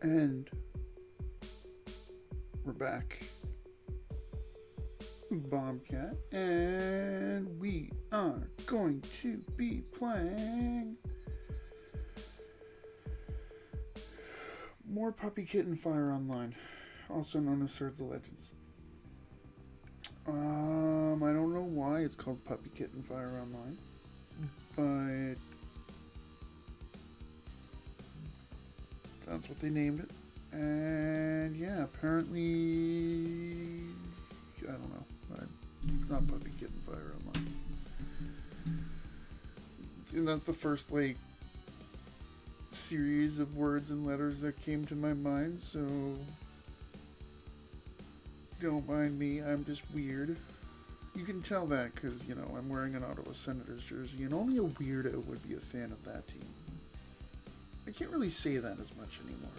And we're back. Bobcat. And we are going to be playing more Puppy Kitten Fire Online, also known as Serve the Legends. I don't know why it's called Puppy Kitten Fire Online, but that's what they named it. And yeah, apparently, I don't know. It's not Puppy Kitten Fire Online. And that's the first, like, series of words and letters that came to my mind, so don't mind me, I'm just weird. You can tell that because, you know, I'm wearing an Ottawa Senators jersey, and only a weirdo would be a fan of that team. I can't really say that as much anymore.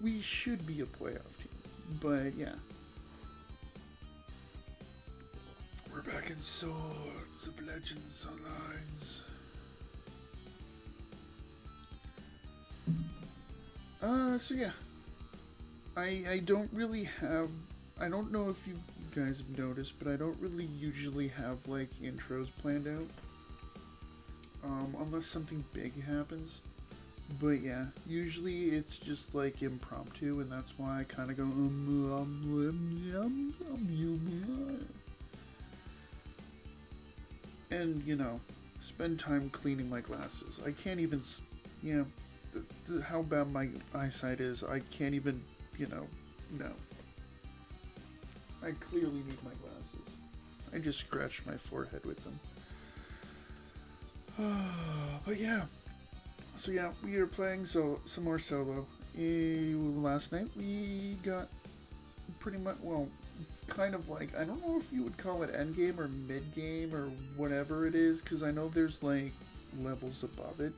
We should be a playoff team, but yeah. We're back in Swords of Legends Online. So yeah. I don't really have, I don't know if you guys have noticed, but I don't really usually have, like, intros planned out. Unless something big happens. But yeah, usually it's just, like, impromptu, and that's why I kind of go, and, you know, spend time cleaning my glasses. I can't even, you know, how bad my eyesight is, I can't even, you know, no. I clearly need my glasses. I just scratched my forehead with them. But yeah. So yeah, we are playing some more solo. Last night we got pretty much, well, it's kind of like, I don't know if you would call it endgame or mid-game or whatever it is, because I know there's, like, levels above it.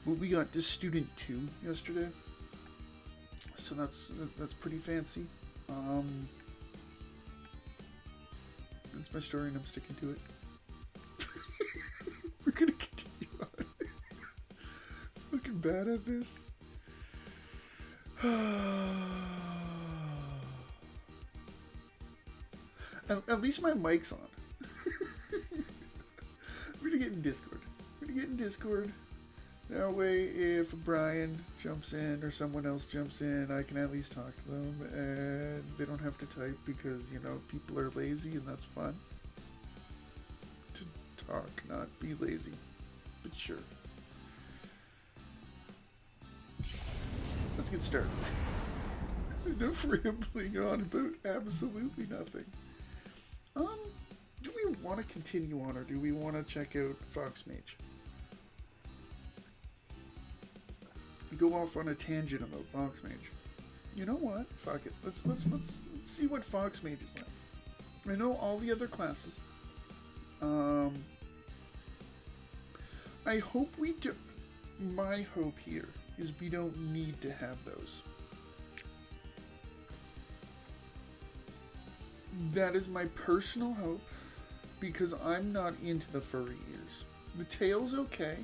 But we got to Student 2 yesterday. So that's pretty fancy. That's my story and I'm sticking to it. We're gonna continue on. Fucking bad at this. At least my mic's on. We're gonna get in Discord. That way, if Brian jumps in or someone else jumps in, I can at least talk to them, and they don't have to type because, you know, people are lazy, and that's fun. To talk, not be lazy. But sure. Let's get started. Enough rambling on about absolutely nothing. Do we want to continue on, or do we want to check out Foxmage? Go off on a tangent about Foxmage. You know what? Fuck it. Let's see what Foxmage is like. I know all the other classes. I hope we do. My hope here is we don't need to have those. That is my personal hope, because I'm not into the furry ears. The tail's okay,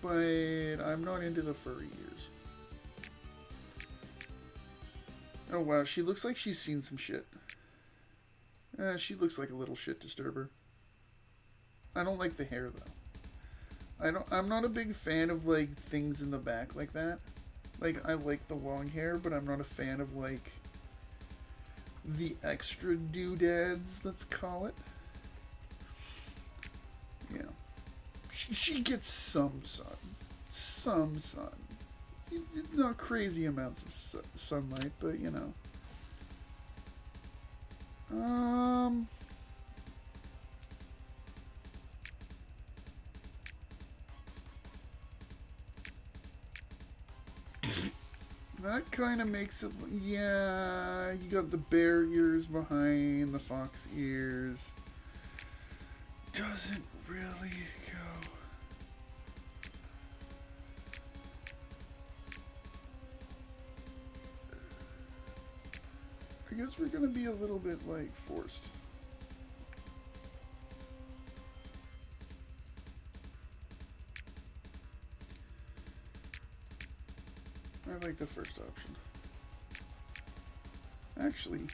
but I'm not into the furry ears. Oh wow, she looks like she's seen some shit. She looks like a little shit disturber. I don't like the hair though. I'm not a big fan of, like, things in the back like that. Like, I like the long hair, but I'm not a fan of, like, the extra doodads, let's call it. Yeah. She gets some sun. Some sun. Not crazy amounts of sunlight, but, you know. That kind of makes it, yeah, you got the bear ears behind the fox ears. Doesn't really go. I guess we're gonna be a little bit, like, forced. I like the first option. Actually,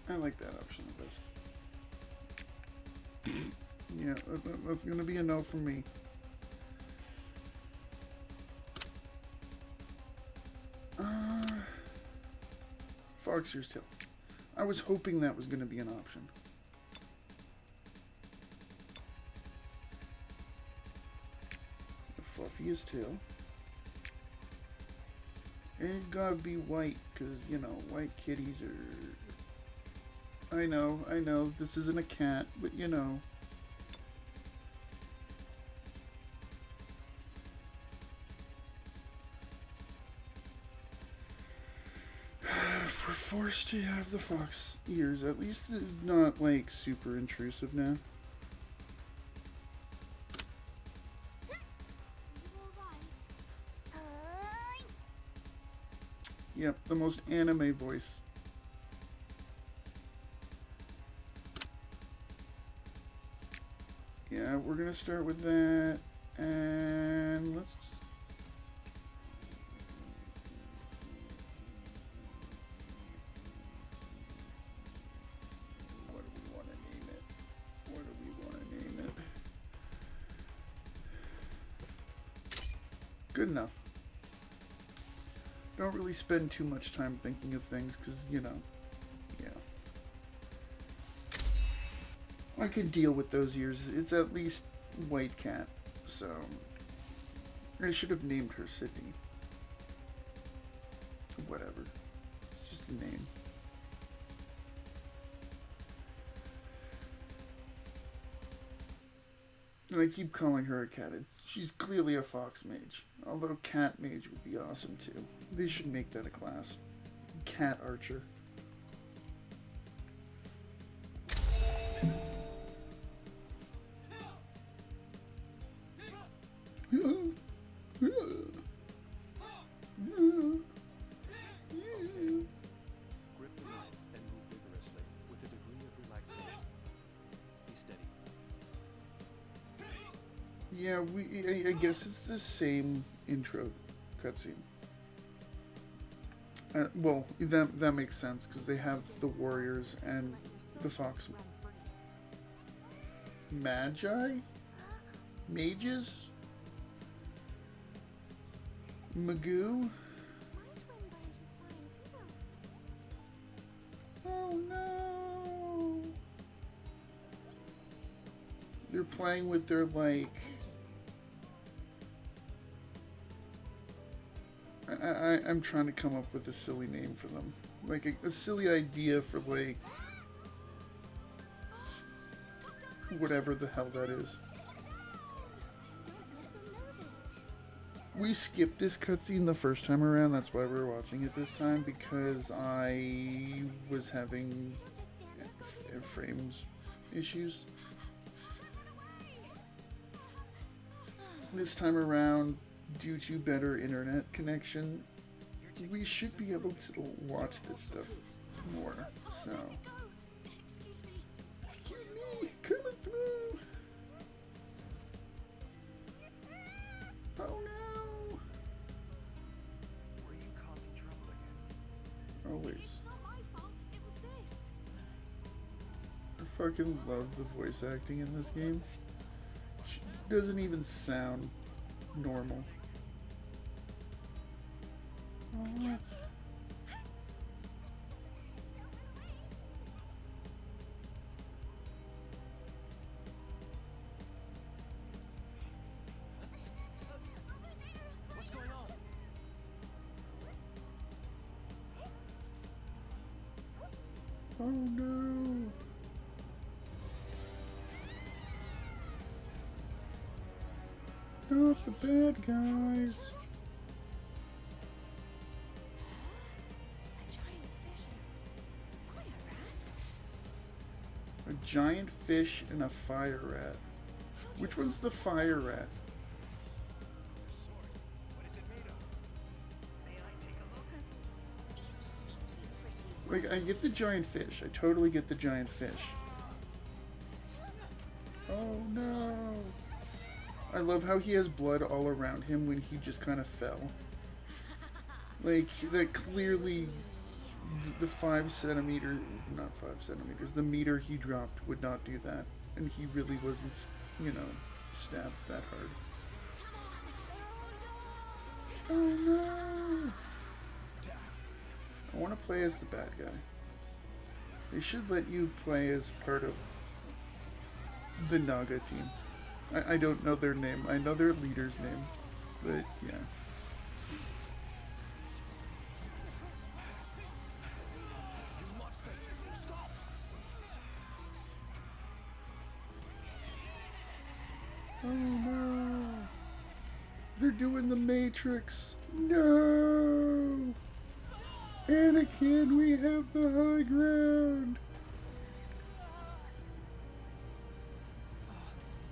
I like that option the best. Yeah, that's gonna be a no from me. Foxear's Tail. I was hoping that was gonna be an option. The fluffiest tail. And it gotta be white, because, you know, white kitties are... I know, this isn't a cat, but you know. We're forced to have the fox ears. At least it's not, like, super intrusive now. Yep, the most anime voice. Yeah, we're gonna start with that, and let's... What do we want to name it? What do we want to name it? Good enough. Don't really spend too much time thinking of things, because, you know, yeah. I can deal with those ears. It's at least white cat, so I should have named her Sydney. Whatever. It's just a name. And I keep calling her a cat. She's clearly a fox mage. Although cat mage would be awesome too. They should make that a class. Cat archer. Grip the knife and move vigorously with a degree of relaxation. Be steady. Yeah, I guess it's the same intro cutscene. Well, that makes sense because they have the warriors and the fox magi, mages, Magoo. Oh no! They're playing with their like. I'm trying to come up with a silly name for them. Like a silly idea for like whatever the hell that is. We skipped this cutscene the first time around, that's why we're watching it this time, because I was having frames issues. This time around, due to better internet connection, we should be able to watch this stuff more, so... Excuse me, coming through! Oh no! Were you causing trouble again? Always. It's not my fault, it was this. I fucking love the voice acting in this game. She doesn't even sound normal. Oh, what? What's going on? Oh no! Not the bad guys! A giant fish and A giant fish and a fire rat. a fire rat. Which one's the fire rat? The sword. What is it made of? May I take a look? You seem to be pretty. Like, I get the giant fish. I totally get the giant fish. Oh no! I love how he has blood all around him when he just kind of fell. Like, that clearly, the 5 centimeter, not 5 centimeters, the meter he dropped would not do that. And he really wasn't, you know, stabbed that hard. Oh no! I want to play as the bad guy. They should let you play as part of the Naga team. I don't know their name. I know their leader's name. But, yeah. Oh no! They're doing the Matrix! No! Anakin, we have the high ground!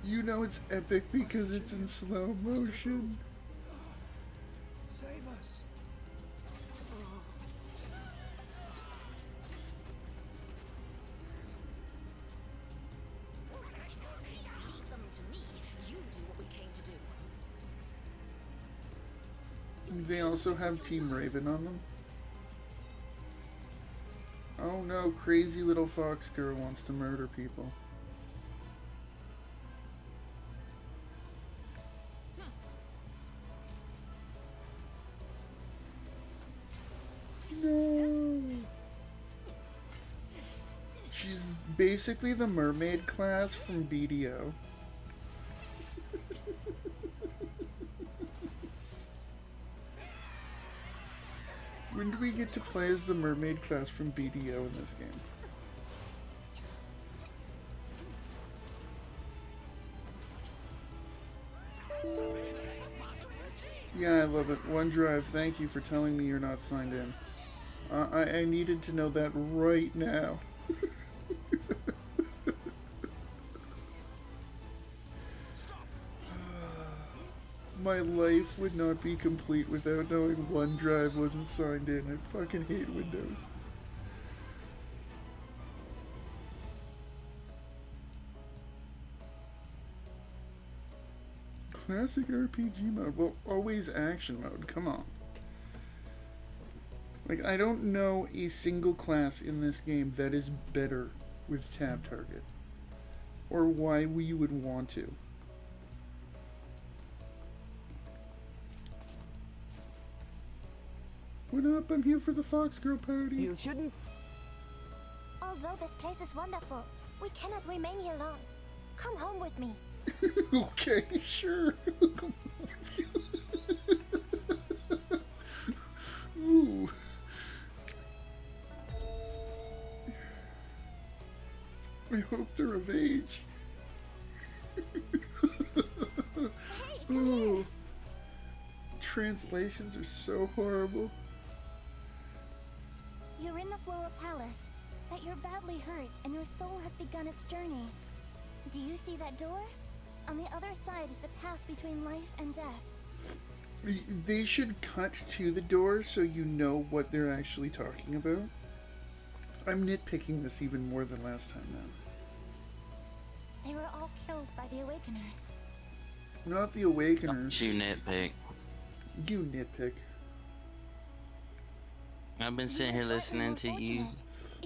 You know it's epic because it's in slow motion. Save us. Leave them to me. You do what we came to do. They also have Team Raven on them. Oh no, crazy little fox girl wants to murder people. No. She's basically the mermaid class from BDO. When do we get to play as the mermaid class from BDO in this game? Yeah, I love it. OneDrive, thank you for telling me you're not signed in. I needed to know that right now. My life would not be complete without knowing OneDrive wasn't signed in. I fucking hate Windows. Classic RPG mode. Well, always action mode. Come on. Like, I don't know a single class in this game that is better with tab target. Or why we would want to. What up? I'm here for the Fox Girl party. You shouldn't. Although this place is wonderful, we cannot remain here long. Come home with me. Okay, sure. Ooh. I hope they're of age. Ooh. Translations are so horrible. You're in the Flora Palace, but you're badly hurt and your soul has begun its journey. Do you see that door? On the other side is the path between life and death. They should cut to the door so you know what they're actually talking about. I'm nitpicking this even more than last time now. They were all killed by the Awakeners. Not the Awakeners. Don't you nitpick. You nitpick. I've been sitting here listening to you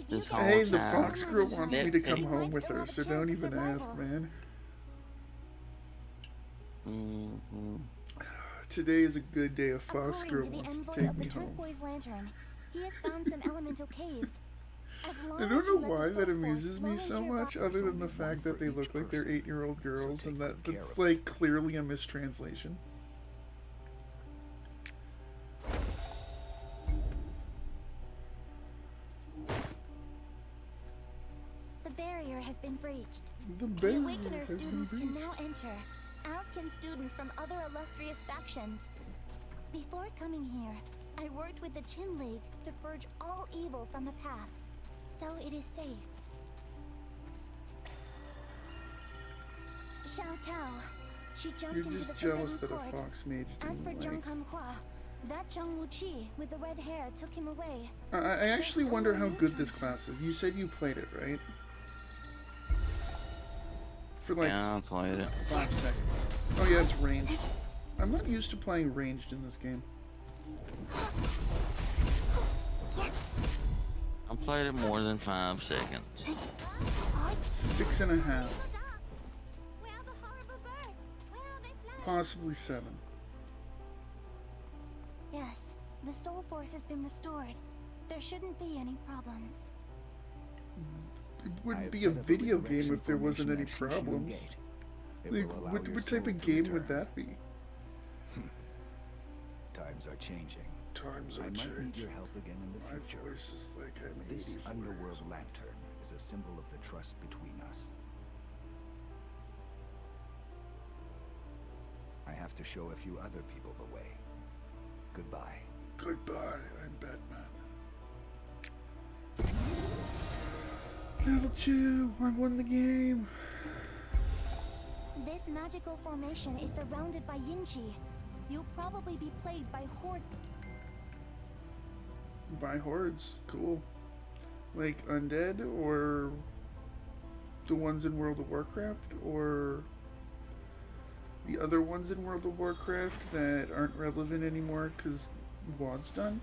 this whole Hey, the time. Fox Girl wants me to come Nitpick. home with her, so don't even ask, man. Mm-hmm. Today is a good day. A Fox According Girl to the wants to envoy take of the me home. Turquoise Lantern, he has found some elemental caves. As long I as don't you know let why the that Soul Force amuses me flow so into your much, body- other than the only fact one that they for look each like they're person, 8-year-old girls, so and take that good care that's of like clearly a mistranslation. The barrier has been breached. The The barrier Awakener has been students can breached. now enter, as can students from other illustrious factions. Before coming here, I worked with the Chin League to purge all evil from the path, so it is safe. Xiao Tao, she jumped You're into the just jealous Forbidden that a Court. fox mage As for didn't Zhang like. Kanhua, that Zhang Wuqi with the red hair took him away. I actually wonder how good this class is. You said you played it, right? For like Yeah, I played it. 5 seconds. Oh yeah, it's ranged. I'm not used to playing ranged in this game. I played it more than 5 seconds. 6.5. Where are the horrible birds? Where are they flying? Possibly 7. Yes, the soul force has been restored. There shouldn't be any problems. It I wouldn't have be a set up video resurrection game if there wasn't any formation at Shishiu problems. Gate. It Like, will allow what your type soul of to game would return. that be? Times are changing. Times I might need your help again in the future. voice is like I'm This underworld lantern is a symbol of the trust between us. I have to show a few other people the way. Goodbye. Goodbye, I'm Batman. Level 2, I won the game. This magical formation is surrounded by Yinchi. You'll probably be plagued by hordes. By hordes, cool. Like undead, or the ones in World of Warcraft, or the other ones in World of Warcraft that aren't relevant anymore because WoD's done.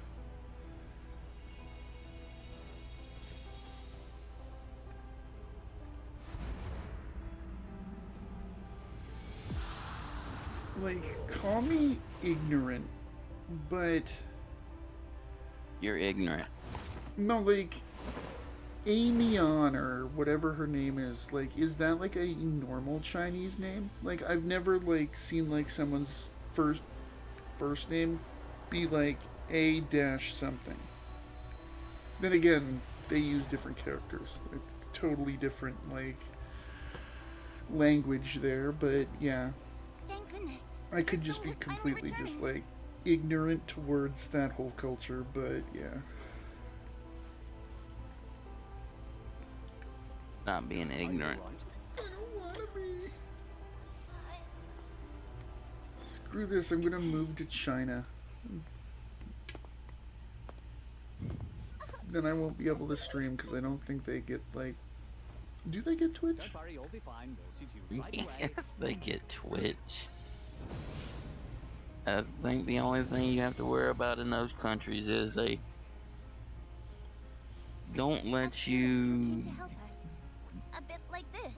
Like, call me ignorant, but You're ignorant. no, like, Amion or whatever her name is, like, is that like a normal Chinese name? Like, I've never like seen like someone's first name be like A dash something. Then again, they use different characters, like totally different like language there, but yeah, Thank goodness. I could Your just soul be is finally completely just returning. like ignorant towards that whole culture, but yeah. Not being ignorant. I don't wanna be. Screw this, I'm gonna move to China. Then I won't be able to stream because I don't think they get like. Do they get Twitch? Don't worry, you'll be fine. We'll see you right away. Yes, they get Twitch. I think the only thing you have to worry about in those countries is they don't A let student who came you. to help us. A bit like this.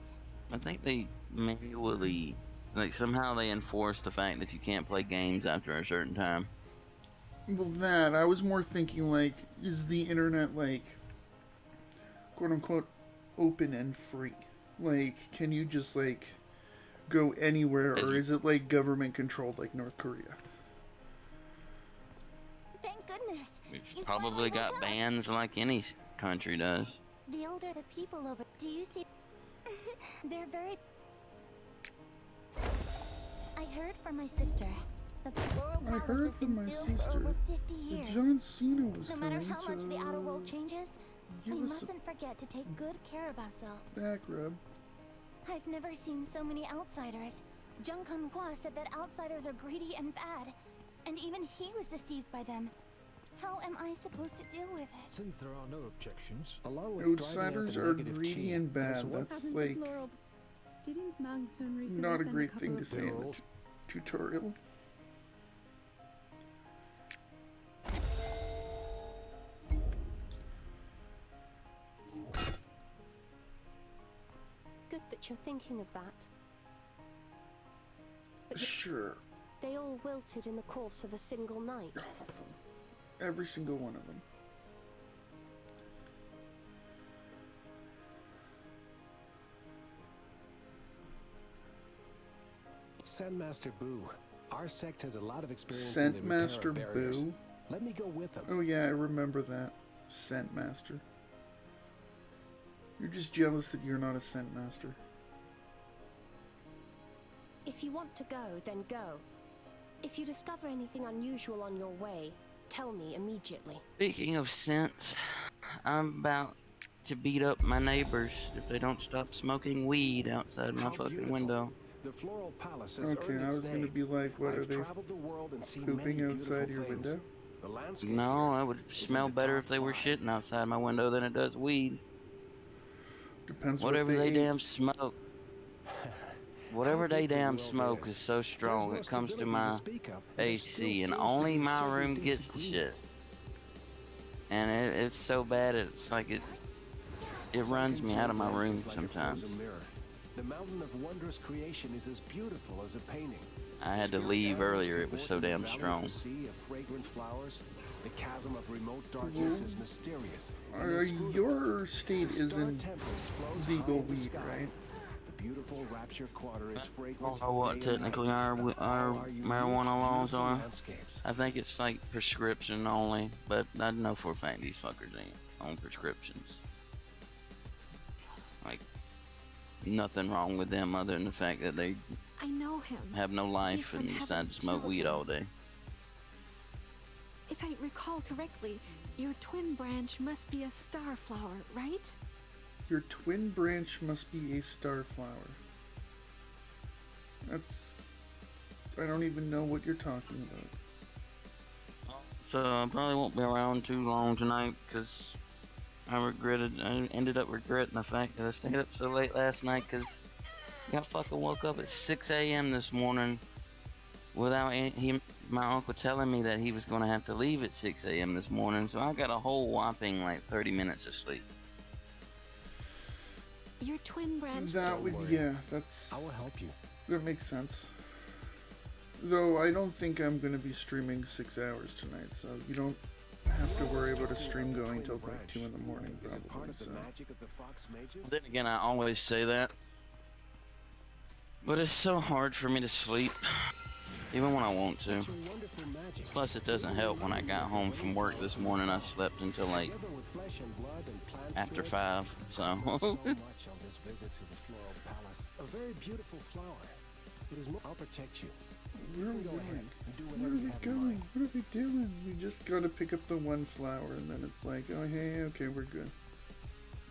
I think they manually, like somehow they enforce the fact that you can't play games after a certain time. Well, that I was more thinking like, is the internet like, quote unquote, open and free? Like, can you just like go anywhere, or is it like government controlled like North Korea? Thank goodness. It's You probably finally got woke up. bans like any country does. The older the people over. Do you see? They're very. I heard from my sister. The Floral I Palace heard has from been my sealed for sister over 50 that years. John Cena was No matter coming, how much the outer world so changes, we give us mustn't forget to take good care of ourselves. a back rub. I've never seen so many outsiders. Zheng Kenhua said that outsiders are greedy and bad, and even he was deceived by them. How am I supposed to deal with it? Since there are no objections, along with driving out Outsiders the are negative greedy chi, and there's bad. one- That's Hasn't like the floral... Didn't Mangsun recently not a send great couple thing to of say in the Girls. tutorial. Good that you're thinking of that. But Sure, they all wilted in the course of a single night. all of them. Every single one of them. Sandmaster Boo. Our sect has a lot of experience Scent in the repair Master of barriers. Boo. Let me go with them. Oh yeah, I remember that. Scent Master. You're just jealous that you're not a Scent Master. If you want to go, then go. If you discover anything unusual on your way, tell me immediately. Speaking of scents, I'm about to beat up my neighbors if they don't stop smoking weed outside my How fucking beautiful. window. The Floral Palace has Okay, earned I its was gonna name. be like, what are I've they traveled the world and seen pooping many outside beautiful your things. window? The landscape No, here it would is in smell the better top if they were 5. shitting outside my window than it does weed. Depends Whatever what they ate. damn smoke. Whatever they big the damn world smoke is so There's strong no it comes to stability my speak of, and there still AC, and seems to only be my certain room gets the shit. disagreement. And it's so bad, it's like it runs Sunken me out of my Jade Lake room is like a sometimes. frozen mirror. The mountain of wondrous creation is as beautiful as a painting. I had to Spirit leave animals earlier, it was so cavort in the damn valley of strong. the sea of fragrant flowers. The chasm of remote darkness is mysterious. and inscrutable. Your state The is star in tempest flows legal high in the weed, sky. right? The beautiful Rapture Quarter is I fragrant. don't know what day and technically night. our All are unique, marijuana laws beautiful are. landscapes. I think it's like prescription only, but I know for a fact these fuckers ain't on prescriptions. Like, nothing wrong with them other than the fact that they I know him. have no life from and decide to heaven's smoke weed children. all day. If I recall correctly, your twin branch must be a star flower, right? Your twin branch must be a star flower. That's... I don't even know what you're talking about. So I probably won't be around too long tonight because I ended up regretting the fact that I stayed up so late last night because I fucking woke up at 6 a.m. this morning without my uncle telling me that he was going to have to leave at 6 a.m. this morning, so I got a whole whopping like 30 minutes of sleep. Your twin branch. That would, worry. yeah, that's... I will help you. That makes sense. Though I don't think I'm going to be streaming 6 hours tonight, so you don't have to worry about a stream going till like 2 in the morning, Is it part probably. of the So. magic of the Fox Mages? Then again, I always say that, but it's so hard for me to sleep, even when I want to. Such a wonderful magic. Plus, it doesn't help when I got home from work this morning. I slept until like Together with flesh and blood and plant after spirits, 5, so. so much on this visit to the floral palace. A very beautiful flower. It is more. I'll protect you. Where are we Go ahead going? and do Where whatever are you we have in mind. going? What are we doing? We just gotta pick up the one flower, and then it's like, oh hey, okay, we're good.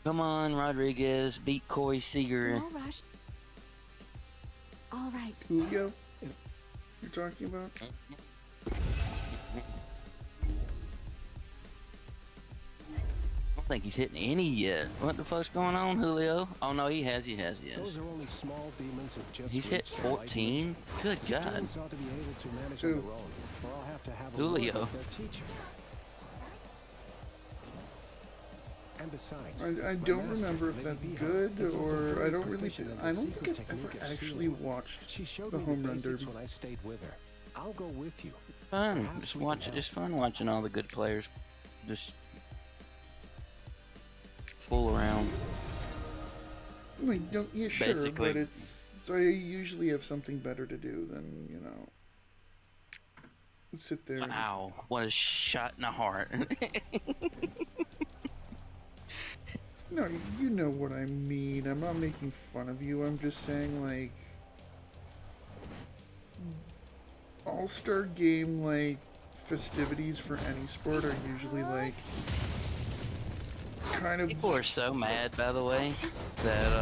Come on, Rodriguez, beat Corey Seager. No rush. All right. Julio? You're talking about? I don't think he's hitting any yet. What the fuck's going on, Julio? Oh no, he has. Those are only small demons who've just He's hit reached enlightenment. 14? Good God. Students ought to be able to manage Who? on their own, or I'll have to have a Julio. word with their teacher. And besides, I my don't master, remember if Lady that's Viha, good is also or very I don't really. proficient in the I don't secret think I've technique ever of actually sealing. watched She showed the me home the run basics derby. when I stayed with her. I'll go with you. Fun. Perhaps Just we can watch it. help. It's fun watching all the good players just fool around. Like, don't, yeah, sure, Basically. but it's. I usually have something better to do than, you know, sit there. Wow, what a shot in the heart. No, you know what I mean. I'm not making fun of you. I'm just saying, like, all-star game, like, festivities for any sport are usually, like, kind of... People are so mad, by the way, that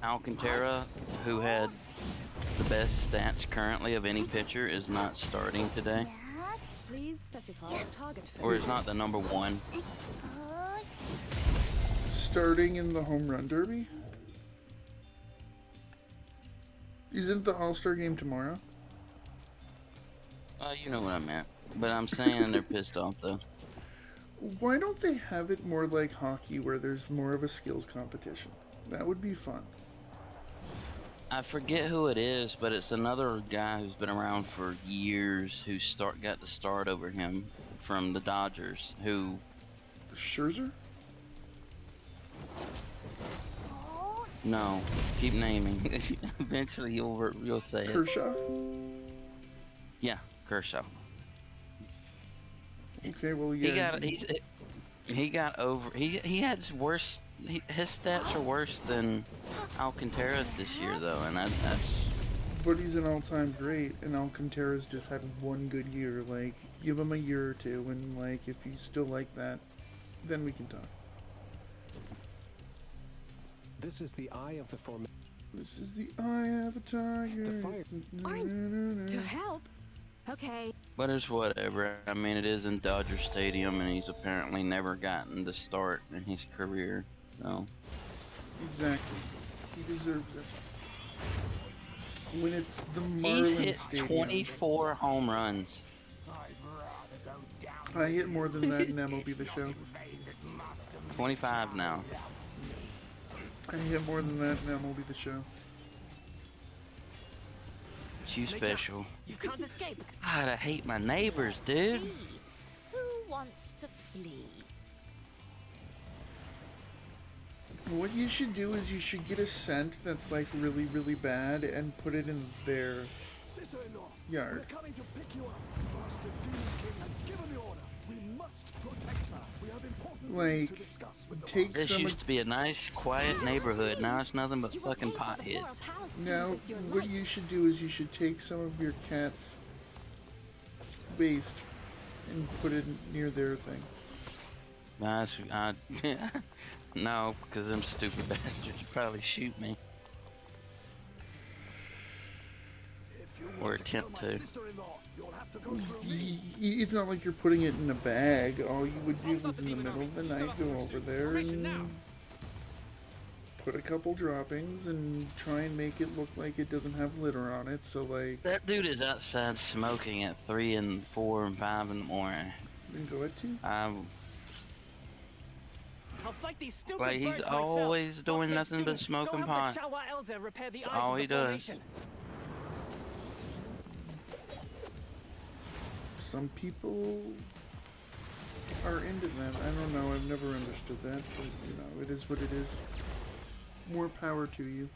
Alcantara, who had the best stats currently of any pitcher, is not starting today, Please specify a target or is not the number 1. Starting in the home run derby? Isn't the all-star game tomorrow? You know what I meant, but I'm saying they're pissed off though. Why don't they have it more like hockey, where there's more of a skills competition? That would be fun. I forget who it is, but it's another guy who's been around for years who got the start over him from the Dodgers. Who? Scherzer? No, keep naming. Eventually you'll say it. Kershaw? Yeah, Kershaw. Okay, well, yeah. He got over. He had worse. His stats are worse than Alcantara's this year, though, and that's. But he's an all-time great, and Alcantara's just had one good year. Like, give him a year or two, and, like, if you still like that, then we can talk. This is the eye of the formation. This is the eye of the tiger. The fire- To help? Okay. But it's whatever. I mean, it is in Dodger Stadium, and he's apparently never gotten the start in his career So Exactly. He deserves it. When it's the he's Marlins hit Stadium. 24 home runs. I hit more than that in MLB The Show. 25 now. I hit more than that in MLB The Show. You special. You can't escape. God, I hate my neighbors, dude. See, who wants to flee? What you should do is you should get a scent that's like really, really bad and put it in their Sister-in-law, yard. we're coming to pick you up. Master Demon King has given the order. We must protect her. We have important things Like, to discuss with the take This some used to be a nice, quiet neighborhood. Now it's nothing but fucking potheads. Now, what you should do is you should take some of your cat's waste and put it near their thing. Nice. No, because them stupid bastards would probably shoot me. If you Or want to kill attempt my to. sister-in-law, you'll have to go through me. It's not like you're putting it in a bag. All you would do is in the middle of the night go over there and put a couple droppings and try and make it look like it doesn't have litter on it. So like, That dude is outside smoking at 3 and 4 and 5 in the morning. then go at 2. I'll fight these stupid Like, he's birds myself. always Fox doing makes nothing but stink. smoking Go pot. help the Chawa Elder repair the That's eyes all of he the does. formation. Some people are into that. I don't know. I've never understood that, but you know, it is what it is. More power to you.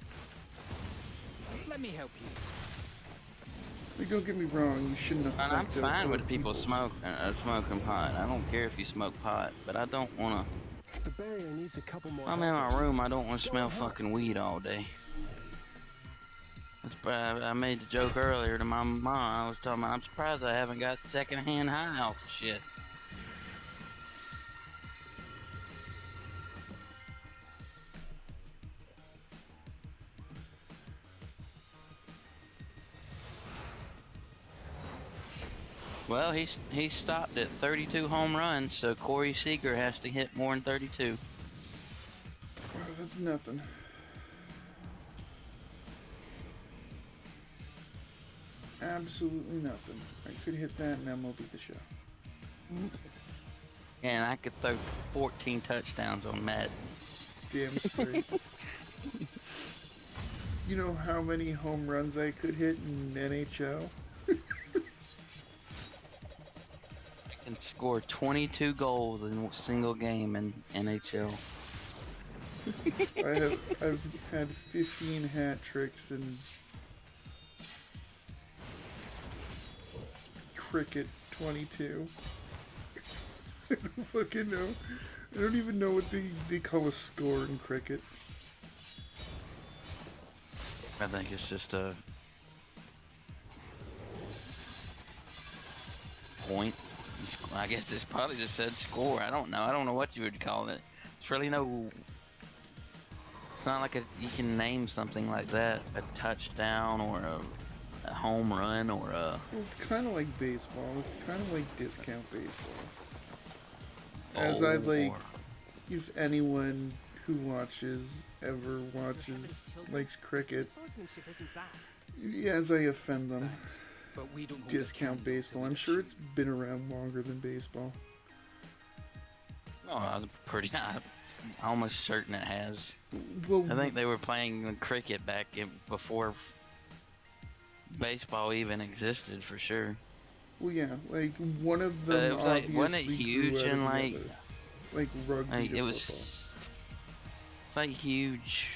Let me help you. Like, don't get me wrong. You shouldn't have. And I'm fine with people smoking pot. I don't care if you smoke pot, but I don't want to. The barrier needs a couple more. I'm in my helpers. room. I don't want to smell fucking weed all day. I made the joke earlier to my mom. I was talking about, I'm surprised I haven't got secondhand high off the shit. Well, he stopped at 32 home runs, so Corey Seager has to hit more than 32. Oh, that's nothing. Absolutely nothing. I could hit that and MLB The Show. And I could throw 14 touchdowns on Madden. Damn straight. You know how many home runs I could hit in NHL? And score 22 goals in a single game in NHL. I've had 15 hat tricks and cricket 22. I don't fucking know. I don't even know what they call a score in cricket. I think it's just a point. I guess it's probably just said score. I don't know. I don't know what you would call it. It's really no. It's not like you can name something like that. A touchdown or a home run or a. Well, it's kind of like baseball. It's kind of like discount baseball. As I like, if anyone who ever watches, likes cricket, Swordsmanship isn't bad. yeah, as I offend them, But we don't hold a discount candle baseball. to I'm the sure truth. it's been around longer than baseball. Oh, I'm almost certain it has. Well, I think they were playing cricket back before baseball even existed, for sure. well, yeah, like one of them it was like, obviously wasn't it grew huge out of in the like? other. Like rugby Like, to it was football. like huge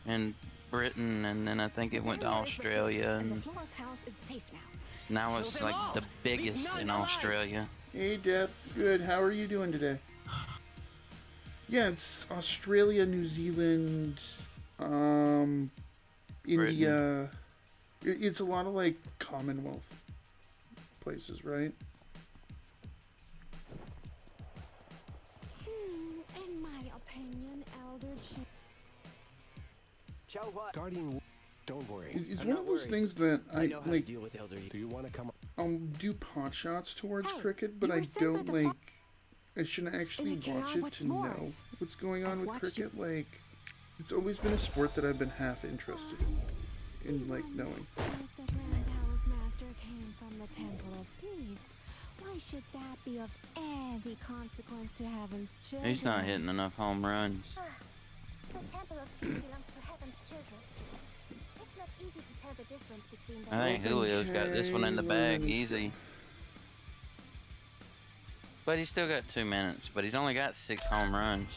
in Britain, and then I think it went to Australia, And the and Floral Palace is safe now. now it's like the biggest in Australia. Hey, Death. Good. How are you doing today? Yeah, it's Australia, New Zealand, India. It's a lot of like Commonwealth places, right? In my opinion, Elder Guardian, don't worry. It's I'm one not of those worried. things that I know how to like. deal with Elder. Do you want to come? I'll do pot shots towards Hey, cricket, but you I were sent by don't the like. I shouldn't actually AKR, watch it what's to more? know what's going on I've with watched cricket. Like, it's always been a sport that I've been half interested in like, knowing. The Grand Palace Master came from the Temple of Peace. Why should that be of any consequence to Heaven's children? He's not hitting enough home runs. The Temple of Peace belongs to Heaven's children. It's not easy to tell the difference between them. I think Julio's got this one in the bag, easy. But he's still got 2 minutes, but he's only got 6 home runs.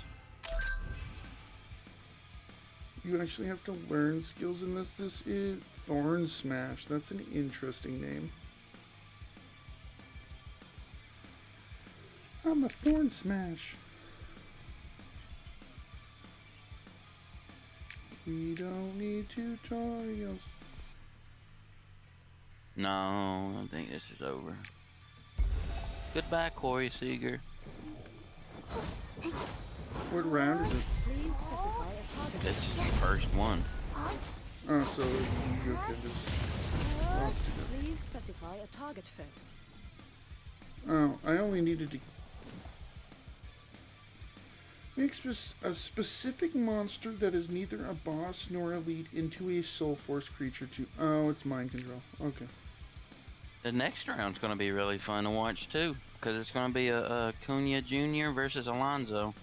You actually have to learn skills in this. This is Thorn Smash. That's an interesting name. I'm a Thorn Smash. We don't need tutorials. No, I think this is over. Goodbye, Corey Seager. What round is it? Please specify a target. This is the first one. Oh, so you can just lost it. Please specify a target first. Oh, I only needed to make a specific monster that is neither a boss nor a lead into a Soul Force creature to... Oh, it's mind control. Okay. The next round's going to be really fun to watch too, because it's going to be a Cunha Jr. versus Alonso.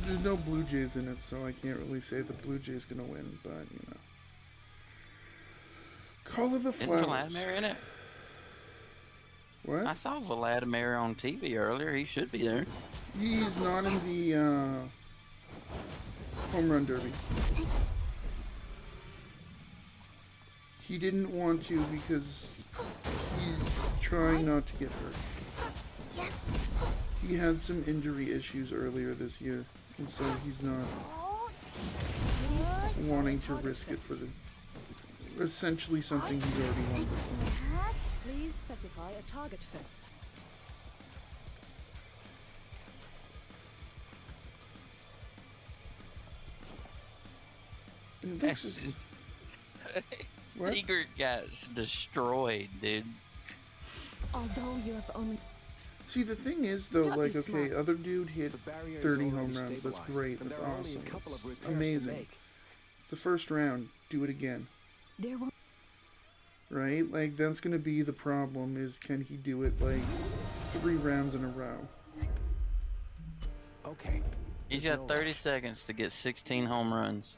There's no Blue Jays in it, so I can't really say the Blue Jays gonna win, but you know. Call of the Isn't Flowers. Vladimir in it? What? I saw Vladimir on TV earlier. He should be there. He's not in the home run derby. He didn't want to because he's trying not to get hurt. He had some injury issues earlier this year, and so he's not wanting to risk it for the essentially something he's already won before. Please specify a target first. It looks as- What? Seager got destroyed, dude. Although you have only... See, the thing is, though, Don't like, be okay, smart. other dude hit The barrier is 30 already home runs. That's stabilized, great. and That's there are only a awesome. couple of repairs to Amazing. make. It's the first round. Do it again. There will... Right? Like, that's gonna be the problem, is can he do it, like, 3 rounds in a row? Okay. He's There's got no 30 rush. seconds to get 16 home runs.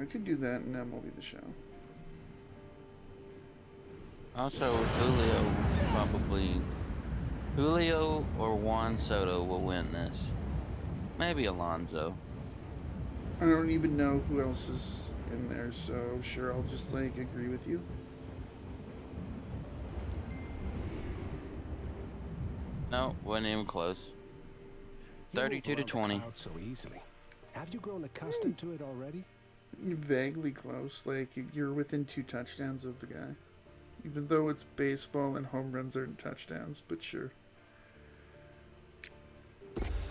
I could do that, and MLB The Show. Also, Julio probably... Julio or Juan Soto will win this. Maybe Alonso. I don't even know who else is in there, so sure, I'll just, like, agree with you. No, wasn't even close. You move 32 to around the 20. crowd so easily. Have you grown accustomed to it already? Vaguely close. Like, you're within 2 touchdowns of the guy. Even though it's baseball and home runs aren't touchdowns, but sure.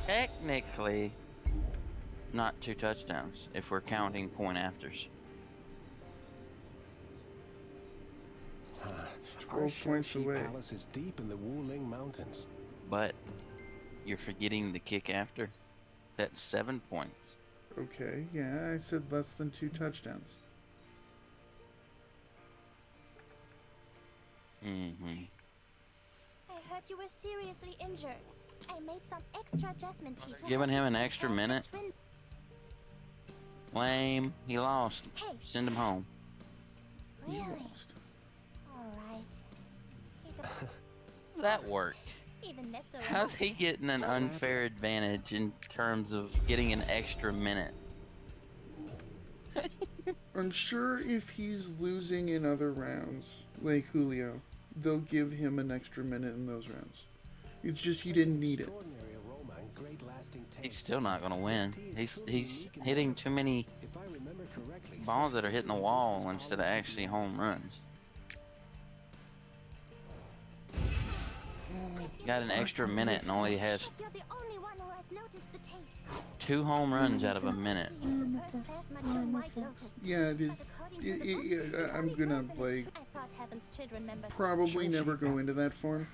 Technically, not 2 touchdowns, if we're counting point afters. Our 12 points Shaoxi away. Palace is deep in the Wuling Mountains. But you're forgetting the kick after. That's 7 points. Okay, yeah, I said less than 2 touchdowns. Mm-hmm. I heard you were seriously injured. I made some extra adjustment tea to Giving help him you an stay extra calm and minute? swim. Lame. He lost. Hey. Send him home. He Really? lost. Alright. That worked. Even Nessa will How's he getting an unfair advantage in terms of getting an extra minute? I'm sure if he's losing in other rounds, like Julio, they'll give him an extra minute in those rounds. It's just he didn't need it. Extraordinary aroma and great lasting taste. He's still not gonna win. This tea is He's truly unique and hitting delicious. too many If I remember correctly, balls that are hitting the This wall is instead of polished actually and home runs. got an extra minute and only has You're the only one who has noticed the taste. 2 home runs out of a minute. First class mature white lotus. Yeah, it is. But according to the book, Yeah, I'm gonna like I thought Heaven's Children members. probably never go into that form.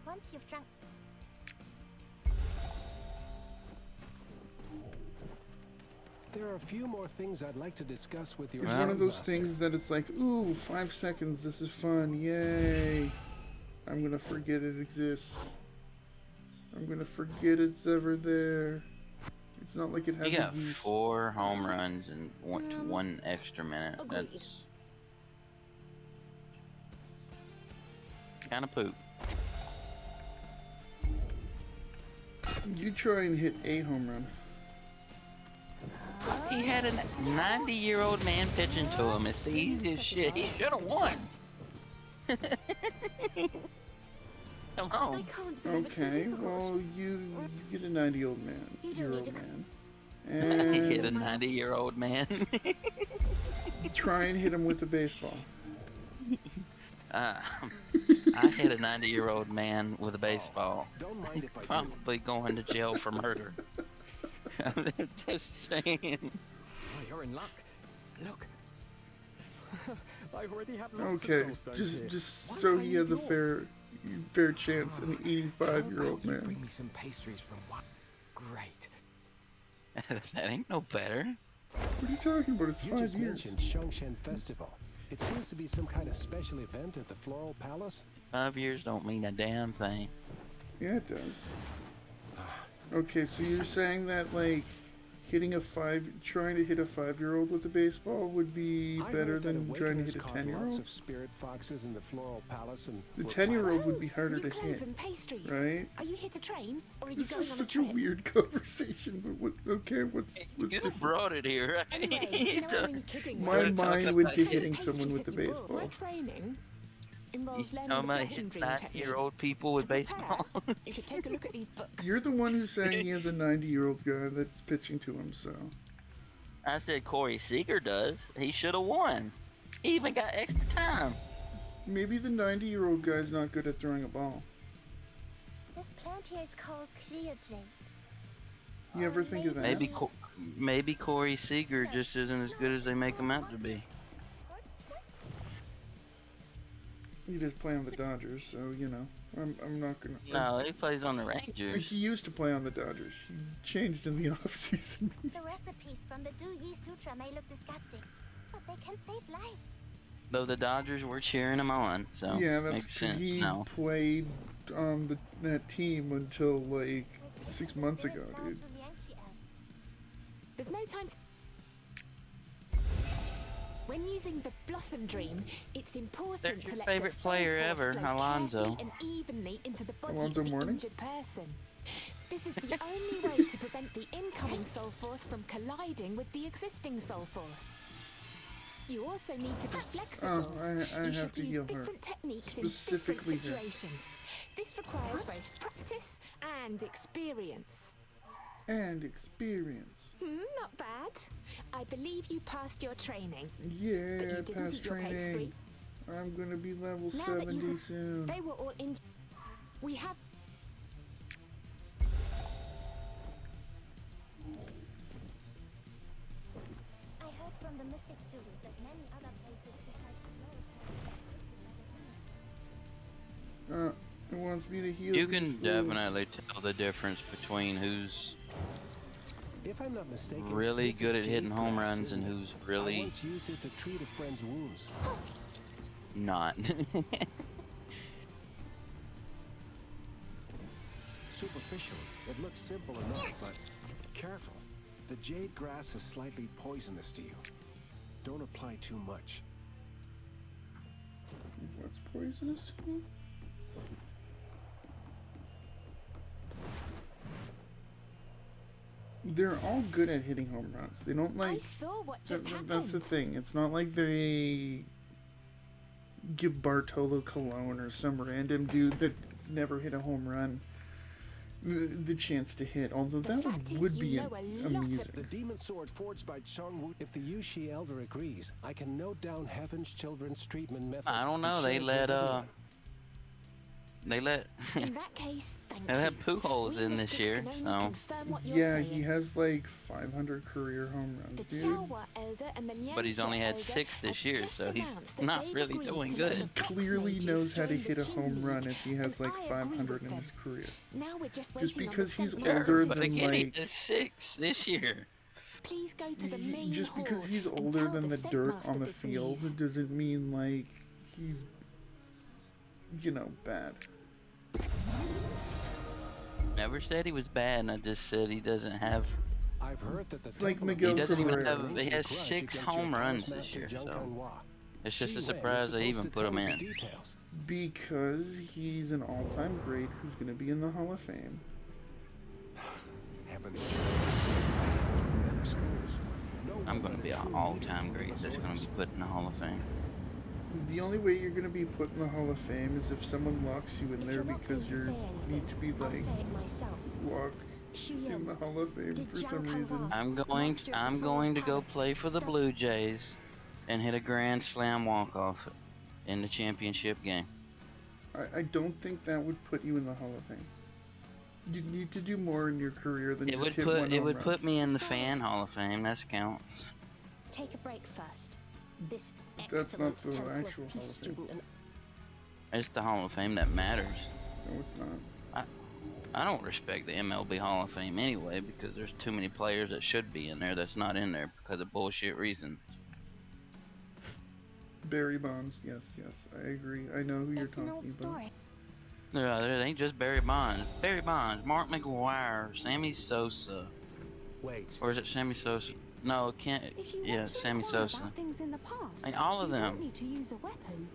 Once you've drunk. There are a few more things I'd like to discuss with your It's one of those Swordmaster. things that it's like, ooh, 5 seconds, this is fun, yay. I'm gonna forget it exists. I'm gonna forget it's ever there. It's not like it has He got a use. 4 home runs and 1 extra minute. agreed. That's kind of poop. You try and hit a home run. He had a 90-year-old man pitching to him. It's the easiest shit. He should have won. Come I on. can't believe it's so Okay, difficult. well, you get a 90-year-old man. You don't Year-old need to- man. He hit a And 90-year-old man. try and hit him with the baseball. I hit a 90-year-old man with a baseball. Don't mind if I do. Probably going to jail for murder. I'm just saying. Oh, you're in luck. Look. I already have lots Okay, of soul stones here. just Why so don't I he need has a yours? fair chance, an 85-year-old man. Bring me some pastries from one. Great. That ain't no better. What are you talking about? It's You 5 just years. mentioned Shongshen Festival. It seems to be some kind of special event at the Floral Palace. 5 years don't mean a damn thing. Yeah, it does. Okay, so you're saying that, like, trying to hit a 5-year-old with a baseball would be I better heard that than trying to hit a Awakeners caught lots 10-year-old? of spirit foxes in the Floral Palace, and The were 10-year-old would be harder New to clothes hit, and pastries. right? Are you here to train, or are you This going is on a such a trip? weird conversation, but what's You different? brought it here, right? Anyway, you know I'm only kidding. My right? mind went to The hitting pastries someone with the that you brought. baseball. My training involves You learning talking the about blossom hitting dream technique. 90-year-old people with To prepare, baseball? you should take a look at these books. You're the one who's saying he has a 90-year-old guy that's pitching to him, so... I said Corey Seager does. He should have won. He even got extra time. Maybe the 90-year-old guy's not good at throwing a ball. This plant here is called clear jade. You ever think of that? Maybe Corey Seager just isn't as good as they make him out to be. He just play on the Dodgers, so, you know, I'm not gonna... No, he plays on the Rangers. He used to play on the Dodgers. He changed in the off-season. The recipes from the Du Yi Sutra may look disgusting, but they can save lives. Though the Dodgers were cheering him on, so Yeah, that's makes 'cause sense he now. played on that team until, like, 6 months ago, dude. There's no time to... When using the Blossom Dream, it's important There's to your let favorite the soul player force ever, flow Alonso. carefully and evenly into the body Alonso of the Mourning? injured person. This is the only way to prevent the incoming soul force from colliding with the existing soul force. You also need to be flexible. Oh, I You have should to use heal her. different techniques Specifically in her. different situations. This requires both practice and experience. And experience. Not bad. I believe you passed your training. Yeah, But you I didn't passed eat your training. pastry. I'm gonna be level Now that 70 you've- soon. They were all in. We have. I heard from the mystics too that many other places besides It wants me to heal. You these can fools. definitely tell the difference between who's If I'm not mistaken, really this good is at hitting jade home grass, runs and isn't it? who's I really once used it to treat a friend's wounds. not. Superficially, it looks simple enough, but careful. The jade grass is slightly poisonous to you. Don't apply too much. What's poisonous to me? They're all good at hitting home runs. They don't I like. saw what just happened. That's the thing. It's not like they give Bartolo Colon or some random dude that's never hit a home run the chance to hit. Although The that fact is would you be know a lot of- amusing. The demon sword forged by Chong Wu. If the Yushi Elder agrees, I can note down Heaven's Children's treatment method. I don't and know. share They it with let everyone. They let In that case, thank they you. let Pujols We in this mystics year, can only so confirm what you're Yeah, saying. he has like 500 career home The runs, dude. Chawa Elder and the but he's Lianxia only had Elder 6 this have year, just so he's announced that not they've really agreed doing to let good. the Fox Clearly Mages knows how to join the hit a Chin home run League, if he has and like I agree 500 with in them. his career. Now we're just Just waiting because on he's the Scent older Masters But than again, he like has 6 this year. Please go to the main just because hall he's and older tell than the Scent dirt Master on the this field news. doesn't mean like he's, you know, bad. Never said he was bad, and I just said he doesn't have. I've heard that the It's like Temple of Miguel He doesn't even Cabrera. have. He has 6 home runs this year, so it's just a surprise they even put him in. Details. Because he's an all-time great who's going to be in the Hall of Fame. Heaven. I'm gonna be an all-time great that's gonna be put in the Hall of Fame. The only way you're going to be put in the Hall of Fame is if someone locks you in If there you're not because going to you say need anything, to be I'll like say it myself. locked in the Hall of Fame did for some Jiang reason. Kanghua, I'm master of the I'm Foreign going to go Palace, play for the step- Blue Jays and hit a grand slam walk-off in the championship game. I don't think that would put you in the Hall of Fame. You need to do more in your career than It just would hit put one it home would run. put me in the fan Hall of Fame. That counts. Take a break first. This That's not excellent the Temple actual of Hall Peace of Fame. student and It's the Hall of Fame that matters. No, it's not. I don't respect the MLB Hall of Fame anyway because there's too many players that should be in there that's not in there because of bullshit reasons. Barry Bonds, yes, I agree. I know who you're It's an talking old about. story. It ain't just Barry Bonds. Barry Bonds, Mark McGuire, Sammy Sosa, Wait. or is it Sammy Sosa? No, it can't. If you Yeah, want to Sammy inquire Sosa. about things in the past, I mean, all of you them. don't need to use a weapon.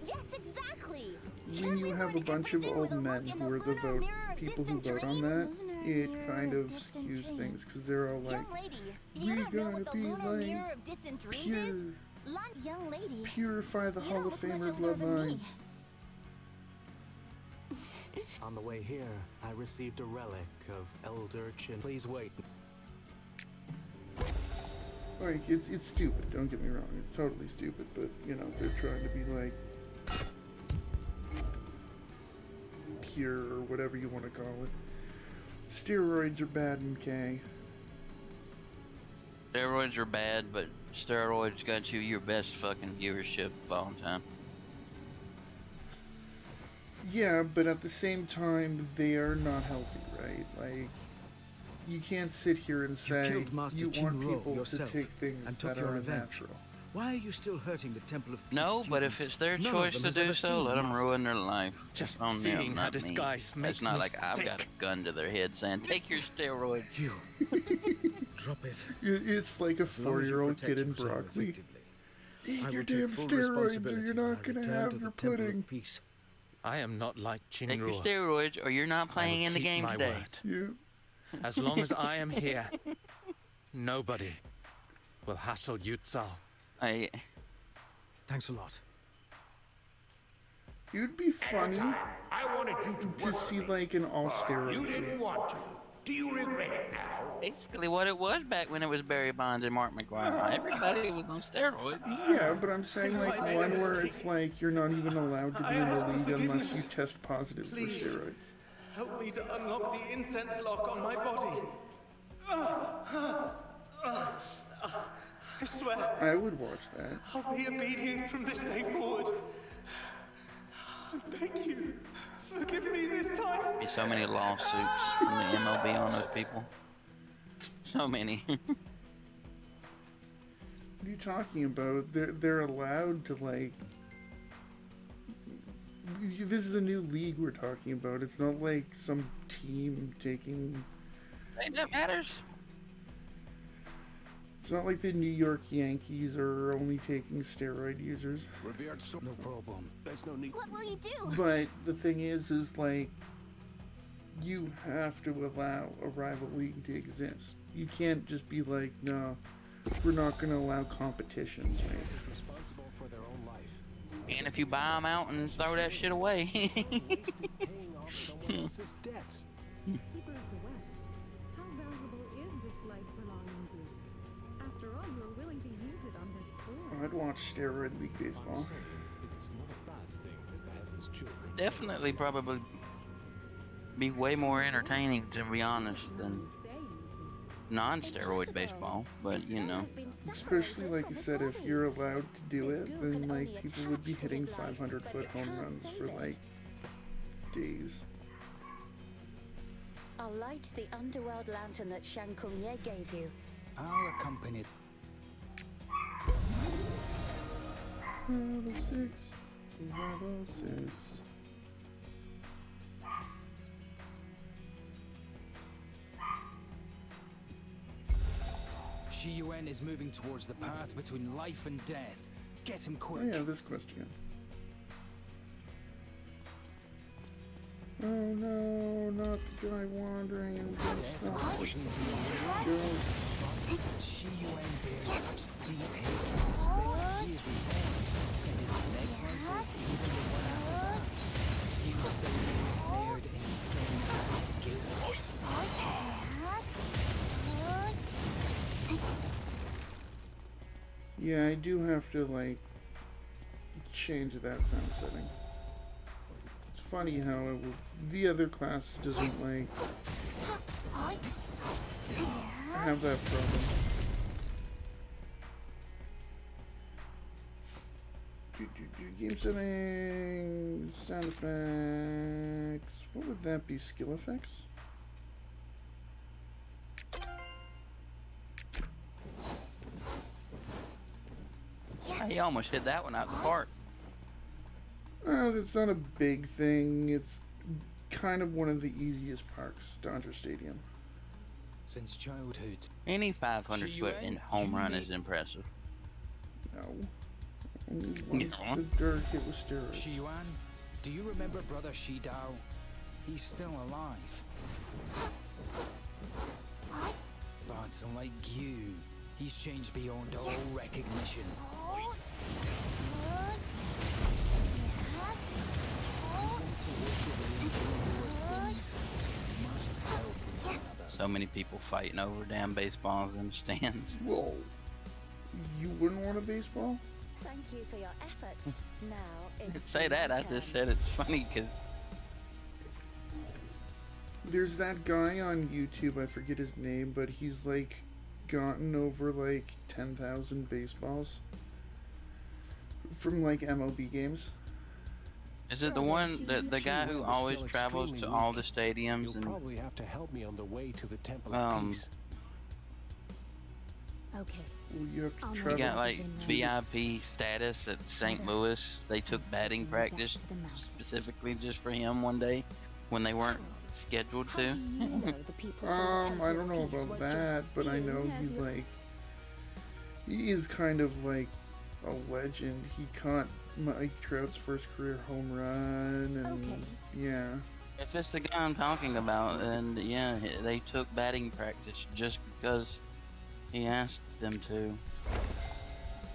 Yes, exactly. When you have a bunch of old men who are the vote people who vote on that, it kind of skews things because they're all like, Young lady, you "We don't know gotta what the be lunar like mirror of distant dreams pure, is? Young lady, purify the you Hall don't of look much Famer older than me. bloodlines." On the way here, I received a relic of Elder Chin. Please wait. Like, it's stupid, don't get me wrong, it's totally stupid, but, you know, they're trying to be like pure or whatever you want to call it. Steroids are bad in K. Steroids are bad, but steroids got you your best fucking viewership of all time. Yeah, but at the same time, they are not healthy, right? Like, you can't sit here and say killed Master you want Chinro people yourself to take things and took that your are revenge. unnatural. Why are you still hurting the Temple of Peace No, but if students? it's their None of choice them to has do ever so, seen let them Master. ruin their life. Just on seeing them, her not me. disguise makes It's not me like I've got a sick. gun to their head saying, "Take your steroids." You drop it. It's like a As long as you 4-year-old protect kid in yourself broccoli. effectively, Eat I your will take damn full steroids or responsibility you're when I not gonna return have to your the Temple pudding. of Peace. I am not like Take your Chinrua. steroids, or you're not playing in the keep game my today. word. Yeah. As long as I am here, nobody will hassle Yu Zhao. Thanks a lot. It would be funny I wanted you to see like an all steroid. You didn't want to. Do you regret it now? Basically, what it was back when it was Barry Bonds and Mark McGuire. Everybody was on steroids. Yeah, but I'm saying I like made a one where mistake. it's like you're not even allowed to be I in ask the for league unless you forgiveness. test positive Please. for steroids. Help me to unlock the incense lock on my body. I swear, I would watch that. I'll be obedient from this day forward. I beg you, forgive me this time. Be so many lawsuits from the MLB on those people. So many. What are you talking about? They're allowed to like. This is a new league we're talking about. It's not like some team taking. Ain't that matters? It's not like the New York Yankees are only taking steroid users. Revered so no problem. There's no need. What will you do? But the thing is like, you have to allow a rival league to exist. You can't just be like, no, we're not going to allow competition. Like, Responsible for their own life. And if you buy them out and throw that shit away. Paying off someone else's debts. Keeper of the West, how valuable is this life belonging to you? After all, you are willing to use it on this poor. I'd watch steroid league baseball. It's not a bad thing that the heavenly definitely probably be way more entertaining, to be honest, than non-steroid baseball. But you know, especially like you said, if you're allowed to do it, then like people would be hitting 500-foot home runs for like days. I'll light the underworld lantern that Shang Kung Ye gave you. I'll accompany. Level 6 to level 6. Shi Yuan is moving towards the path between life and death. Get him quick. Oh yeah, this question. Oh no, not the guy wandering and just Shi Yuan bears such deep hatred. He is reborn, and his next life, even the one after that, he will still be ensnared in sin and guilt. Yeah, I do have to like change that sound setting. It's funny how it will, the other class doesn't like have that problem. Game settings, sound effects. What would that be? Skill effects? he almost hit that one out the park. That's not a big thing. It's kind of one of the easiest parks, Dodger Stadium. Since childhood. Any 500-foot in home run is impressive. No. Only once the dirt hit with steroids. Shi Yuan, do you remember Brother Shi Dao? He's still alive. But like you, he's changed beyond all recognition. So many people fighting over damn baseballs in the stands. Whoa. You wouldn't want a baseball? Thank you for your efforts. Now You could it's say that, I my just turn. said it's funny because There's that guy on YouTube, I forget his name, but he's like gotten over like 10,000 baseballs from like MLB games. is it the one, the guy who always travels to all the stadiums You'll and probably have to help me on the way to the Temple of Peace. Okay. Well, you have to I'll he travel. got like VIP status at St. Louis. They took batting practice specifically just for him one day when they weren't scheduled to. I don't know about that, but I know he's like, he is kind of like a legend. He caught Mike Trout's first career home run, and yeah. If it's the guy I'm talking about, and yeah, they took batting practice just because he asked them to.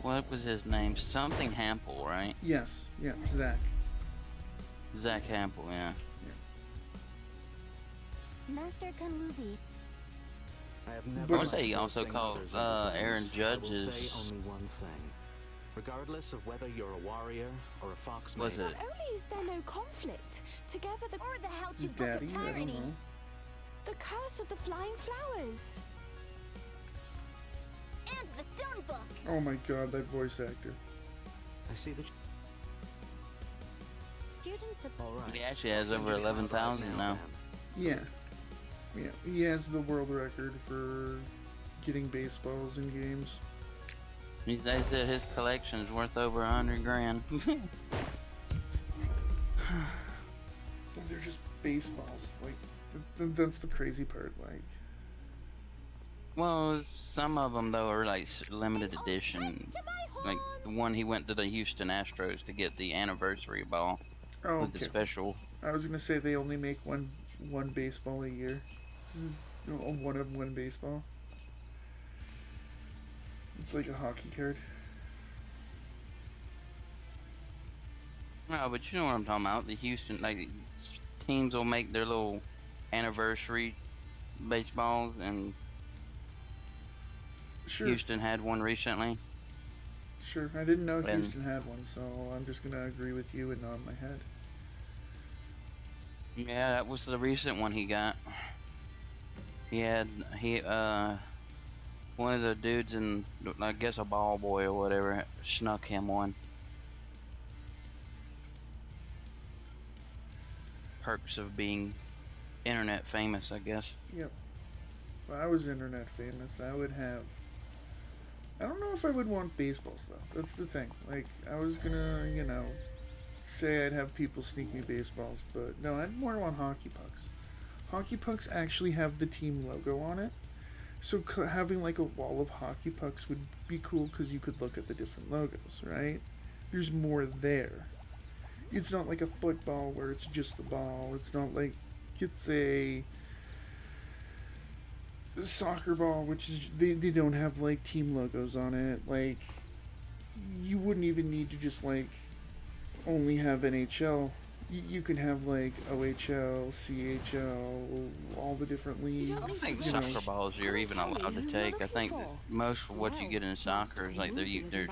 What was his name? Something Hampel, right? Yes, yeah, Zach. Zach Hampel, yeah. Master Kanluzi. I have I never would say he been also forcing called others into things. Aaron I Judge will is. say only one thing. Regardless of whether you're a warrior or a fox Was maid, it? Not only is there no conflict, together the Or the how to book Daddy, of I don't tyranny. know. the curse of the flying flowers. And the stone book. Oh my god, that voice actor. I see that. Students of All right. He actually has I'll send over you the 11,000 counter now. Yeah. Yeah, he has the world record for getting baseballs in games. They said his collection's worth over 100 grand. And they're just baseballs. Like, that's the crazy part. Like, Well, some of them though are like limited edition. Like the one he went to the Houston Astros to get the anniversary ball oh, with the okay. special. I was gonna say they only make one baseball a year. One baseball. It's like a hockey card. No, but you know what I'm talking about. The Houston, like teams will make their little anniversary baseballs, and Sure. Houston had one recently. Sure, I didn't know And- Houston had one, so I'm just gonna agree with you and nod my head. Yeah, that was the recent one he got. One of the dudes in, I guess, a ball boy or whatever, snuck him one. Perks of being internet famous, I guess. Yep. If I was internet famous, I would have. I don't know if I would want baseballs though. That's the thing. Like, I was gonna, say I'd have people sneak me baseballs, but no, I'd more want hockey pucks. Hockey pucks actually have the team logo on it, so having like a wall of hockey pucks would be cool because you could look at the different logos, right? There's more there. It's not like a football where it's just the ball. It's not like it's a soccer ball, which is they don't have like team logos on it. Like, you wouldn't even need to just like only have NHL. You can have like OHL, CHL, all the different leagues. I don't think soccer balls you're even allowed to take. I think that most of what you get in soccer is like their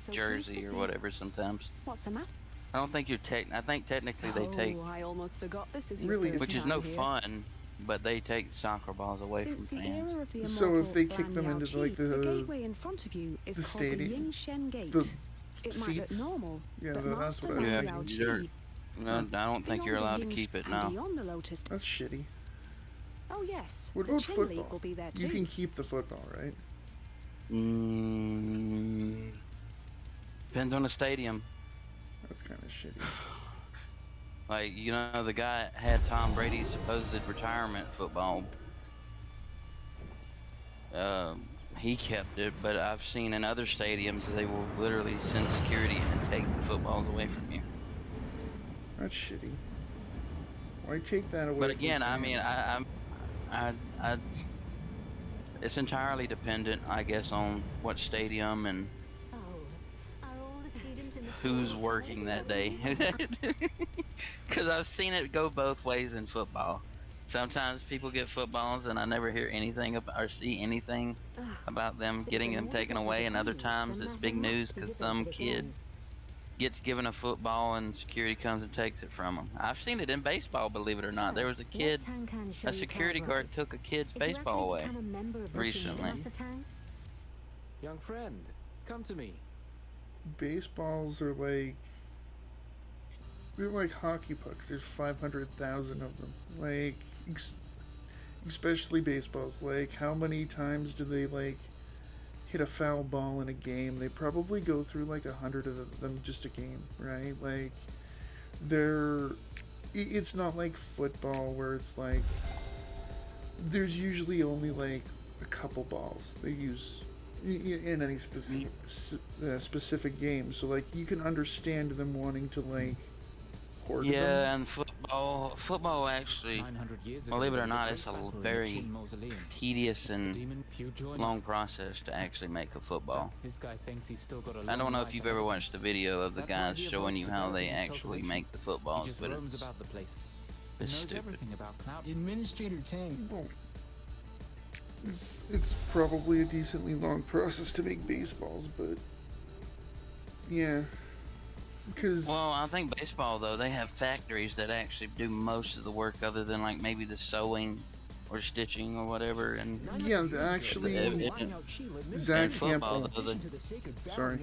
jersey or whatever sometimes. What's the matter? I don't think I think technically they take. I almost forgot this is Really, your first Which is time no here. fun, but they take soccer balls away Since from the fans. era of the So if they immortal kick them Ban into Yao like Chi, the gateway in front of you is the called the stadium, Ying Shen Gate. the It might look seats. normal, Yeah, but that's Master what I Ban was Yao thinking. Chi, No, I don't think you're beyond the allowed to Ying keep it and now. beyond the Lotus. That's shitty. Oh yes, What the about Chin football? League will be there too. You can keep the football, right? Depends on the stadium. That's kind of shitty. Like, the guy had Tom Brady's supposed retirement football. He kept it, but I've seen in other stadiums they will literally send security and take the footballs away from you. That's shitty. Why take that away? But from again, I mean, fans? it's entirely dependent, I guess, on what stadium and who's working that day. Because I've seen it go both ways in football. Sometimes people get footballs and I never hear anything about or see anything about them getting them taken away, and other times it's big news because some kid gets given a football and security comes and takes it from them. I've seen it in baseball, believe it or not. There was a kid, a security guard took a kid's baseball away recently. Young friend, come to me. Baseballs are like, they're like hockey pucks. There's 500,000 of them. Like, especially baseballs. Like, how many times do they like hit a foul ball in a game? They probably go through like 100 of them just a game, right? Like, it's not like football where it's like there's usually only like a couple balls they use in any specific game, so like you can understand them wanting to like hoard them. Yeah, and football actually, believe it or not, it's a very tedious and long process to actually make a football. This guy thinks he's still got a I don't long know life if you've ahead ever of him. watched the video of the That's guys why he showing avoids you how they developing his actually calculation. make the He footballs, just but roams it's about the place. He it's knows stupid. everything about Cloud. Administrator Tang. Well, it's probably a decently long process to make baseballs, but yeah, because Well, I think baseball though, they have factories that actually do most of the work other than like maybe the sewing or stitching or whatever. And yeah, actually, Zach football Campbell. though, Sorry,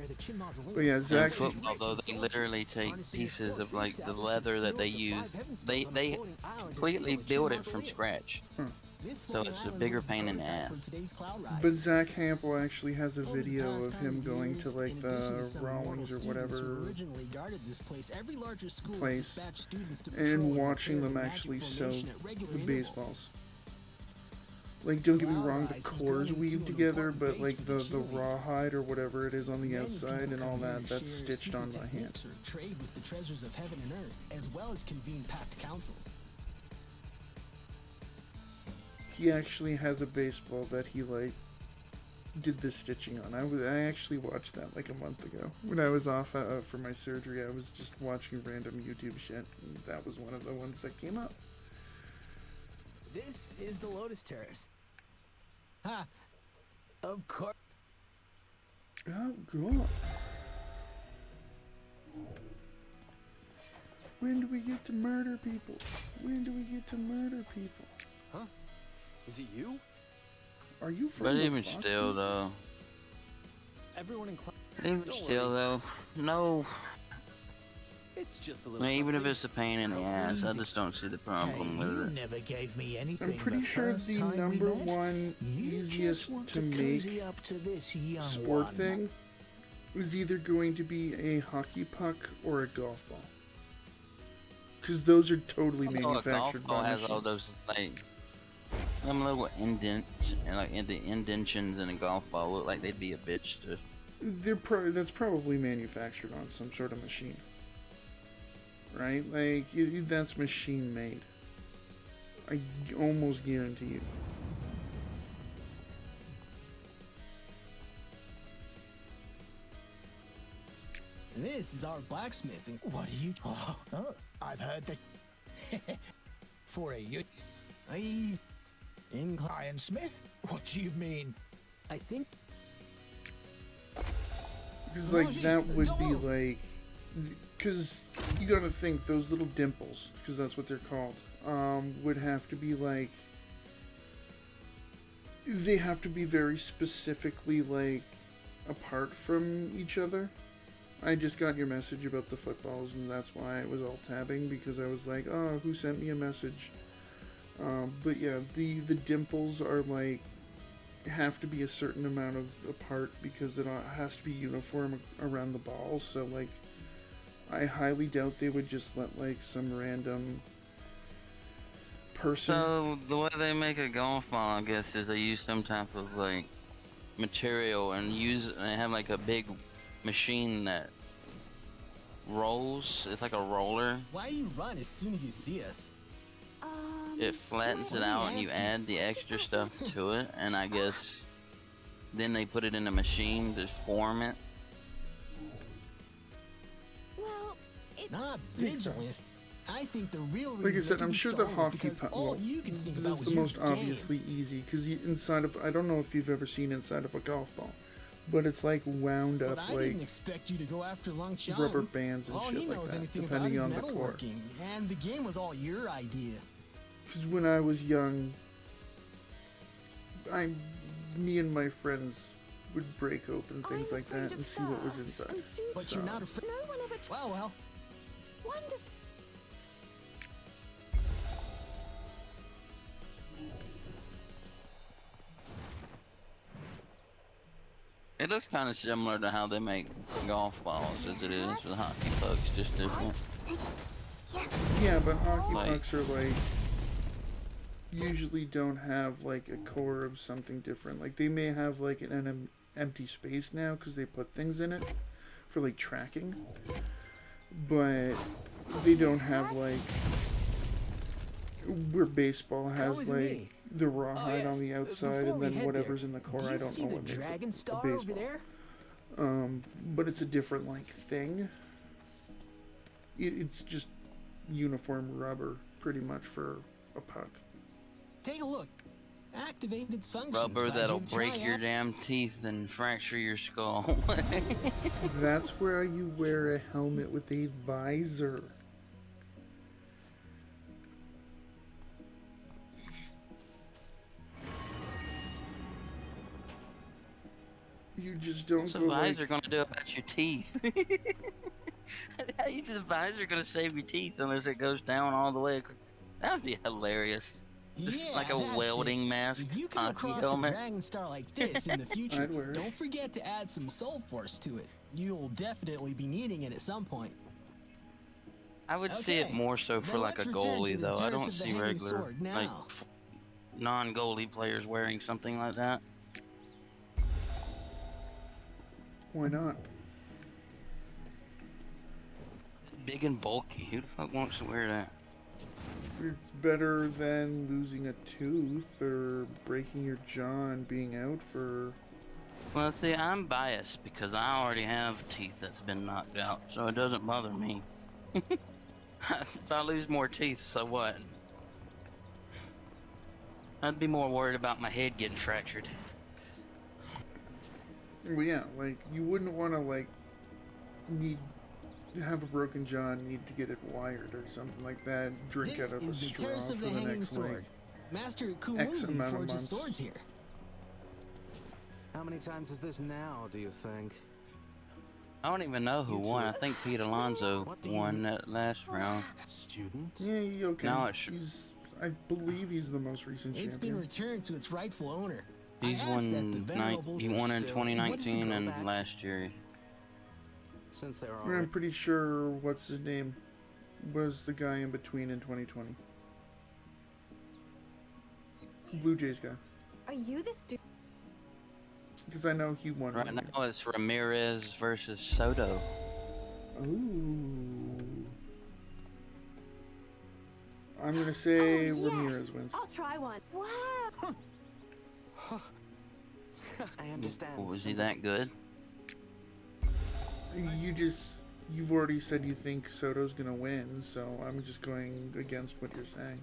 but yeah, Zach. in football though, they literally take pieces of like the leather that they use. They completely build it from scratch. So it's a bigger pain in the ass. But Zach Campbell actually has a video of him going to like the Rawlings or whatever place and watching them actually sew the baseballs. Like, don't get me wrong, the cores weave together, but like the rawhide or whatever it is on the outside and all that, that's stitched on by hand. Trade with the treasures of heaven and earth, as well as convene packed councils. He actually has a baseball that he like did this stitching on. I actually watched that like a month ago when I was off for my surgery. I was just watching random YouTube shit, and that was one of the ones that came up. This is the Lotus Terrace. Ha! Of course. Oh god. When do we get to murder people? When do we get to murder people? Huh? Is it you? Are you from But the even Fox still, movies? though. Everyone in class. Even still, though. No. It's just a I little. mean, even if something. it's a pain in the ass, I just don't see the problem Hey, with you it. never gave me anything. I'm pretty the sure first the time we number met. one You easiest just want to make cozy up to this young sport one. thing is either going to be a hockey puck or a golf ball. Because those are totally Oh, a manufactured golf ball by has all machines. those like them little indents and like the indentions in a golf ball look like they'd be a bitch to. That's probably manufactured on some sort of machine, right? Like that's machine made. I almost guarantee you. This is our blacksmithing. What are you? Oh, I've heard that. For a you. In Ironsmith? What do you mean? I think. Because like that would be like, because you gotta think those little dimples, because that's what they're called, would have to be like, they have to be very specifically like apart from each other. I just got your message about the footballs, and that's why I was all tabbing, because I was like, oh, who sent me a message? But yeah, the dimples are like, have to be a certain amount of apart, because it has to be uniform around the ball. So like, I highly doubt they would just let like some random person. So the way they make a golf ball, I guess, is they use some type of like material and have like a big machine that rolls. It's like a roller. Why you run as soon as you see us? It flattens it out and you add the extra stuff to it, and I guess then they put it in a machine to form it. Well, Not vigilant. I think the real reason Like I they said, can I'm be sure the stolen is hockey because puck. all Well, you can think about that's was the your most game. obviously easy, because inside of, I don't know if you've ever seen inside of a golf ball, but it's like wound But up I like didn't expect you to go after Long John. rubber bands and all shit he like knows that, anything depending about on is the core. metalworking, and the game was all your idea. Because when I was young, me and my friends would break open things like that and see what was inside. But So- you're not afraid. no one ever. Well. Wonderful. It looks kind of similar to how they make golf balls as it is with hockey pucks, just different. Yeah, but hockey Like- pucks are like usually don't have like a core of something different. Like they may have like an empty space now because they put things in it for like tracking, but they don't have like where baseball has with like me. the rawhide yes. on the outside Before and we then head whatever's there, in the core. do I you don't see know the what makes dragon it star a over baseball. there? But it's a different like thing. It's just uniform rubber pretty much for a puck. Take a look. Activate its functions. Rubber by that'll giving break try your out- damn teeth and fracture your skull. That's where you wear a helmet with a visor. You just don't What's a go visor like, gonna do about your teeth? How is the visor gonna save your teeth unless it goes down all the way? That would be hilarious. Just Yeah, like a that's welding it. mask, If you come hockey across helmet. a dragon star like this in the future, I'd wear it. don't forget to add some soul force to it. You'll definitely be needing it at some point. I would see it Okay, more so for then like a let's return to goalie the though. I terrace don't of the see hanging regular sword like now. non-goalie players wearing something like that. why not? Big and bulky. Who the fuck wants to wear that? It's better than losing a tooth or breaking your jaw and being out for. Well, see, I'm biased because I already have teeth that's been knocked out, so it doesn't bother me. If I lose more teeth, so what? I'd be more worried about my head getting fractured. Well, yeah, like you wouldn't want to like need have a broken jaw and need to get it wired or something like that. Drink This out of a is the straw Terrace of for the the Hanging next Sword. like Master X Kumuzi amount of forges months. swords here. How many times is this now, do you think? I don't even know who won. I think Pete Alonso What do you won that last round. Student? Yeah, okay. No, it should. I believe he's the most recent It's been champion. returned to its rightful owner. He's I asked won. that the venerable- He won in Still, 2019 what is and the last year. Since there I'm are pretty sure what's his name was the guy in between in 2020. Blue Jays guy. Are you the student? Because I know he won. Right one now year. it's Ramirez versus Soto. Ooh. I'm gonna say Oh, yes. Ramirez wins. I'll try one. Wow. I understand. Was he that good? You've already said you think Soto's gonna win, so I'm just going against what you're saying.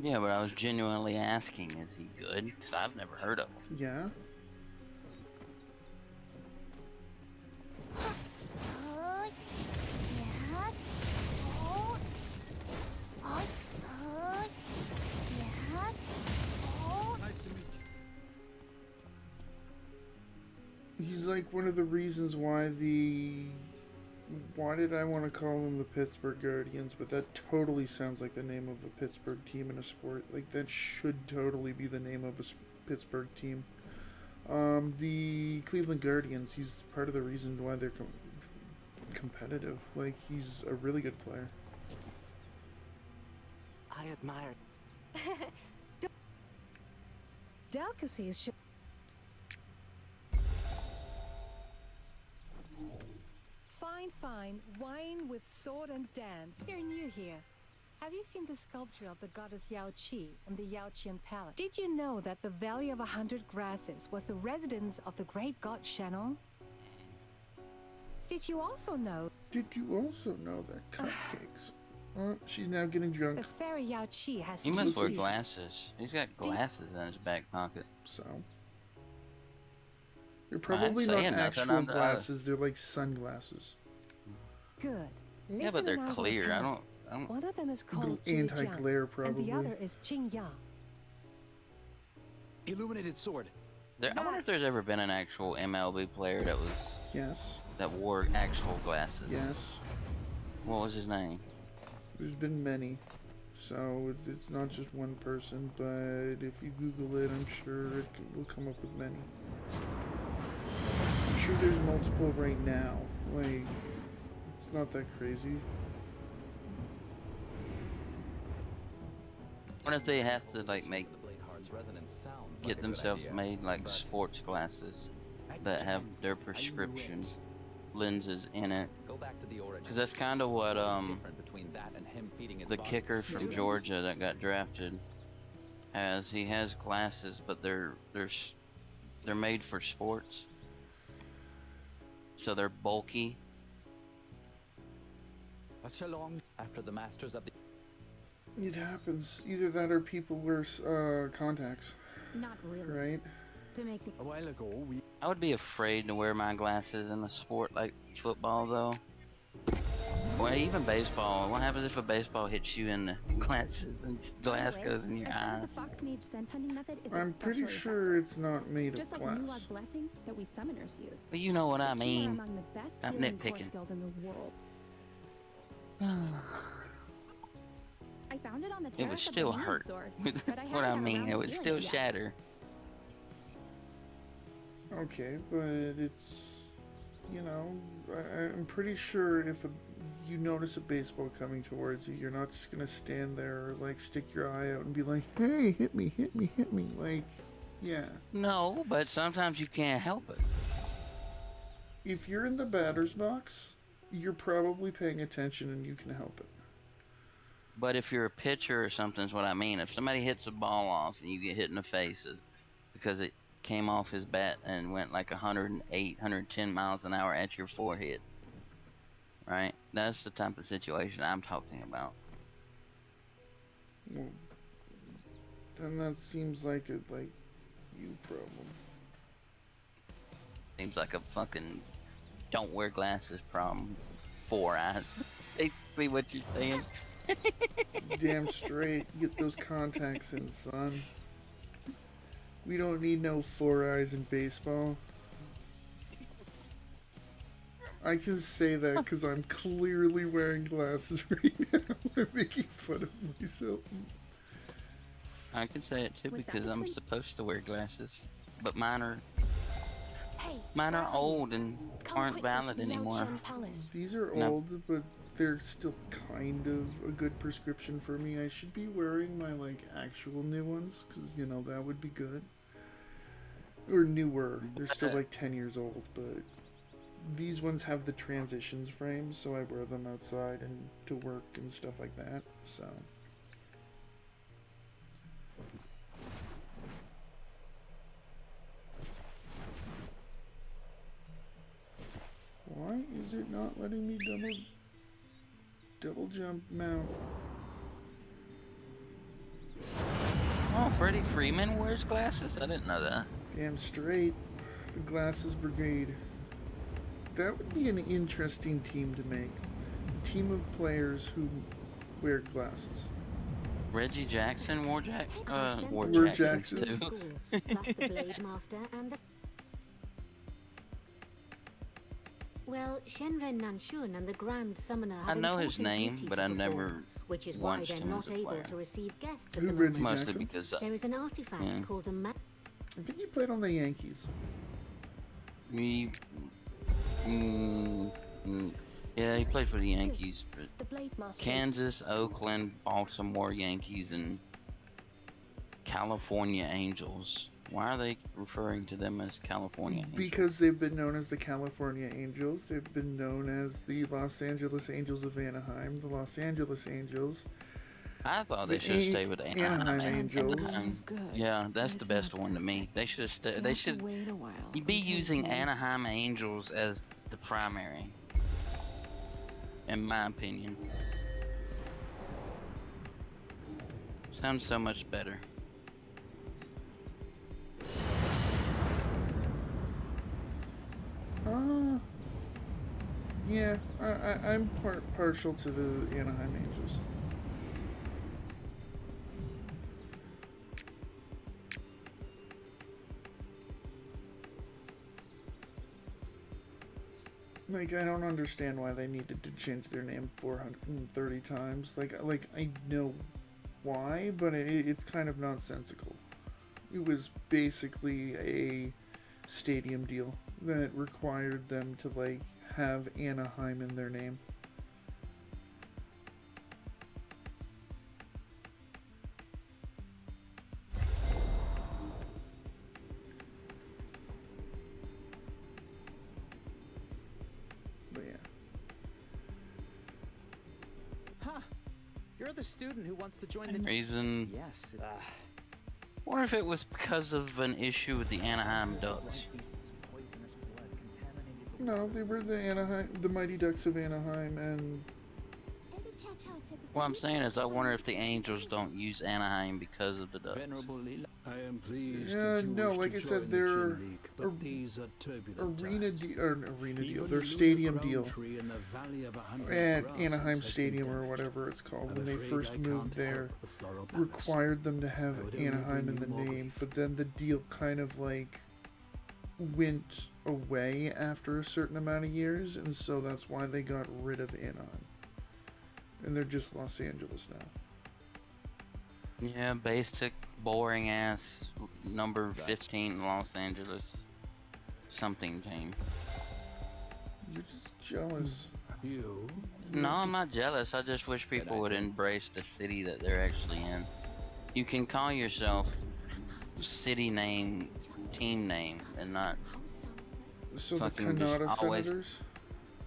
Yeah, but I was genuinely asking, is he good? Because I've never heard of him. Yeah. He's like one of the reasons why why did I want to call them the Pittsburgh Guardians? But that totally sounds like the name of a Pittsburgh team in a sport. Like, that should totally be the name of a Pittsburgh team. The Cleveland Guardians, he's part of the reason why they're competitive. Like, he's a really good player. I admire. Delicacies should. Fine. Wine with sword and dance. You're new here. Have you seen the sculpture of the goddess Yao Qi in the Yaoqian Palace? Did you know that the Valley of 100 Grasses was the residence of the great god Shannon? Did you also know Did you also know that cupcakes? She's now getting drunk. the fairy Yao Qi has He two must wear teeth? glasses. He's got glasses in his back pocket. So. They're probably not saying nothing, actual I'm- glasses, they're like sunglasses. Good. Yeah, Listen but they're and I will clear. tell I you. don't. One of them is called Jie Anti-glare, Jiang, probably. and the other is Qing Ya. Illuminated sword. I wonder if there's ever been an actual MLB player that was. Yes. That wore actual glasses. Yes. What was his name? There's been many. So it's not just one person, but if you Google it, I'm sure will come up with many. I'm sure there's multiple right now. Like, it's not that crazy. I wonder if they have to like make get themselves made like sports glasses that have their prescription lenses in it. Because that's kind of what the kicker from Georgia that got drafted has. He has glasses, but they're made for sports, so they're bulky. That's so long after the masters of the. It happens. Either that or people wear contacts. Not really. Right? To make A while ago, we. I would be afraid to wear my glasses in a sport like football, though. Well, even baseball. What happens if a baseball hits you in the glasses and glass goes in your eyes? The fox mage scent hunting method is I'm pretty especially sure it's not made just of like glass. Nua's blessing that we summoners use. But you know what I The two are mean. among the best I'm healing core nitpicking. skills in the world. I found it on the It would terrace of still the Hanging hurt. Sword, That's but I what haven't I got mean. around It to would healing still it yet. shatter. Okay, but it's, you know, I'm pretty sure if you notice a baseball coming towards you, you're not just gonna stand there or like stick your eye out and be like, hey, hit me. Like, yeah. No, but sometimes you can't help it. If you're in the batter's box, you're probably paying attention and you can help it. But if you're a pitcher or something, is what I mean. If somebody hits a ball off and you get hit in the face because it came off his bat and went like 108, 110 miles an hour at your forehead, right? That's the type of situation I'm talking about. Well, then that seems like a you problem. Seems like a fucking don't wear glasses problem. 4 eyes. Basically what you're saying. Damn straight. Get those contacts in, son. We don't need no 4 eyes in baseball. I can say that because I'm clearly wearing glasses right now. I'm making fun of myself. I can say it too because I'm supposed to wear glasses. But mine are old and aren't valid anymore. These are No. old, but they're still kind of a good prescription for me. I should be wearing my like actual new ones because you know that would be good. Or newer. They're still like 10 years old, but these ones have the transitions frames, so I wear them outside and to work and stuff like that. So. Why is it not letting me double jump mount? Oh, Freddie Freeman wears glasses? I didn't know that. Damn straight. The Glasses Brigade. That would be an interesting team to make. A team of players who wear glasses. Reggie Jackson wore Wore Jacksons too. Schools, plus the Blade Master and the... Well, Shenren Nanshun and the Grand Summoner have I know his important name, duties but to I perform, never which is why watched they're him not as a able player. to receive guests at Who, the Reggie moment. Mostly Jackson? because There is an artifact yeah. called the I think he played on the Yankees. Yeah, he played for the Yankees, but The Blade Master. Kansas, Oakland, Baltimore Yankees, and California Angels. Why are they referring to them as California Angels? Because they've been known as the California Angels. They've been known as the Los Angeles Angels of Anaheim, the Los Angeles Angels. I thought they should have stayed with Anaheim. Anaheim Angels. Yeah, that's the best one to me. They should have stayed. They should be using Anaheim Angels as the primary, in my opinion. Sounds so much better. Yeah, I'm partial to the Anaheim Angels. Like, I don't understand why they needed to change their name 430 times. Like I know why, but it's kind of nonsensical. It was basically a stadium deal that required them to, like, have Anaheim in their name. But yeah. Huh. You're the student who wants to join the... Reason. Yes. Or if it was because of an issue with the Anaheim Ducks. No, they were the Mighty Ducks of Anaheim, and What I'm saying is, I wonder if the Angels don't use Anaheim because of the Ducks. I am pleased yeah, that you no, wish like to I join said, the they're Chin League, but these are turbulent arena times. deal, Even their Lunar stadium Crown deal Tree in the Valley of 100 at Grasses Anaheim has been Stadium or damaged. whatever it's called I'm when they afraid first I moved can't help there the Floral Palace. required them to have I would only Anaheim in bring the you more name, grief. but then the deal kind of like went away after a certain amount of years, and so that's why they got rid of Anaheim. And they're just Los Angeles now. Yeah, basic, boring ass number 15 Los Angeles something team. You're just jealous. You? No, I'm not jealous. I just wish people would embrace the city that they're actually in. You can call yourself city name, team name, and not So the fucking just Kanata always Senators?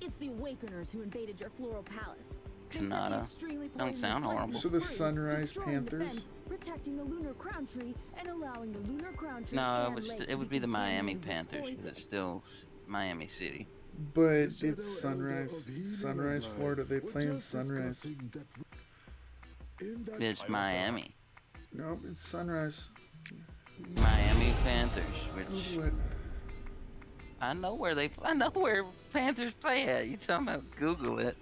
It's the Awakeners who invaded your floral palace. They said the Kanata. extremely Don't sound poisonous horrible. So the free, Sunrise destroying the Panthers? fence, protecting the lunar crown tree, and allowing the lunar crown tree No, and lake it to would be the Miami contaminated with Panthers, 'cause poison. it's still Miami City. But it's Sunrise. Sunrise, Florida. They play in Sunrise. It's Miami. Nope, it's Sunrise. Miami Panthers, which Google it. I know where Panthers play at. You talking about Google it?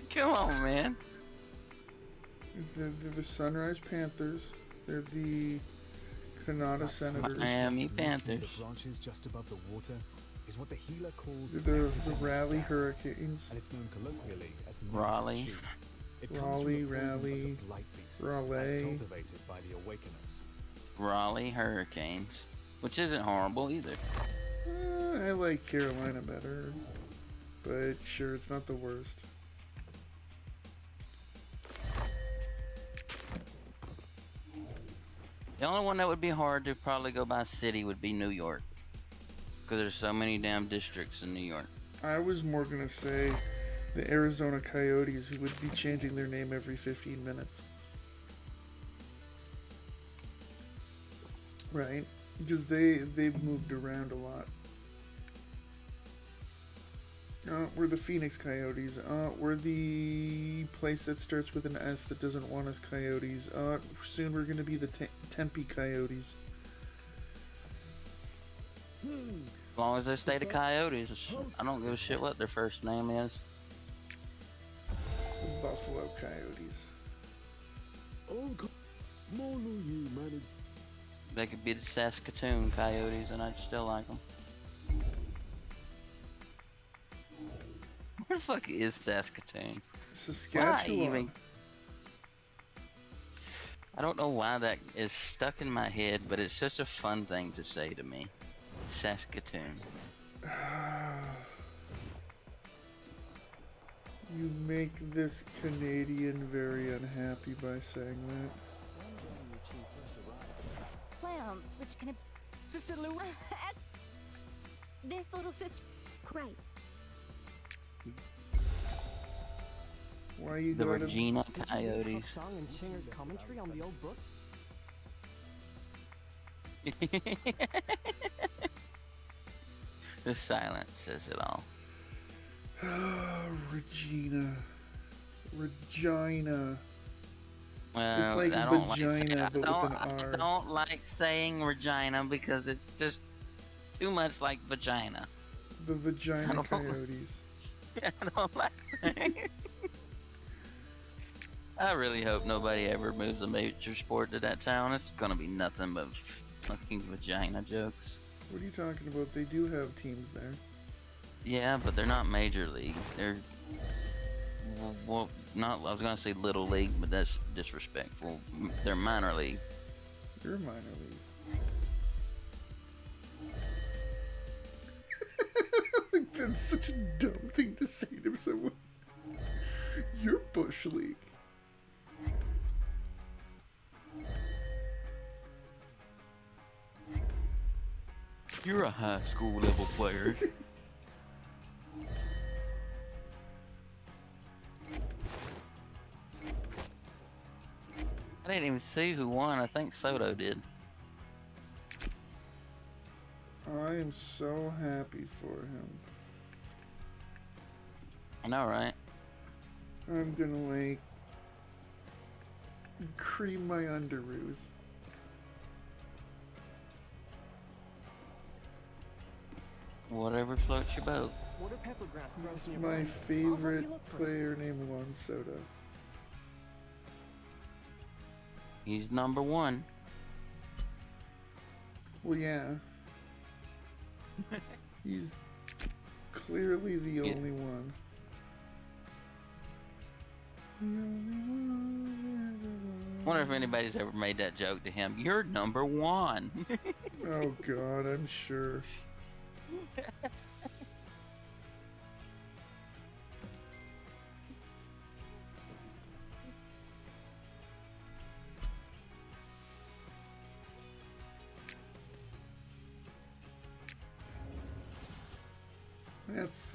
Come on, man. They're the Sunrise Panthers. They're the Kanata Senators. Miami Panthers. The branches just above the water is what the healer calls the Raleigh Hurricanes. And it's known colloquially as Raleigh. It comes from the poison of the Raleigh, blight beasts, Raleigh. as cultivated by the Awakeners. Raleigh Hurricanes, which isn't horrible either. I like Carolina better, but sure, it's not the worst. The only one that would be hard to probably go by city would be New York, because there's so many damn districts in New York. I was more gonna say the Arizona Coyotes, who would be changing their name every 15 minutes. Right? Because they've moved around a lot. We're the Phoenix Coyotes. We're the place that starts with an S that doesn't want us Coyotes. Soon we're gonna be the Tempe Coyotes. As long as they stay the Coyotes, I don't give a shit what their first name is. The Buffalo Coyotes. They could be the Saskatoon Coyotes, and I'd still like them. Where the fuck is Saskatoon? Saskatchewan. I don't know why that is stuck in my head, but it's such a fun thing to say to me. Saskatoon. You make this Canadian very unhappy by saying that. Plants, which can... Sister Lou... This little sister... Great. Why you The go to... Regina Did you read Coyotes. Song and Shinger's commentary on the old book? The silence says it all. Regina. Regina. Well, it's like I don't vagina, but with an I R. don't like saying Regina because it's just too much like vagina. The Vagina Coyotes. I don't like that. I really hope nobody ever moves a major sport to that town. It's gonna be nothing but fucking vagina jokes. What are you talking about? They do have teams there. Yeah, but they're not major league. They're well, not. I was gonna say little league, but that's disrespectful. They're minor league. You're minor league. Like, that's such a dumb thing to say to someone. You're bush league. You're a high school level player. I didn't even see who won. I think Soto did. I am so happy for him. I know, right? I'm gonna, like, cream my underoos. Whatever floats your boat. What are pepper grass grows nearby? My I'll help favorite you look for it. player named Juan Soto. He's number one. Well, yeah. He's clearly the only one. Wonder if anybody's ever made that joke to him. You're number one. Oh God, I'm sure.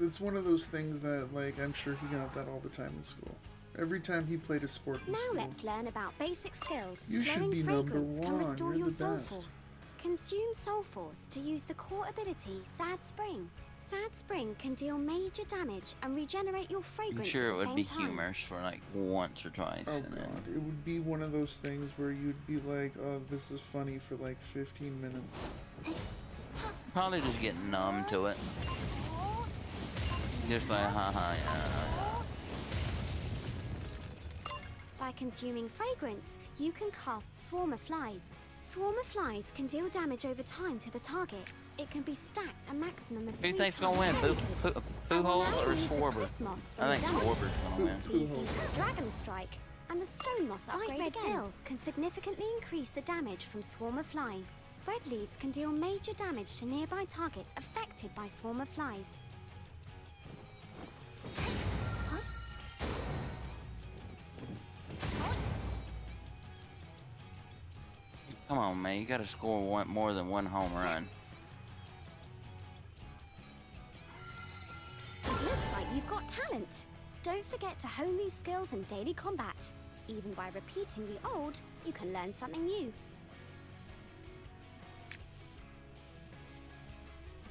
It's one of those things that, like, I'm sure he got that all the time in school. Every time he played a sport in Now school. let's learn about basic skills. You should Flowing be number fragrance can one. restore You're your the soul best. force. Consume soul force to use the core ability Sad Spring. Sad Spring can deal major damage and regenerate your I'm fragrance sure at it the would be same time. humorous for like once or twice. Oh and then God, it would be one of those things where you'd be like, oh, this is funny for like 15 minutes. Probably just get numb to it. Just like, haha, yeah. By consuming fragrance, you can cast Swarm of Flies. Swarm of Flies can deal damage over time to the target. It can be stacked a maximum of Who 3 you think's times gonna win? daily. Poohole or Swarber? I think Swarber's gonna win. Please use the Dragon Strike, and the Stone Moss upgrade Red Dill can significantly increase the damage from Swarm of Flies. Red Leads can deal major damage to nearby targets affected by Swarm of Flies. Come on, man. You gotta score more than one home run. It looks like you've got talent. Don't forget to hone these skills in daily combat. Even by repeating the old, you can learn something new.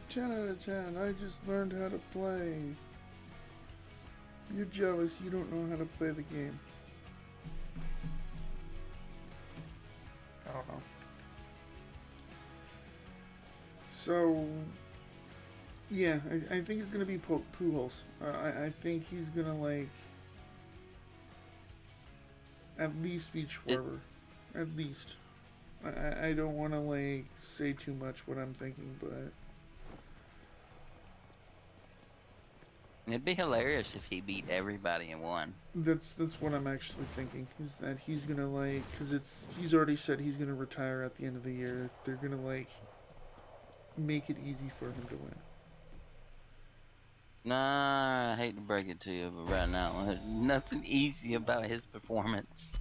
10 out of 10. I just learned how to play. You're jealous. You don't know how to play the game. I don't know. So, yeah, I think it's gonna be Pujols. I think he's gonna like at least be Schwarber. At least. I don't want to like say too much what I'm thinking, but It'd be hilarious if he beat everybody in one. that's what I'm actually thinking, is that he's gonna like, because he's already said he's gonna retire at the end of the year. They're gonna like make it easy for him to win. Nah, I hate to break it to you, but right now there's nothing easy about his performance.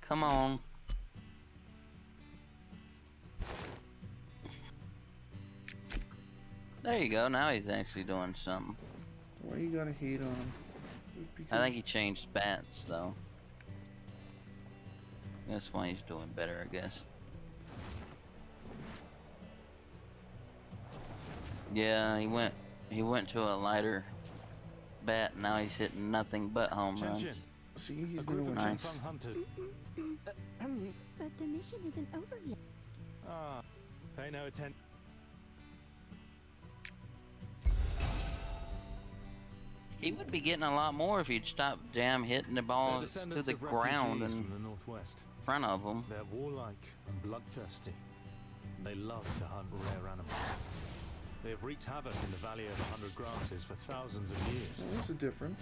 Come on. There you go, now he's actually doing something. Why you gotta hate on him? I think he changed bats though. That's why he's doing better, I guess. Yeah, he went to a lighter bat, and now he's hitting nothing but home runs. See, he's gonna win. Nice. But the mission isn't over yet. Ah, pay no attention. He would be getting a lot more if he'd stop damn hitting the ball to the ground and from the northwest. in front of him. They're warlike and bloodthirsty. They love to hunt rare animals. They have wreaked havoc in the Valley of 100 Grasses for thousands of years. Well, that's a different.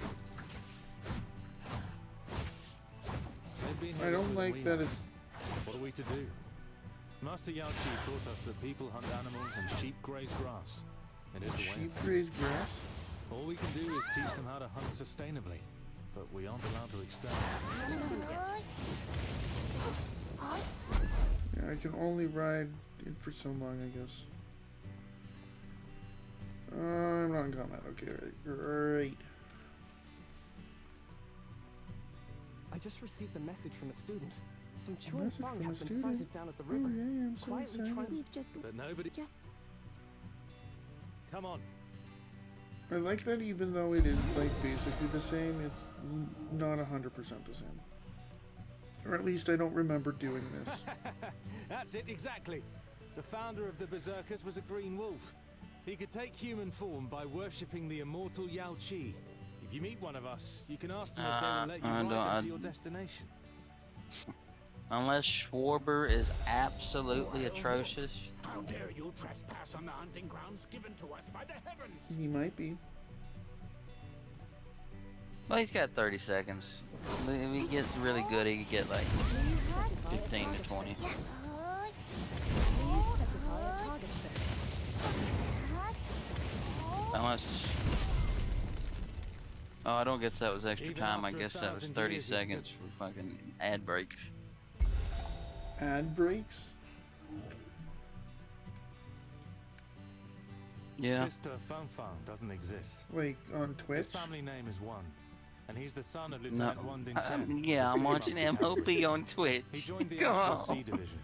They've been I here don't longer like than that we it's. have. What are we to do? Master Yao Qi taught us that people hunt animals and sheep graze grass. It is the way Sheep of graze things. grass? All we can do is teach them how to hunt sustainably, but we aren't allowed to extend. Yeah, I can only ride it for so long, I guess. I'm not in combat. Okay, right. Great. I just received a message from a student. Some A Chuan message Fang from a have been student? sighted down at the Oh, river. yeah, I'm so quietly excited. trying. We've just But nobody. Come on. I like that even though it is like basically the same, it's not 100% the same. Or at least I don't remember doing this. That's it, exactly. The founder of the Berserkers was a green wolf. He could take human form by worshipping the immortal Yao Qi. If you meet one of us, you can ask them if they will let you ride them to your destination. Unless Schwarber is absolutely atrocious. How dare you trespass on the hunting grounds given to us by the heavens? He might be. Well, he's got 30 seconds. If he gets really good, he could get like 15 to 20. Unless... Oh, I don't guess that was extra Even time. I after guess that was 1,000 30 years, seconds for fucking ad breaks. Ad breaks? Yeah. Sister Fang Fang doesn't exist. Like on Twitch? His family name is Wan, and he's the son of No, Lieutenant Wan Dingchen. yeah, I'm watching MOP on Twitch. He joined the Come Astral on. Sea Division.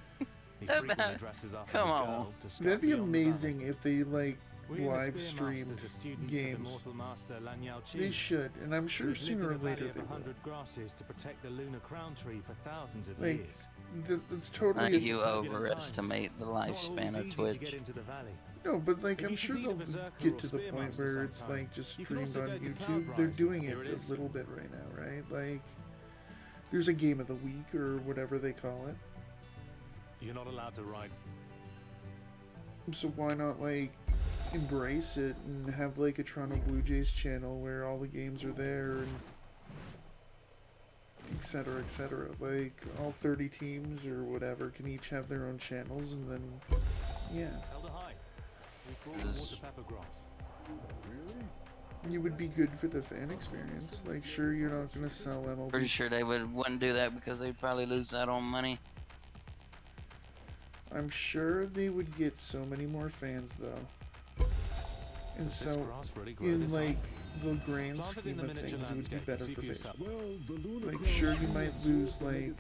He frequently dresses up Come as a on. girl to scout That'd be beyond the amazing if they like We and the live Spearmasters streamed are students of games. Immortal Master Lan Yao Qi. They should, and I'm sure We've lived sooner or in the later Valley they of will. 100 Grasses to protect the lunar crown tree for thousands of Like, years. That's totally. I think you overestimate the lifespan of Twitch. No, but like I'm sure they'll get to the point where it's like just streamed on YouTube. They're doing it a little bit right now, right? Like there's a game of the week or whatever they call it. You're not allowed to ride. So why not like embrace it and have like a Toronto Blue Jays channel where all the games are there and etc. etc. Like all 30 teams or whatever can each have their own channels and then yeah. You would be good for the fan experience. Like sure you're not gonna sell MLB. Pretty sure they wouldn't do that because they'd probably lose out on money. I'm sure they would get so many more fans though. And so, in like the grand scheme of things, it would be better for baseball. Like sure you might lose like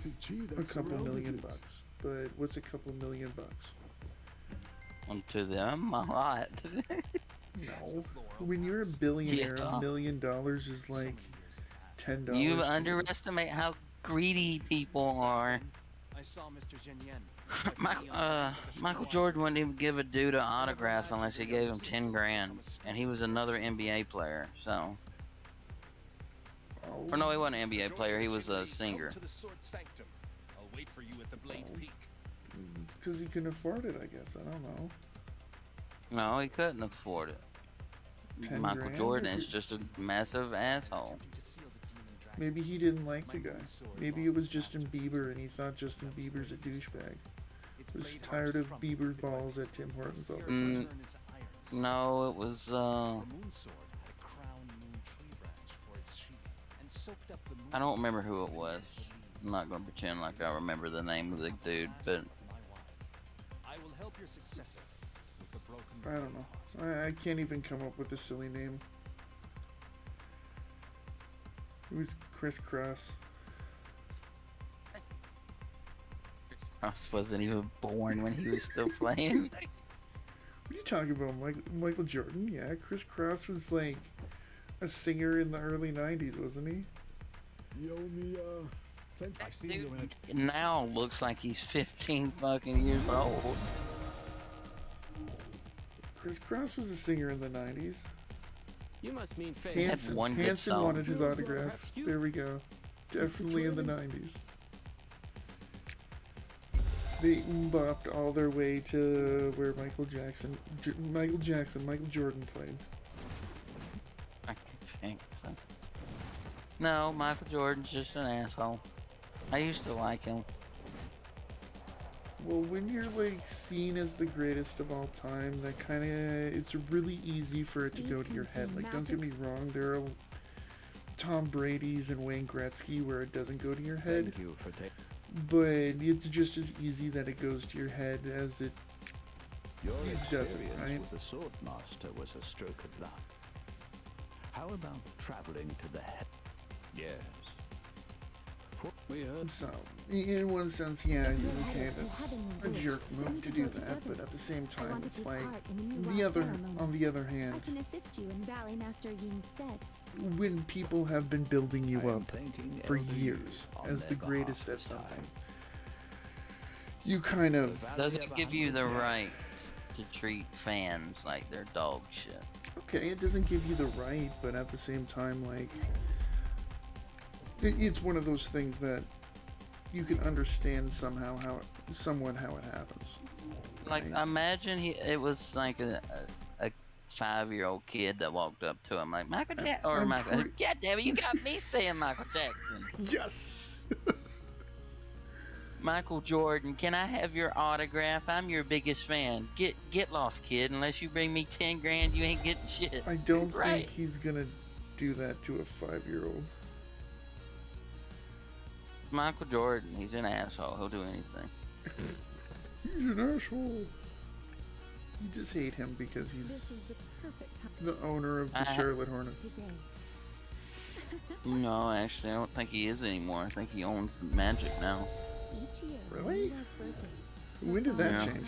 a couple $1,000,000 bucks, but what's a couple $1,000,000 bucks? To them, a lot. No. When you're a billionaire, $1 million is like $10. You underestimate how greedy people are. I saw Mr. Jinyen. Michael Jordan wouldn't even give a dude an autograph unless he gave him 10 grand, and he was another NBA player. So, or no, he wasn't an NBA player. He was a singer. I'll wait for you at the Blade Peak. Because he can afford it, I guess. I don't know. No, he couldn't afford it. Michael Jordan is just a massive asshole. Maybe he didn't like the guy. Maybe it was Justin Bieber and he thought Justin Bieber's a douchebag. He was tired of Bieber balls at Tim Hortons all the time. No, it was I don't remember who it was. I'm not gonna pretend like I remember the name of the dude, but I will help your successor with the broken. I don't know. I can't even come up with a silly name. Who's Chris Cross? Cross wasn't even born when he was still playing. What are you talking about, Michael Jordan? Yeah, Chris Cross was like a singer in the early 90s, wasn't he? I see you now looks like he's 15 fucking years old. Chris Cross was a singer in the 90s. You must mean Hanson wanted his autograph. There we go. Definitely in the 90s. They bopped all their way to where Michael Jordan played. No, Michael Jordan's just an asshole. I used to like him. Well, when you're like seen as the greatest of all time, that kind of it's really easy for it to go to your head. Like, don't get me wrong, there are Tom Brady's and Wayne Gretzky where it doesn't go to your head. Thank you for taking. But it's just as easy that it goes to your head as it Your experience doesn't, right? with the Sword Master was a stroke of luck. How about traveling to the head? Yes. We heard so. In one sense, yeah, okay, that's a jerk move to do that, but at the same time, it's like on the other hand, I can assist you in Valley Master Yin's stead. When people have been building you up for years as the greatest at something, you kind of doesn't give you the right to treat fans like they're dog shit. Okay, it doesn't give you the right, but at the same time, like, it's one of those things that you can understand somehow somewhat how it happens. Like, right? imagine it was like a 5-year-old kid that walked up to him like Michael Jackson, or Michael. God damn it, you got me saying Michael Jackson. Yes. Michael Jordan, can I have your autograph? I'm your biggest fan. Get lost, kid. Unless you bring me 10 grand, you ain't getting shit. I don't think he's gonna do that to a 5-year-old. Michael Jordan, he's an asshole. He'll do anything. He's an asshole. You just hate him because he's the owner of the Charlotte Hornets. No, actually, I don't think he is anymore. I think he owns the Magic now. Really? When did that change?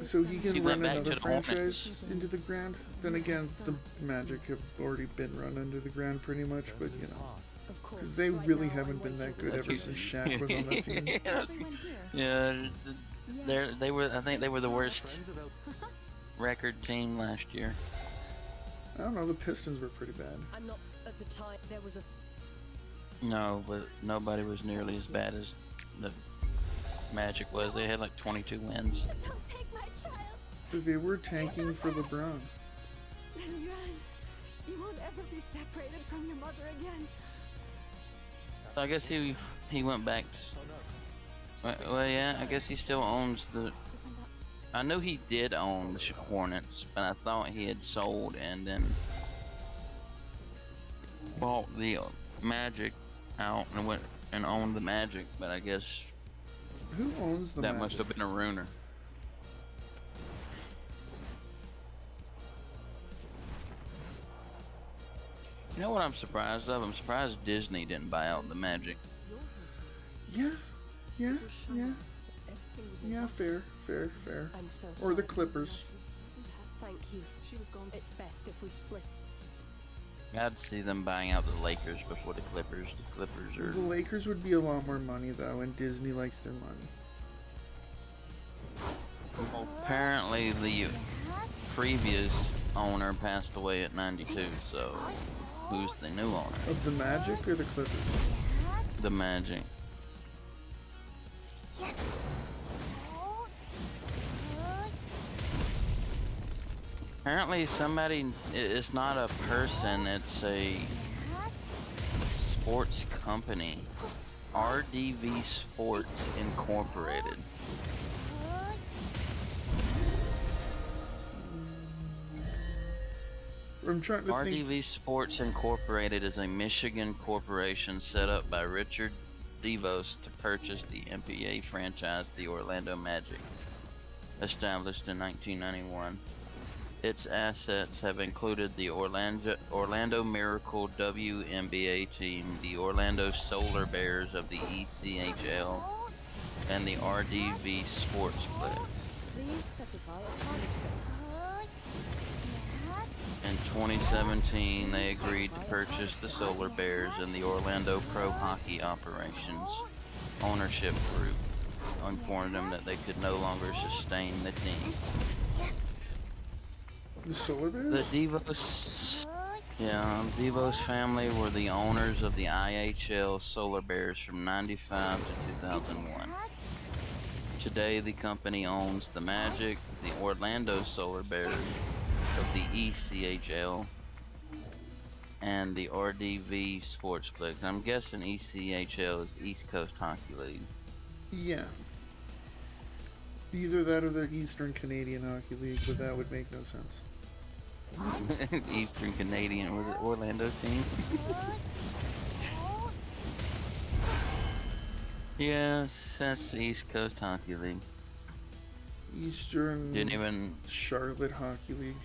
So he can run another franchise into the ground? Then again, the Magic have already been run into the ground pretty much, but you know. Because they really haven't been that good ever since Shaq was on that team. Yeah, they were. I think they were the worst record team last year. I don't know. The Pistons were pretty bad. I'm not at the time. There was a. No, but nobody was nearly as bad as the Magic was. They had like 22 wins. Don't take my child. They were tanking for LeBron. Then run. You won't ever be separated from your mother again. So I guess he went back to, well, yeah, I guess he still owns the, I knew he did own the Hornets, but I thought he had sold and then bought the Magic out and went and owned the Magic, but I guess who owns the that Magic? must have been a ruiner. You know what I'm surprised of? I'm surprised Disney didn't buy out the Magic. Yeah, yeah. Fair. Or the Clippers. Thank you. She was gone. It's best if we split. I'd see them buying out the Lakers before the Clippers. The Clippers are... The Lakers would be a lot more money though, and Disney likes their money. Well, apparently the previous owner passed away at 92, so who's the new owner? Of the Magic or the Clippers? The Magic. Apparently somebody, it's not a person, it's a sports company. RDV Sports Incorporated. I'm trying to think. RDV Sports Incorporated is a Michigan corporation set up by Richard DeVos to purchase the NBA franchise, the Orlando Magic, established in 1991. Its assets have included the Orlando Miracle WNBA team, the Orlando Solar Bears of the ECHL, and the RDV Sports Club. Please specify a target first. In 2017, they agreed to purchase the Solar Bears and the Orlando Pro Hockey Operations ownership group, informed them that they could no longer sustain the team. The Solar Bears? The DeVos family were the owners of the IHL Solar Bears from 95 to 2001. Today, the company owns the Magic, the Orlando Solar Bears of the ECHL, and the RDV Sports League. I'm guessing ECHL is East Coast Hockey League. Yeah. Either that or the Eastern Canadian Hockey League, but that would make no sense. Eastern Canadian, was it Orlando team? Yes, that's the East Coast Hockey League. Eastern Charlotte Hockey League.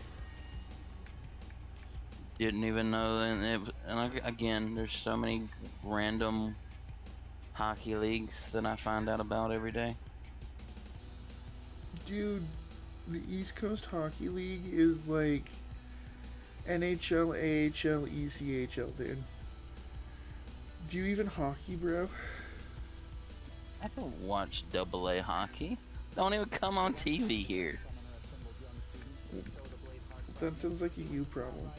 Didn't even know, and again, there's so many random hockey leagues that I find out about every day. Dude, the East Coast Hockey League is like NHL, AHL, ECHL, dude. Do you even hockey, bro? I don't watch AA hockey. Don't even come on TV here. That sounds like a you problem.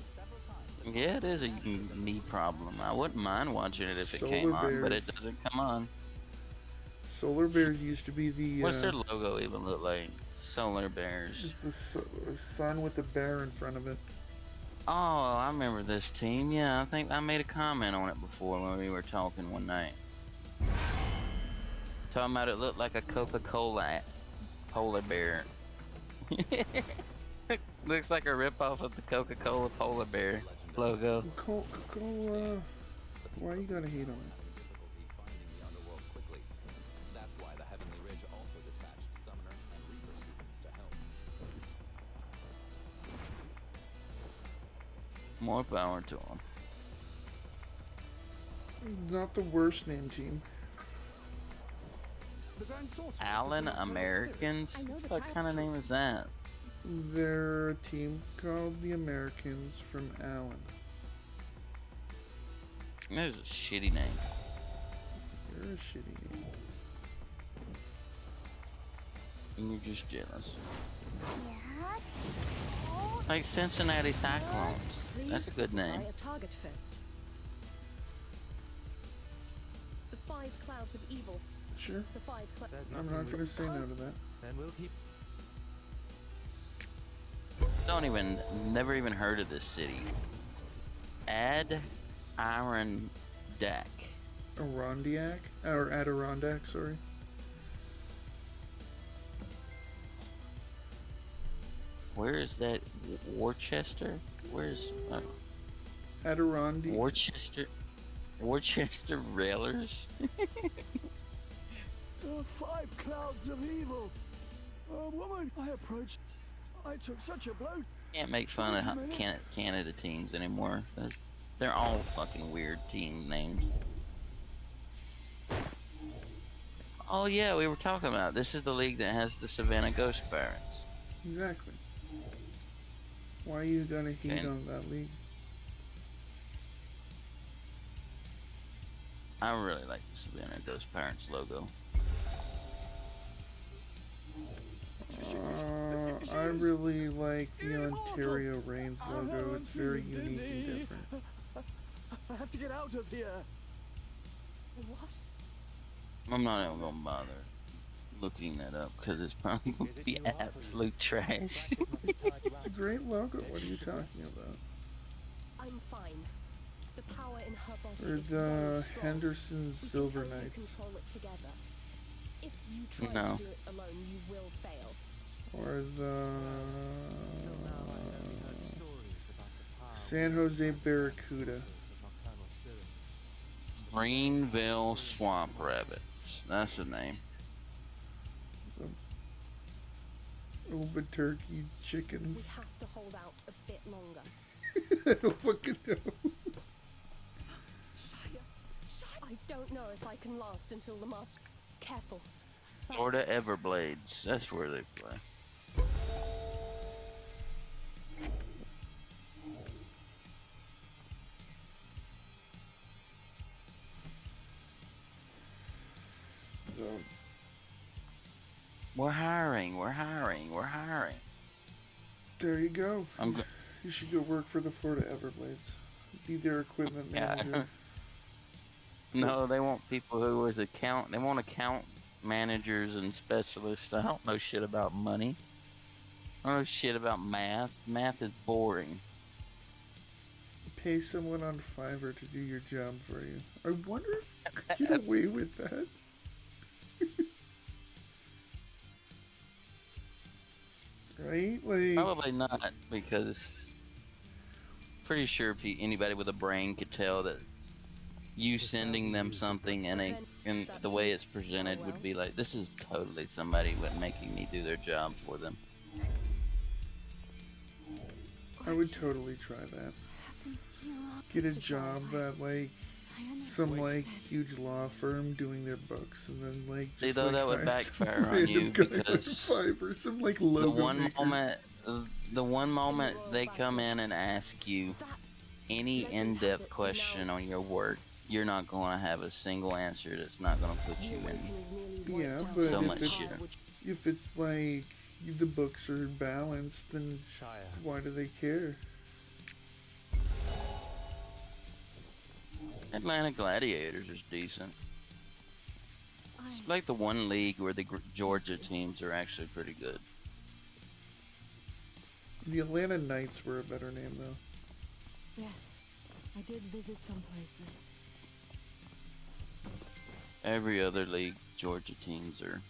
Yeah, it is a me problem. I wouldn't mind watching it if it came on, but it doesn't come on. Solar Bears used to be the... What's their logo even look like? Solar Bears. It's the sun with the bear in front of it. Oh, I remember this team. Yeah, I think I made a comment on it before when we were talking one night. Talking about it looked like a Coca-Cola polar bear. Looks like a ripoff of the Coca-Cola polar bear logo. Coca-Cola. Why you gotta hate on it? That's why the Heavenly Ridge also dispatched Summoner and Reaper students to help. More power to them. Not the worst named team. Allen Americans? What kind of name is that? They're a team called the Americans from Allen. That is a shitty name. You're a shitty name. And you're just jealous. Like Cincinnati Cyclones. That's a good name. A target first. The 5 clouds of evil. Sure. The 5 clouds. I'm not gonna say no to that. Then we'll keep. Never even heard of this city. Adirondack. Adirondack? Or Adirondack, sorry. Where is that? Worcester? Where's Adirondack? Worcester Railers? The 5 clouds of evil. Woman, I approached. I took such a blow. Can't make fun of Canada teams anymore. They're all fucking weird team names. Oh yeah, we were talking about this is the league that has the Savannah Ghost Pirates. Exactly. Why you gonna hate on that league? I really like the Savannah Ghost Pirates logo. I really like the Ontario Reigns logo. It's very unique and different. I have to get out of here. What? I'm not even gonna bother looking that up because it's probably gonna be absolute trash. Great logo. What are you talking about? I'm fine. The power in her body Or is very the strong. Henderson We Silver can only Knights. control it together. If you try No. to do it alone, you will fail. Or the San Jose Barracuda. Greenville Swamp Rabbits. That's the name. Albuquerque We chickens. have to hold out a bit longer. I don't fucking know. I don't know if I can last until the master. Careful. Florida Everblades. That's where they play. We're hiring. We're hiring. We're hiring. There you go. I'm You should go work for the Florida Everblades. Be their equipment manager. No, they want people who was account. They want account managers and specialists. I don't know shit about money. I don't know shit about math. Math is boring. Pay someone on Fiverr to do your job for you. I wonder if you could get away with that. Right? Like, Probably not, because pretty sure anybody with a brain could tell that you sending them something and the way it's presented would be like, this is totally somebody making me do their job for them. I would totally try that. Get a job at like some like huge law firm doing their books, and then like See, just, though, like, that would hire backfire some on you random guy on because Fiverr, some like the logo one maker. moment they come in and ask you any in-depth question on your work, you're not going to have a single answer that's not going to put you in Yeah, but so if much it's, shit. if it's like the books are balanced, then why do they care? Atlanta Gladiators is decent. It's like the one league where the Georgia teams are actually pretty good. The Atlanta Knights were a better name though. Yes, I did visit some places. Every other league, Georgia teams are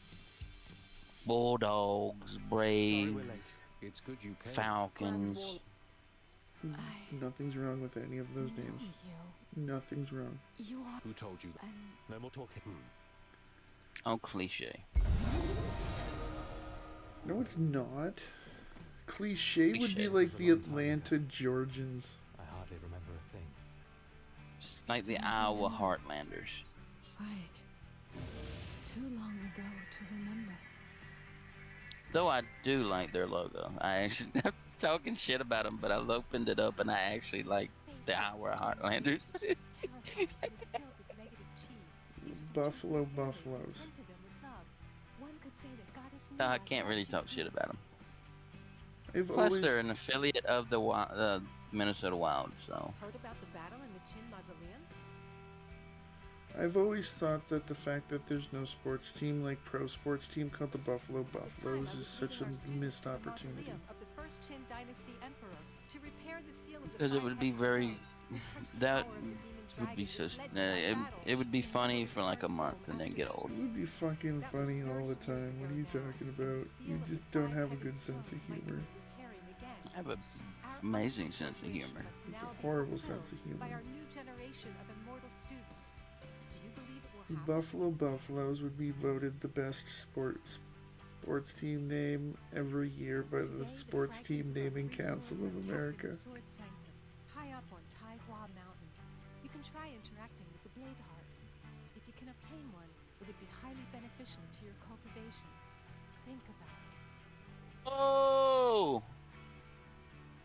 Bulldogs, Braves, It's good you came. Falcons. Nothing's wrong with any of those names. Nothing's wrong. You are. Who told you that? No more talking. Oh, cliche. No, it's not. Cliche would be Cliche. like the Atlanta Georgians. I hardly remember a thing. It's like the Iowa Heartlanders. Right. Too long ago to remember. Though I do like their logo. I actually, I'm talking shit about them, but I opened it up and I actually like the Iowa Heartlanders. is filled with negative chi. Used to Buffalo keep them Buffaloes. and tend to them with love. One could say that Goddess I Mira can't really loves talk you. shit about them. I've Plus, always, they're an affiliate of the Minnesota Wild, so. Heard about the battle in the Chin Mausoleum? I've always thought that the fact that there's no sports team like pro sports team called the Buffalo Buffaloes is such a missed opportunity. Of the first Qin Dynasty Emperor to repair the seal of the Because it five would be headed very. stones that touched the That power of the demon would be dragon so. which led to that battle. It would be funny for like a month and then get old. It would be fucking funny all the time. What are you talking about? You just don't have a good sense of humor. I have an amazing sense of humor. It's a horrible sense of By humor. our new generation of immortal students. Do you believe it will The happen? Buffalo Buffaloes would be voted the best sports team name every year by the Sports Team Naming Council of America. Sword Sanctum, high up on Tai Hua Mountain. You can try interacting with the Blade Heart. If you can obtain one, it would be highly beneficial to your cultivation. Think about it. Oh!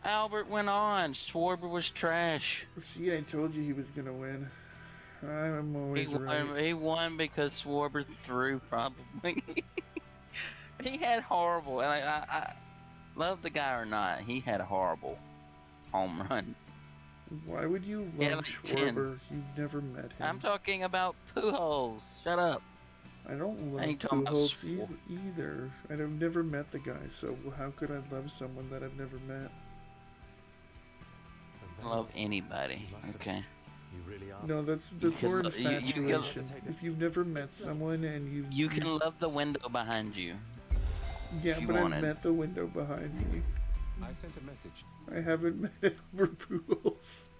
Albert went on. Schwarber was trash. See, I told you he was gonna win. I'm always right. He won because Schwarber threw, probably. He had horrible. And I love the guy or not, he had a horrible home run. Why would you He had love like 10. Schwarber? You've never met him. I'm talking about Pujols. Shut up. I don't love I ain't talking about Pujols Schwarber. either. I've never met the guy, so how could I love someone that I've never met? Love anybody. Okay. You really are. No, that's can more lo- you can- infatuation. If you've never met someone and You can love the window behind you. Yeah, if you but I've wanted. met the window behind me. I sent a message. I haven't met Albert Pujols.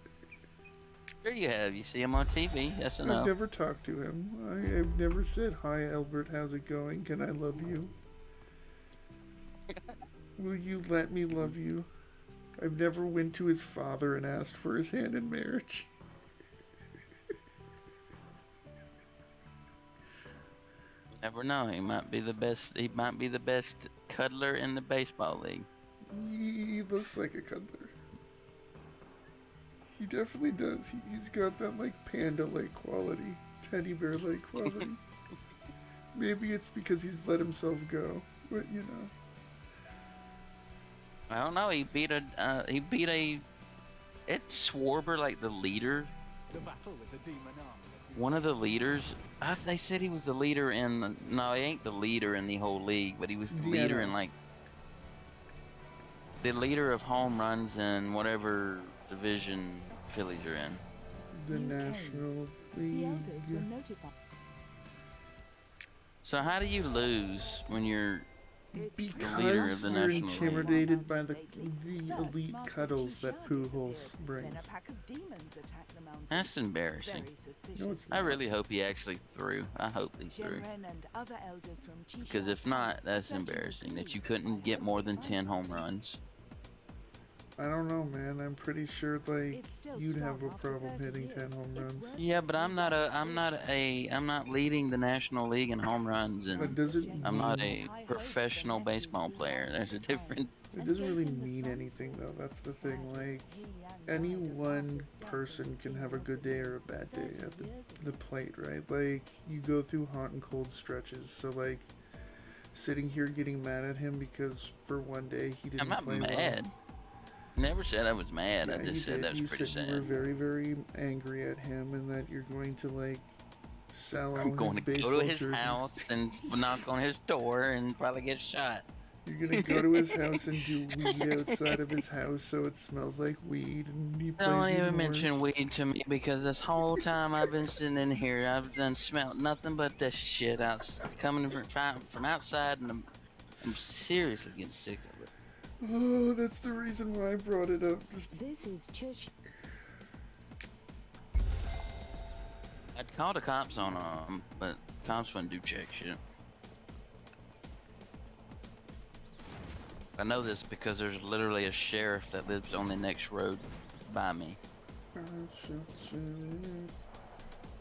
Sure you have. You see him on TV. That's enough. I've never talked to him. I've never said, "Hi, Albert. How's it going? Can I love you?" Will you let me love you? I've never went to his father and asked for his hand in marriage. Never know. He might be the best. He might be the best cuddler in the baseball league. He looks like a cuddler. He definitely does. He's got that like panda-like quality, teddy bear-like quality. Maybe it's because he's let himself go, but you know. I don't know. He beat a. It's Schwarber like the leader. The battle with the demon army. One of the leaders. They said he was the leader in. No, he ain't the leader in the whole league, but he was the leader in like. The leader of home runs in whatever division Phillies are in. The National League. So how do you lose when you're Because the leader of the you're National League? intimidated by the elite cuddles that Pujols brings. That's embarrassing. No, it's I really hope he actually threw. I hope he threw. Because if not, that's embarrassing that you couldn't get more than 10 home runs. I don't know, man. I'm pretty sure like you'd have a problem hitting 10 home runs. Yeah, but I'm not leading the National League in home runs, and But does it I'm not a mean- professional baseball player. There's a difference. It doesn't really mean anything though. That's the thing. Like any one person can have a good day or a bad day at the plate, right? Like you go through hot and cold stretches. So like sitting here getting mad at him because for one day he didn't I'm not play mad. well. Never said I was mad. Yeah, I just you said did. that was You pretty said you were sad. very, very angry at him, and that you're going to like sell all I'm going his to baseball go to his jerseys. house and knock on his door and probably get shot. You're gonna go to his house and do weed outside of his house, so it smells like weed, and he plays Don't even even mention worse. weed to me because this whole time I've been sitting in here, I've done smelled nothing but this shit out coming from outside, and I'm seriously getting sick of it. Oh, that's the reason why I brought it up. Just This is Church. I'd call the cops on them, but cops wouldn't do check shit. I know this because there's literally a sheriff that lives on the next road by me. I shot you,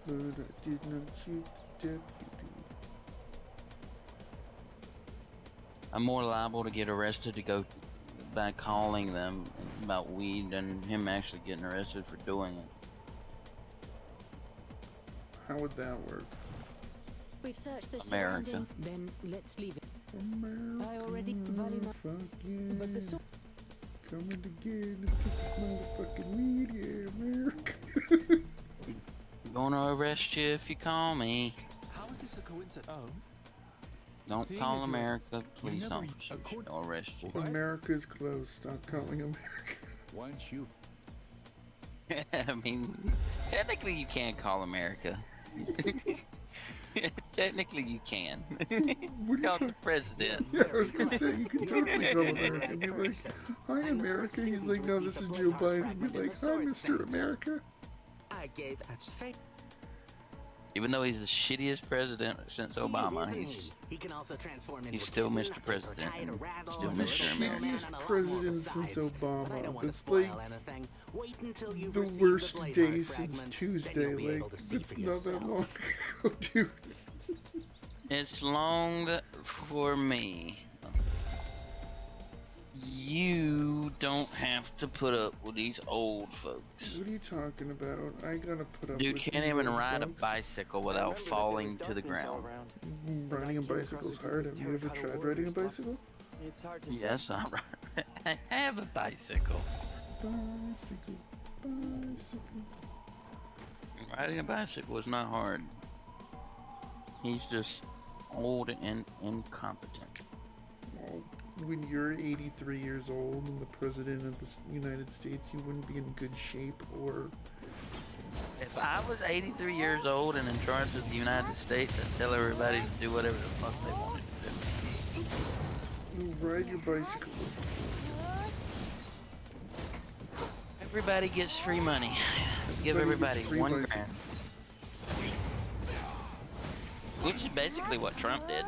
but I did not shoot the deputy. I'm more liable to get arrested to go by calling them about weed than him actually getting arrested for doing it. How would that work? We've searched the America. surroundings. Then let's leave it. America, I already value my. fuck yeah. But the Coming to get us, get this motherfucking weed, yeah, America. Gonna arrest you if you call me. How is this a coincidence? Oh. Don't Seeing call as you're- America, please, never- officer. I'll arrest you. America's close. Stop calling America. Once you I mean, technically you can call America. Technically you can. Call the president. Yeah, I was gonna say, you can totally call America. Be like, hi, America. He's like, no, this is Joe Biden. Be like, hi, Mr. America. I gave that's fake. Even though he's the shittiest president since Obama, He can also transform into he's a still kitten, Mr. President. a rattle, Still a Mr. America. Shittiest president since Obama. That's like Wait until you've the received worst Bladeheart day fragment, since then Tuesday. you'll be able Like, to see it's for not that yourself. long ago, dude. It's long for me. You don't have to put up with these old folks. What are you talking about? I gotta put up Dude with can't these even old ride a folks. bicycle without falling to the ground. Riding a bicycle's hard. Have you ever tried riding a bicycle? It's hard to Yes, I have a bicycle. Bicycle, bicycle. Riding a bicycle is not hard. He's just old and incompetent. Well, when you're 83 years old and the president of the United States, you wouldn't be in good shape or... If I was 83 years old and in charge of the United States, I'd tell everybody to do whatever the fuck they wanted to do. Ride your bicycle. Everybody gets free money. Give Everybody everybody gets free $1 bicycle. grand. Which is basically what Trump did.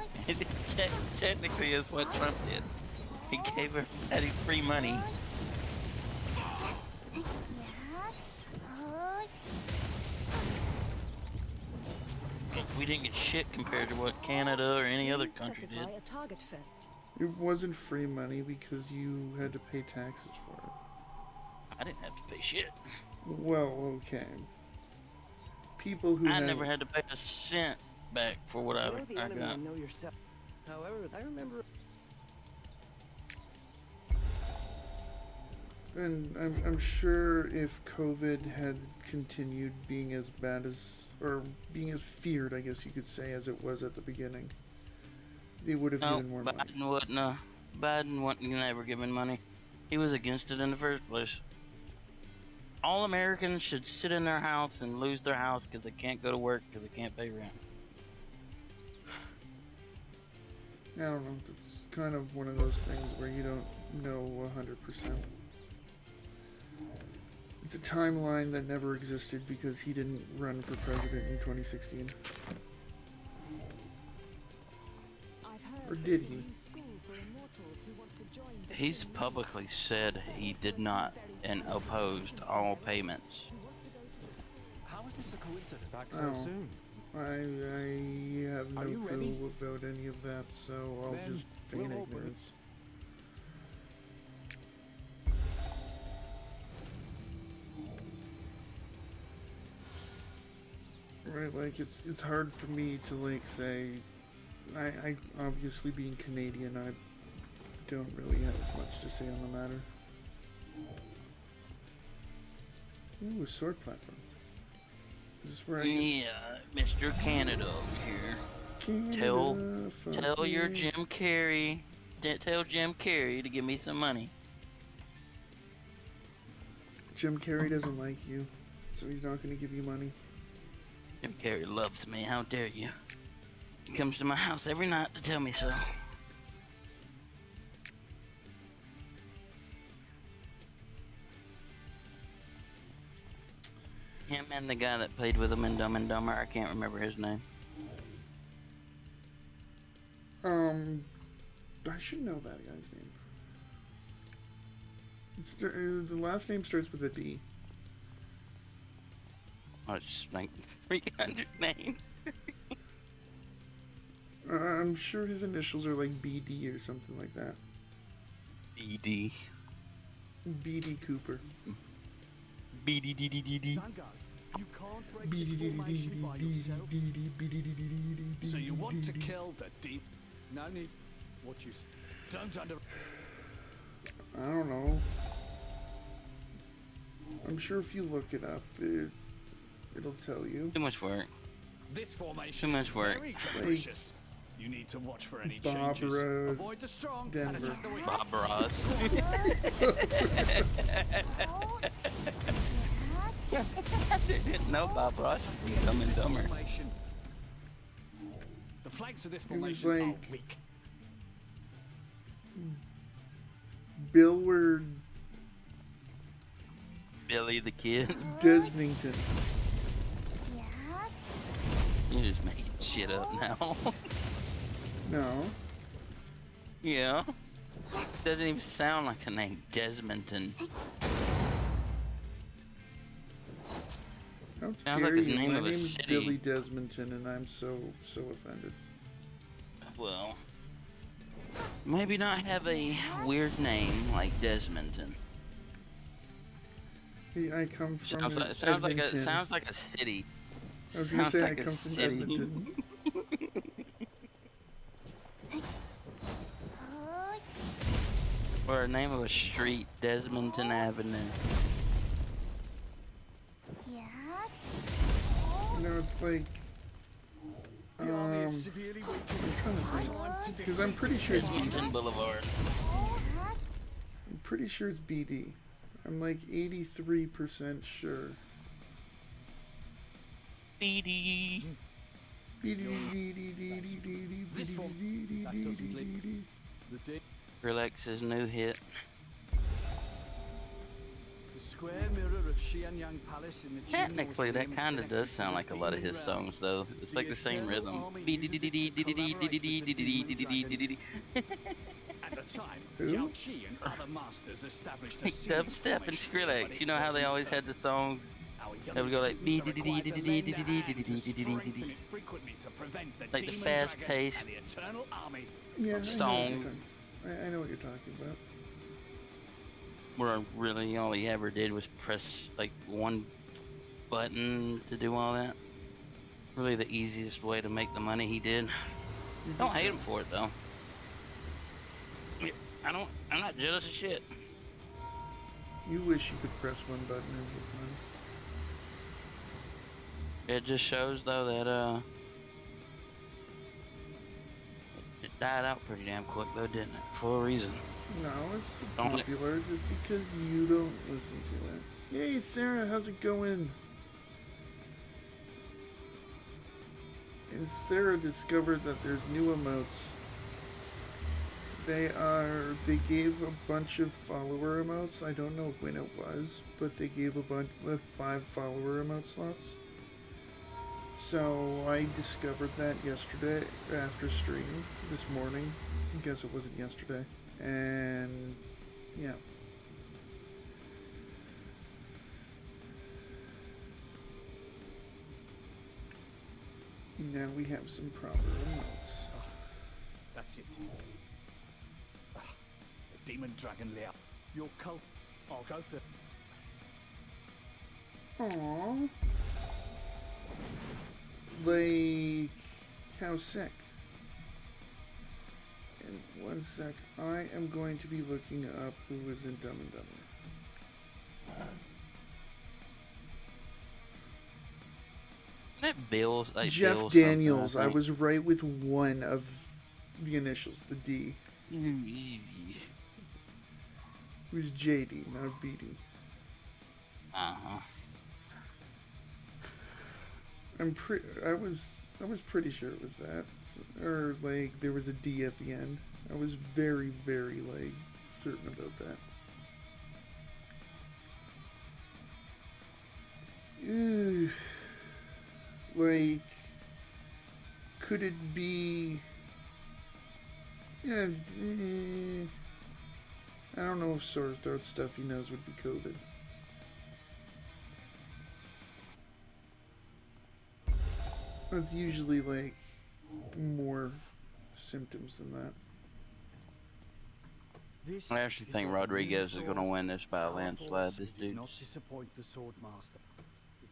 Technically is what Trump did. He gave everybody free money. We didn't get shit compared to what Canada or any other country did. Specify a target first. It wasn't free money because you had to pay taxes for it. I didn't have to pay shit. Well, okay. People who I never had to pay a cent back for what I got. know yourself. However, I remember. And I'm sure if COVID had continued being as bad as, or being as feared, I guess you could say, as it was at the beginning, they would have No, given more money. Biden wasn't never giving money. He was against it in the first place. All Americans should sit in their house and lose their house because they can't go to work because they can't pay rent. I don't know. It's kind of one of those things where you don't know 100%. It's a timeline that never existed because he didn't run for president in 2016. Or did he? He's publicly said he did not and opposed all payments. How is this a coincidence? Back Oh. so soon. I have no Are you clue ready? about any of that, so I'll Then just feign we'll open it. ignorance. Right, like it's hard for me to like say. I obviously being Canadian, I don't really have much to say on the matter. Ooh, a sword platform. Is this where I get... Yeah, Mr. Canada over here. Canada, fuck Tell your yeah. Jim Carrey, tell Jim Carrey to give me some money. Jim Carrey doesn't like you, so he's not going to give you money. Jim Carrey loves me, how dare you? He comes to my house every night to tell me so. Him and the guy that played with him in Dumb and Dumber, I can't remember his name. I should know that guy's name. It's, the last name starts with a D. Oh, it's like 300 names. I'm sure his initials are like BD or something like that. BD. BD Cooper. BDDDD. You can't break this formation by yourself. So you want to kill the deep? No need. What you don't under. I don't know. I'm sure if you look it up, it'll tell you. Too much work. This formation Too much is work. very capricious. You need to watch for any changes. Barbara Avoid the strong Denver. and attack the weak. Bob Ross. Didn't know Bob Ross. Dumb and Dumber. The flanks of this It was formation are like weak. Billward Billy the Kid. Desnington. You're just making shit up now. No. Yeah. Doesn't even sound like a name, Desmonton. How Sounds dare like the you? name My of a name's city. Billy Desmonton, and I'm so offended. Well, maybe not have a weird name like Desmonton. Hey, I come from Sounds like Edmonton. a city. I was gonna Sounds say like I a come from city. Edmonton. Or a name of a street, Desmonton Avenue. You know, it's like I'm trying to think, because I'm pretty sure it's Desmonton Boulevard. I'm pretty sure it's BD. I'm like 83% sure. BD. Skrillex' new hit. The square mirror of Xianyang Palace in the Technically, that kind of does sound like a lot of his songs, though. It's like the same rhythm. At the time, Yao Qi and other masters established a Like dubstep and Skrillex. You know how they always had the songs that would go like like the fast-paced Yeah, song. I know what you're talking about. Where really all he ever did was press like one button to do all that. Really the easiest way to make the money he did. Don't hate him for it though. I'm not jealous of shit. You wish you could press one button and get money. It just shows though that it died out pretty damn quick though, didn't it? For a reason. No, it's popular just because you don't listen to it. Hey Sarah, how's it going? And Sarah discovered that there's new emotes. They gave a bunch of follower emotes. I don't know when it was, but they gave a bunch of 5 follower emote slots. So I discovered that yesterday after stream this morning. I guess it wasn't yesterday. And yeah. Now we have some proper emotes. That's it. The demon dragon lair. Your cult. I'll go for. Aww. Like, how sick. In one sec, I am going to be looking up who was in Dumb and Dumber. That Bill, like Jeff Bill Daniels. something, I was right with one of the initials, the D. It was JD, not BD. Uh-huh. I was pretty sure it was that. Or like there was a D at the end. I was very, very like certain about that. Ugh. Like, could it be? Yeah, I don't know if sore throat stuff he knows would be COVID. That's usually like more symptoms than that. I actually think Rodriguez is going to win this by a landslide. This dude. Not disappoint the sword master.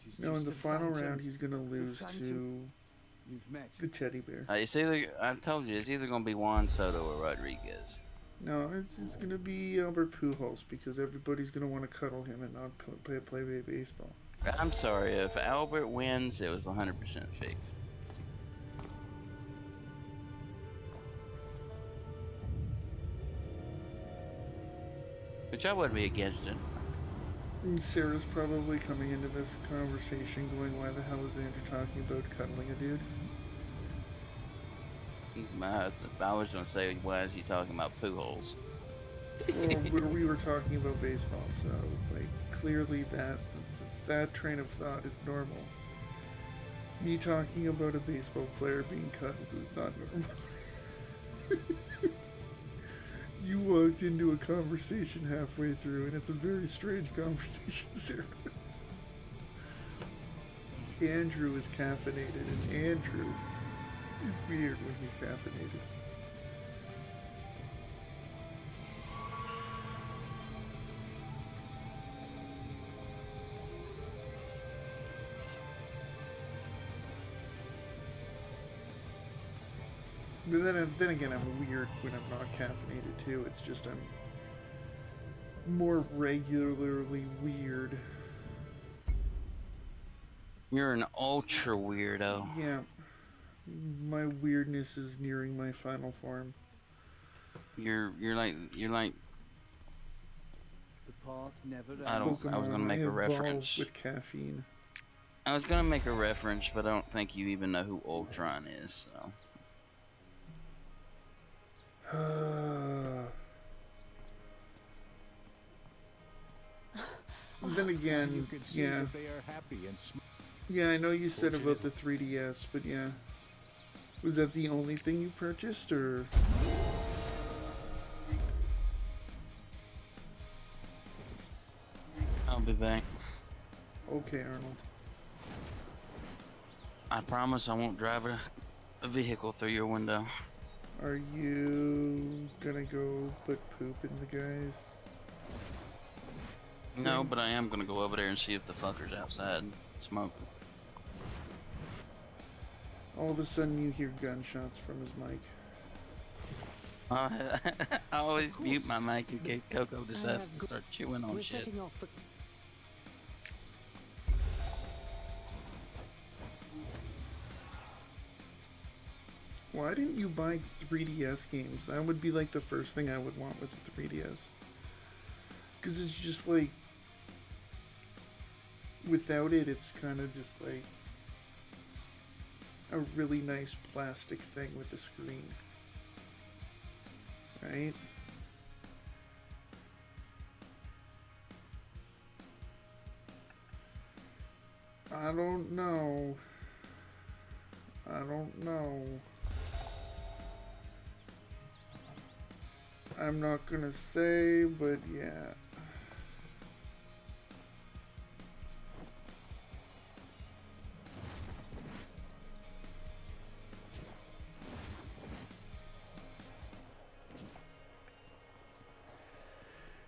It is No, in just the a final phantom. round, he's gonna lose to phantom you've met. the teddy bear. It's either, I told you, it's either gonna be Juan Soto or Rodriguez. No, it's gonna be Albert Pujols because everybody's gonna want to cuddle him and not play baseball. I'm sorry, if Albert wins, it was 100% fake. Which I wouldn't be against it. And Sarah's probably coming into this conversation going, why the hell is Andrew talking about cuddling a dude? I was gonna say, why is he talking about Pujols? Well, we were talking about baseball, so like clearly that train of thought is normal. Me talking about a baseball player being cuddled is not normal. You walked into a conversation halfway through, and it's a very strange conversation, Sarah. Andrew is caffeinated, and Andrew is weird when he's caffeinated. But then again, I'm weird when I'm not caffeinated too. It's just I'm more regularly weird. You're an ultra weirdo. Yeah, my weirdness is nearing my final form. You're like. The path never ends. I was gonna make a reference with caffeine. I was gonna make a reference, but I don't think you even know who Ultron is. So. Then again, You can see yeah. that they are happy and Yeah, I know you said about the 3DS, but yeah. Was that the only thing you purchased, or? I'll be back. Okay, Arnold. I promise I won't drive a vehicle through your window. Are you gonna go put poop in the guys? No, but I am gonna go over there and see if the fucker's outside smoking. All of a sudden you hear gunshots from his mic. I always mute my mic in case Coco decides to start chewing on shit. Why didn't you buy 3DS games? That would be like the first thing I would want with the 3DS. Because it's just like, without it, it's kind of just like a really nice plastic thing with the screen. Right? I don't know. I don't know. I'm not gonna say, but yeah.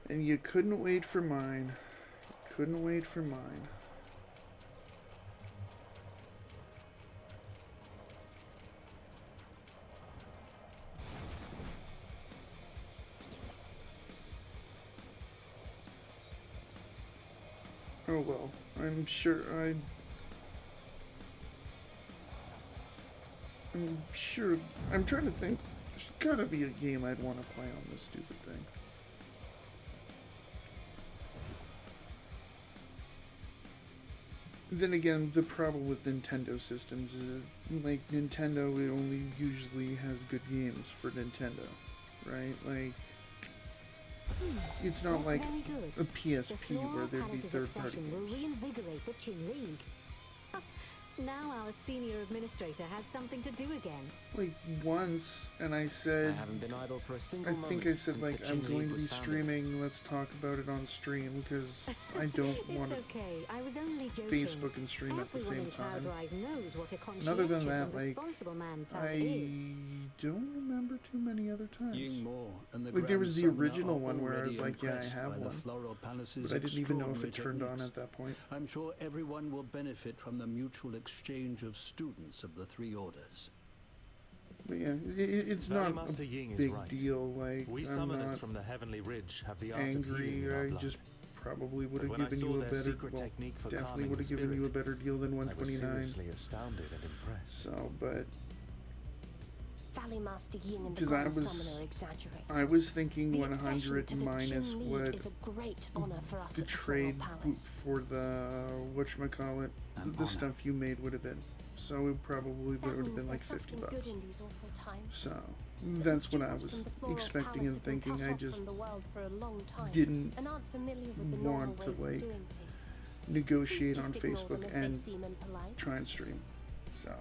And you couldn't wait for mine. Couldn't wait for mine. Oh well, I'm sure I'm trying to think. There's gotta be a game I'd want to play on this stupid thing. Then again, the problem with Nintendo systems is, like, Nintendo, it only usually has good games for Nintendo, right? Like, it's not like a PSP where there'd be third-party games. Will reinvigorate the Qin League. Now our senior administrator has something to do again. Like, once, and I said, I haven't been idle for a single I think I moment said, since like, the I'm Qin going League to be was founded. streaming, let's talk about it on stream, because I don't want It's to okay. I was only joking. Facebook and stream at the Everyone same in time. Cloudrise knows what a And other than conscientious that, and like, responsible man Tal I is. don't remember too many other times. Yingmo and the Like there was the Grand original Summoner one are where I was already like, yeah, I impressed have by the one. Floral Palace's But I didn't even know if it extraordinary turned on techniques. at that point. I'm sure everyone will benefit from the mutual exchange of students of the three orders. But yeah, it's Valley not Master a Ying is big right. deal. Like We I'm summoners not from the Heavenly Ridge have the art of angry. healing in our I blood. just probably would But have when I given saw you a their better, secret well, technique for definitely calming would the have given you a spirit, better deal than I was 129. seriously astounded and impressed. So, but Valley Master Ying and the because I Grand was, Summoner exaggerate. I was thinking The 100 accession to the minus Qin what League is a great honor for us the at the Floral trade Palace. for the whatchamacallit, the stuff you made would have been. So it probably That would have means been like there's 50 something bucks. good in these awful times. So But that's the what I students was from the Floral expecting Palace and have been thinking. cut I off just from the world for a long time didn't and aren't familiar with the normal want to ways of like doing things. negotiate Please on just ignore them Facebook if they and seem impolite. try and stream. So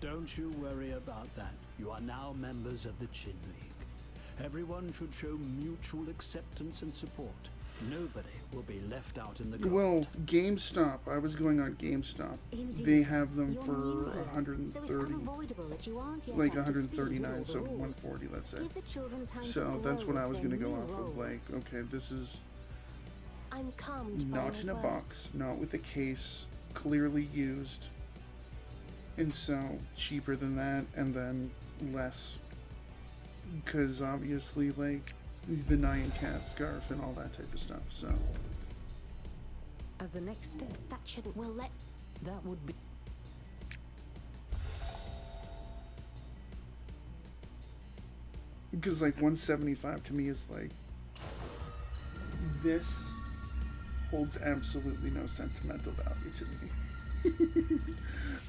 Don't you worry about that. You are now members of the Qin League. Everyone should show mutual acceptance and support. Nobody will be left out in the cold. well, GameStop. I was going on GameStop. Indeed. They have them You're for new here, 130, so it's unavoidable that you aren't yet like up to speed with 139, all the so rules. 140, let's say. Give the children time to So that's grow what I into was their going to go new off of. roles. Like, okay, this is I'm calmed by not your in a words. box, not with a case, clearly used, and so cheaper than that, and then less, because obviously, like the Nyan Cat scarf and all that type of stuff. So As a next step, That shouldn't. We'll let. that would be. because like 175 to me is like this holds absolutely no sentimental value to me.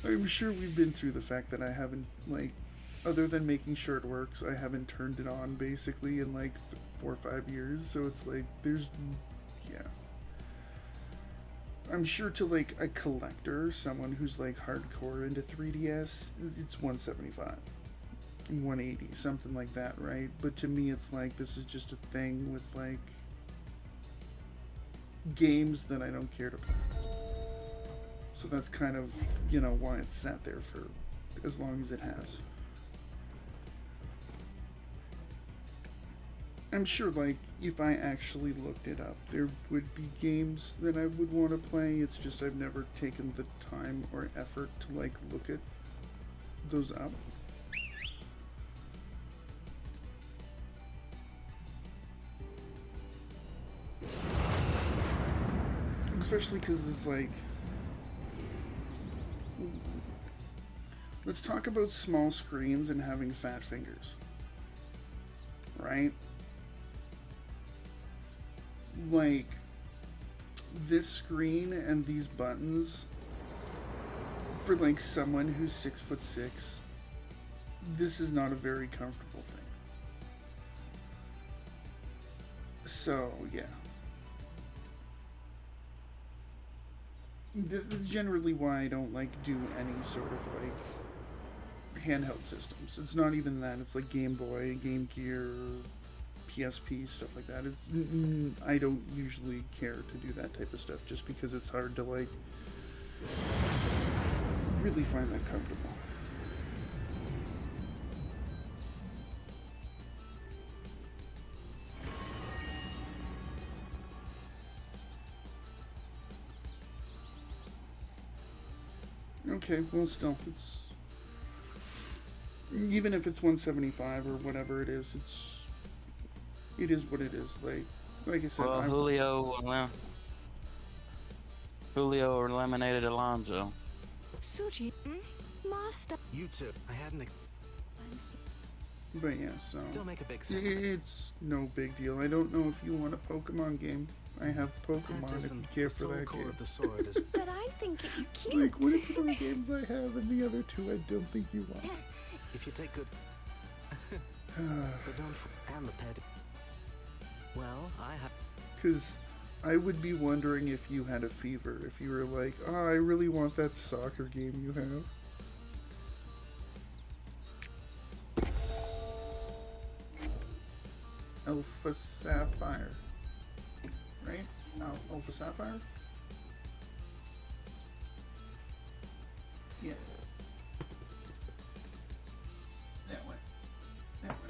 I'm sure we've been through the fact that I haven't, like, other than making sure it works, I haven't turned it on basically in like 4 or 5 years. So it's like there's, yeah. I'm sure to like a collector, someone who's like hardcore into 3DS, it's 175. 180, something like that, right? But to me it's like this is just a thing with like games that I don't care to play. So that's kind of, you know, why it's sat there for as long as it has. I'm sure, like, if I actually looked it up, there would be games that I would want to play. It's just I've never taken the time or effort to, like, look at those up. Especially because it's like, let's talk about small screens and having fat fingers, right? Like, this screen and these buttons, for like someone who's 6'6", this is not a very comfortable thing. So, yeah. This is generally why I don't like do any sort of like handheld systems. It's not even that. It's like Game Boy, Game Gear, PSP, stuff like that. It's I don't usually care to do that type of stuff just because it's hard to like really find that comfortable. Okay, well, still, it's even if it's 175 or whatever it is what it is. Like I said, Well, Julio eliminated Alonso. Suji, Master. You too. I hadn't. But yeah, so Don't make a big thing of it. it's no big deal. I don't know if you want a Pokemon game. I have Pokemon if you care for that game. Of the sword is But I think it's cute. Like, what are the other games I have and the other two I don't think you want? if you take good. But don't. And the pet. Well, I have. Because I would be wondering if you had a fever, if you were like, oh, I really want that soccer game you have. Alpha Sapphire. Right? Alpha Sapphire? Yeah. That way. That way.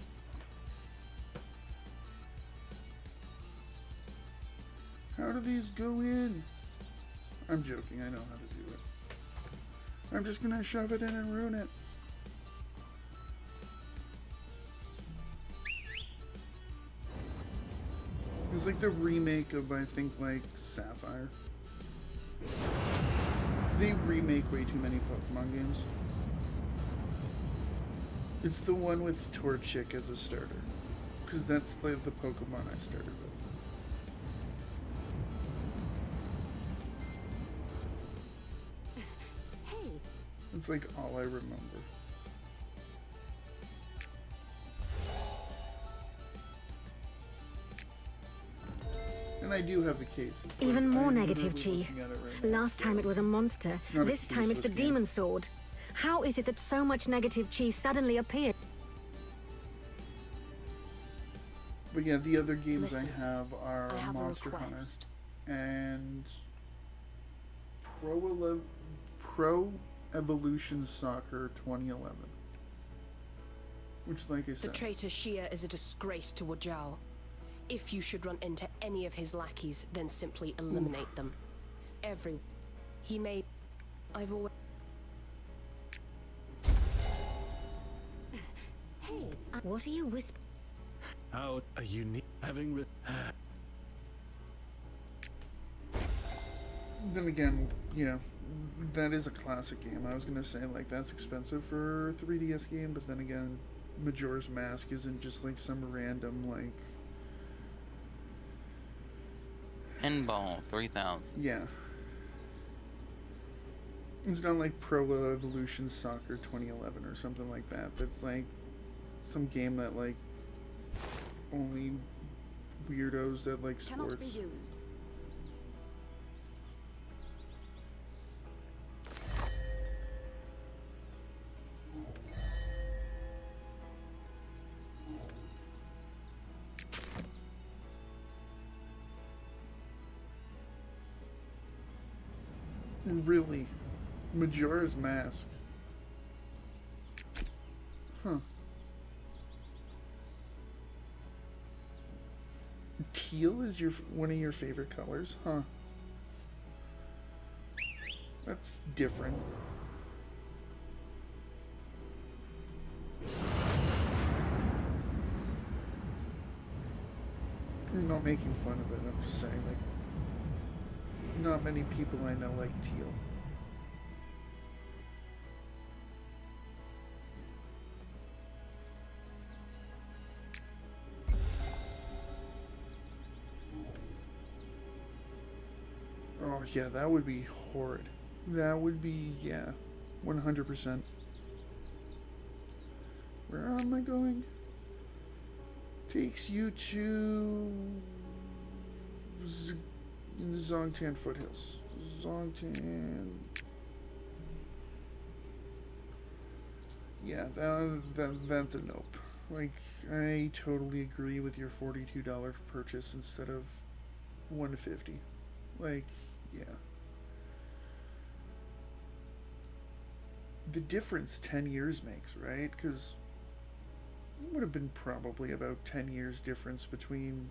How do these go in? I'm joking, I know how to do it. I'm just gonna shove it in and ruin it. It's like the remake of, I think, like, Sapphire. They remake way too many Pokemon games. It's the one with Torchic as a starter. Because that's like the Pokemon I started with. Hey. It's like all I remember. And I do have the case. It's Even like, more I'm negative, literally Chi. looking at it right now. Last time it was a monster. Not a This time it's the useless game. demon sword. How is it that so much negative Chi suddenly appeared? But yeah, the other games Listen, I have are I have a Monster Hunter request. and Pro Evolution Soccer 2011. Which, like I The said, traitor Shia is a disgrace to Wajao. If you should run into any of his lackeys, then simply eliminate them. He may... I've always... Hey, what are you whispering? How are you having then again, you know, that is a classic game. I was gonna say, like, that's expensive for a 3DS game, but then again, Majora's Mask isn't just like some random, like... Pinball 3000. Yeah. It's not like Pro Evolution Soccer 2011 or something like that. That's like some game that, like, only weirdos that like sports. Cannot be used. Really? Majora's Mask. Huh. Teal is one of your favorite colors? Huh. That's different. I'm not making fun of it, I'm just saying, like, not many people I know like teal. Oh yeah, that would be horrid. That would be, yeah, 100%. Where am I going? Takes you to in the Zongtan foothills. Zongtan. Yeah, that's a nope. Like, I totally agree with your $42 purchase instead of $150. Like, yeah. The difference 10 years makes, right? Because it would have been probably about 10 years difference between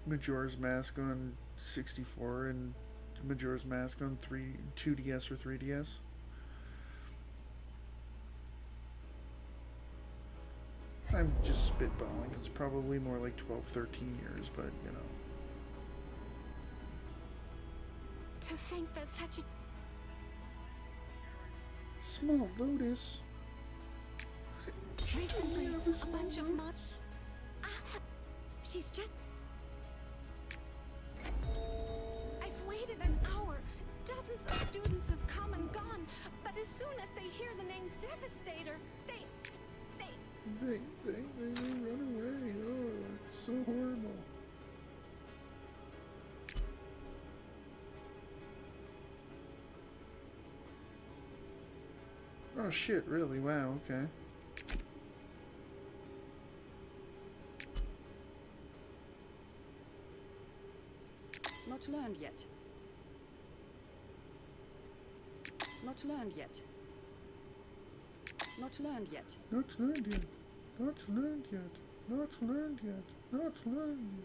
Majora's Mask on 64 and Majora's Mask on 2DS or 3DS. I'm just spitballing. It's probably more like 12, 13 years, but you know. To think that such a Small Lotus. recently a bunch of mud. She's just. I've waited an hour. Dozens of students have come and gone, but as soon as they hear the name Devastator, they run away. Oh, it's so horrible. Oh shit, really? Wow, okay. Not learned yet. Not learned yet. Not learned yet. Not learned yet. Not learned yet. Not learned yet. Not learned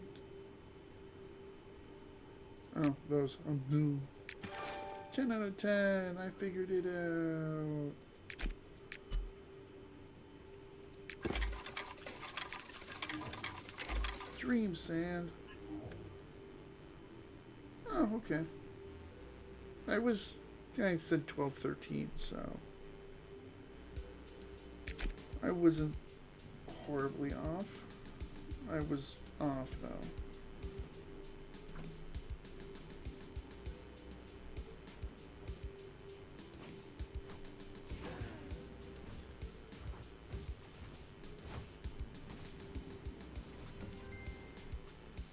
yet. Oh, those. Oh, no. 10 out of 10. I figured it out. Dream Sand. Oh, okay. I said 12, 13, so I wasn't horribly off. I was off, though.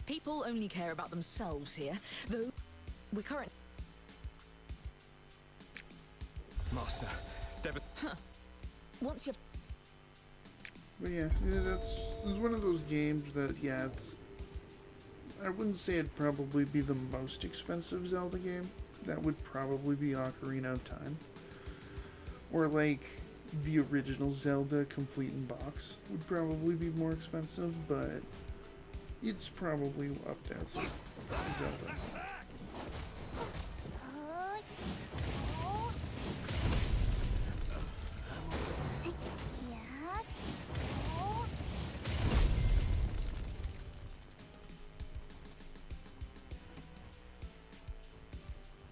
People only care about themselves here, though we currently... Master, Devon. Once you've... But yeah, it's one of those games that, yeah, I wouldn't say it'd probably be the most expensive Zelda game. That would probably be Ocarina of Time. Or like the original Zelda complete in box would probably be more expensive, but it's probably up there for Zelda.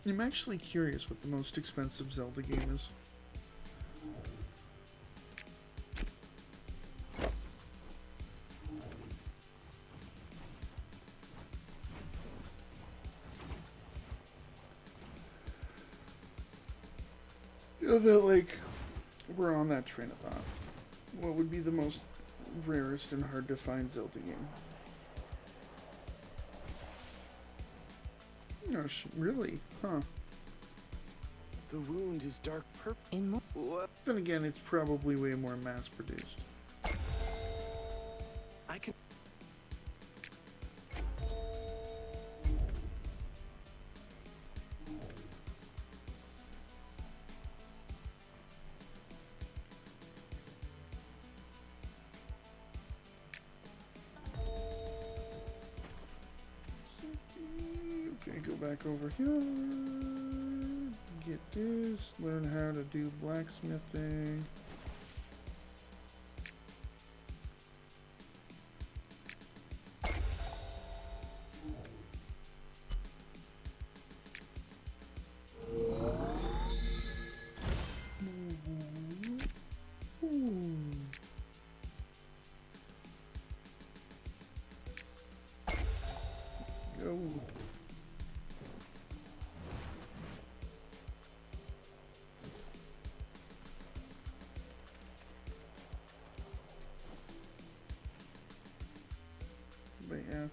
I'm actually curious what the most expensive Zelda game is. You know that, like, we're on that train of thought. What would be the most rarest and hard to find Zelda game? Gosh, really? Huh. The wound is dark purple. What? Then again, it's probably way more mass-produced. I can... Okay, go back over here. Get this. Learn how to do blacksmithing. Go. But yeah.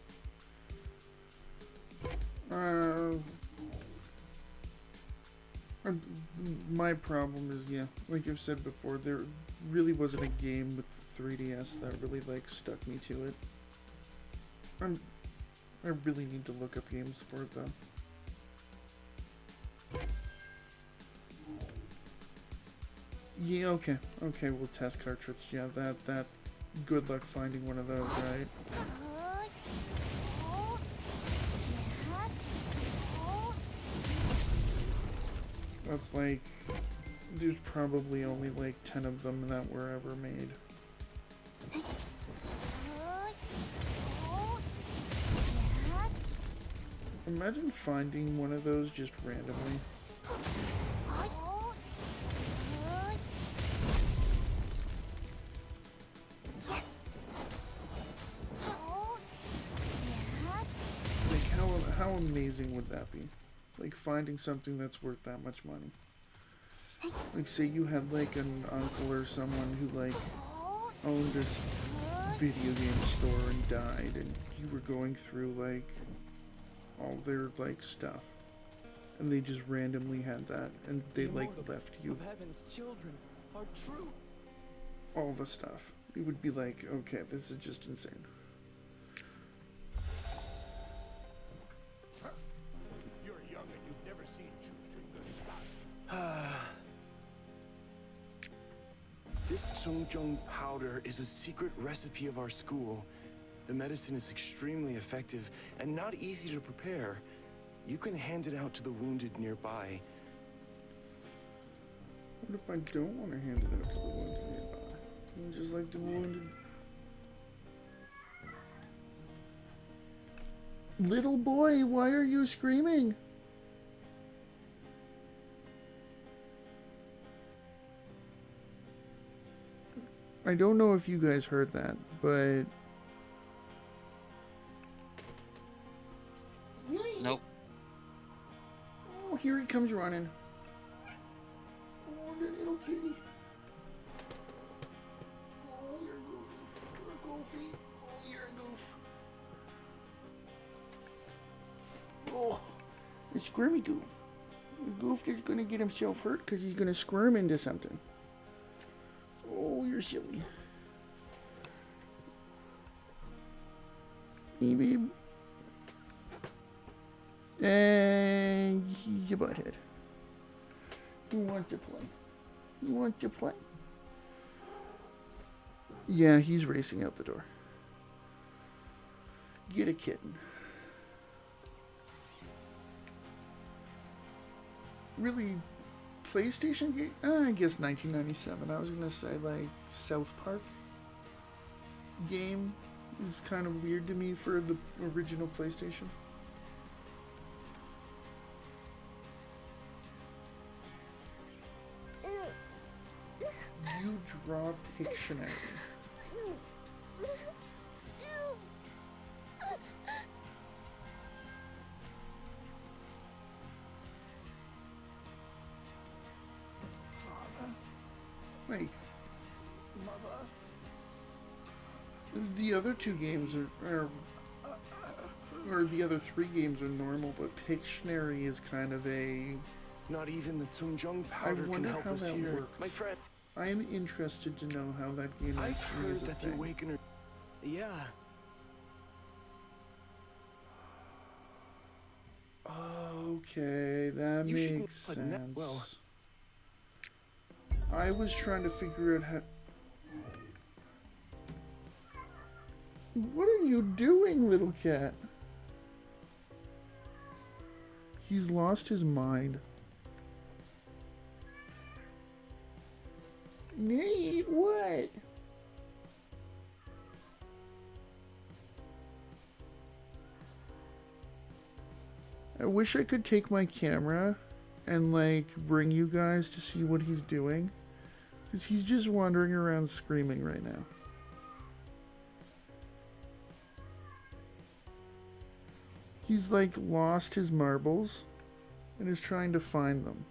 My problem is, yeah, like I've said before, there really wasn't a game with 3DS that really, like, stuck me to it. I really need to look up games for it, though. Yeah, okay. Okay, we'll test cartridge. Yeah, that. Good luck finding one of those, right? That's like... There's probably only like 10 of them that were ever made. Imagine finding one of those just randomly. Like, how amazing would that be? Like, finding something that's worth that much money. Like, say you had, like, an uncle or someone who, like, owned a video game store and died, and you were going through, like, all their, like, stuff. And they just randomly had that, and they, like, left you of heaven's children are true. all the stuff. It would be like, okay, this is just insane. You're young and you've never seen Chushin. This Zhongzhong powder is a secret recipe of our school. The medicine is extremely effective and not easy to prepare. You can hand it out to the wounded nearby. What if I don't want to hand it out to the wounded nearby? I'm just like the wounded. Little boy, why are you screaming? I don't know if you guys heard that, but... Nope. Oh, here he comes running. Oh, the little kitty. Oh, you're goofy. You're goofy. Oh, you're a goof. Oh, the squirmy goof. The goof is gonna get himself hurt because he's gonna squirm into something. Oh, you're silly. Hey, babe. And he's your butthead. Who wants to play? Who wants to play? Yeah, he's racing out the door. Get a kitten. Really, PlayStation game? I guess 1997. I was gonna say like South Park game is kind of weird to me for the original PlayStation. You draw Pictionary. Father? Like, Mother? the other two games are or the other three games are normal, but Pictionary is kind of a... Not even the Tsung powder can help us here. Works. My friend... I am interested to know how that game I've actually heard is a that the thing. Awakener... Yeah. Okay, that You shouldn't makes put sense. well. I was trying to figure out how... What are you doing, little cat? He's lost his mind. Nate, what? I wish I could take my camera and like bring you guys to see what he's doing, because he's just wandering around screaming right now. He's like lost his marbles and is trying to find them.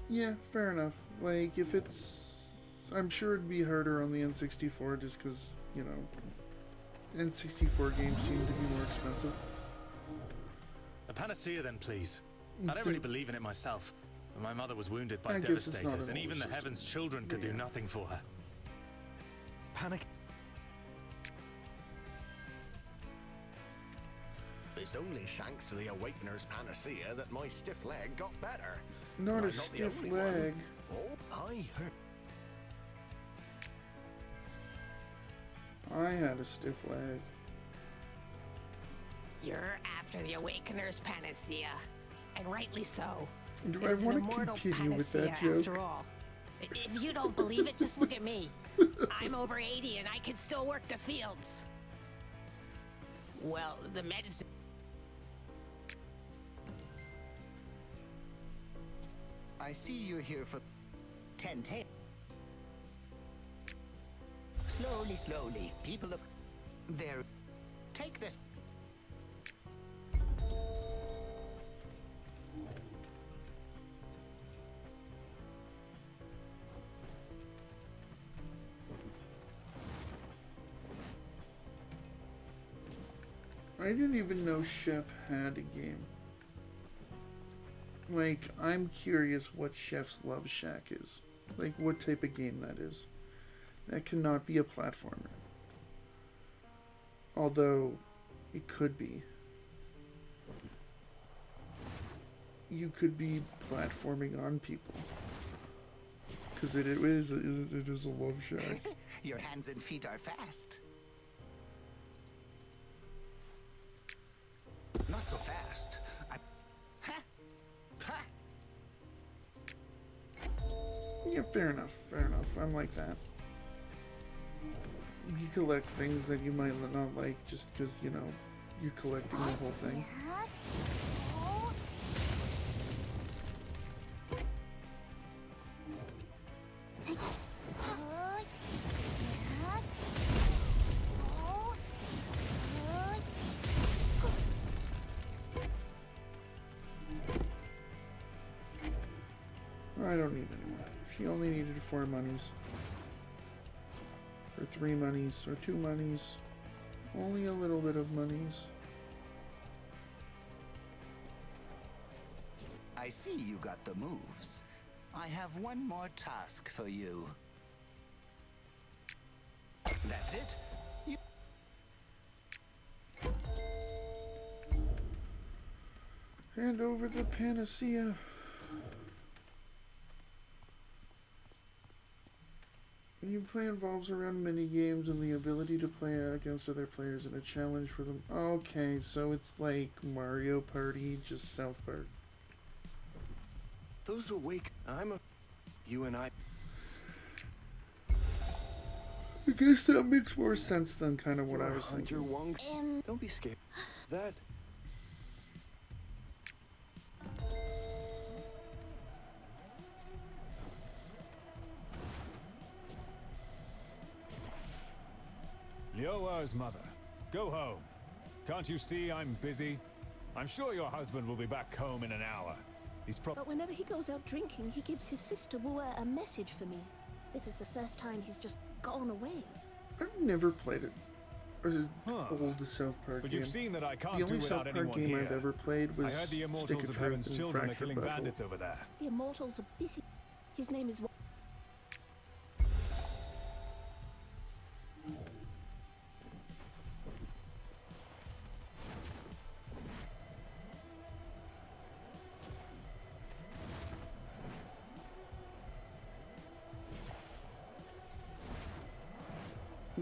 Yeah, fair enough. Like, if it's... I'm sure it'd be harder on the N64 just because, you know, N64 games seem to be more expensive. A panacea then, please. I don't really believe in it myself. But my mother was wounded by I guess it's not devastators, an and even the older Heaven's Children could do nothing for her. Panic. It's only thanks to the Awakener's panacea that my stiff leg got better. Not And a I'm the stiff only one. leg. Oh, I heard. I had a stiff leg. You're after the Awakener's panacea, and rightly so. Do It I is an want to immortal continue with panacea, that after joke? all. If you don't believe it, just look at me. I'm over 80 and I can still work the fields. Well, the medicine... I see you're here for 10. Slowly, slowly. People of... There. Take this. I didn't even know Chef had a game. Like, I'm curious what Chef's Love Shack is. Like, what type of game that is. That cannot be a platformer. Although, it could be. You could be platforming on people. Because it is a love shack. Your hands and feet are fast. Not so fast. Yeah, fair enough. Fair enough. I'm like that. You collect things that you might not like just because, you know, you're collecting the whole thing. I don't need any more. She only needed 4 monies. Or 3 monies. Or 2 monies. Only a little bit of monies. I see you got the moves. I have one more task for you. That's it? Hand over the panacea. Gameplay involves around mini games and the ability to play against other players in a challenge for them. Okay, so it's like Mario Party, just South Park. Those awake. You and I. I guess that makes more sense than kind of what I was Hunter thinking. Wong. Don't be scared. That. Lioa's mother, go home. Can't you see I'm busy? I'm sure your husband will be back home in an hour. He's But whenever he goes out drinking, he gives his sister Wua a message for me. This is the first time he's just gone away. I've never played it. Or is it old South Park But game? you've seen that I can't the do only without South Park anyone game here. I've ever played was I heard the Stick Immortals of of Truth Heaven's and children are Fractured killing Butthole. bandits over there. The Immortals are busy. His name is...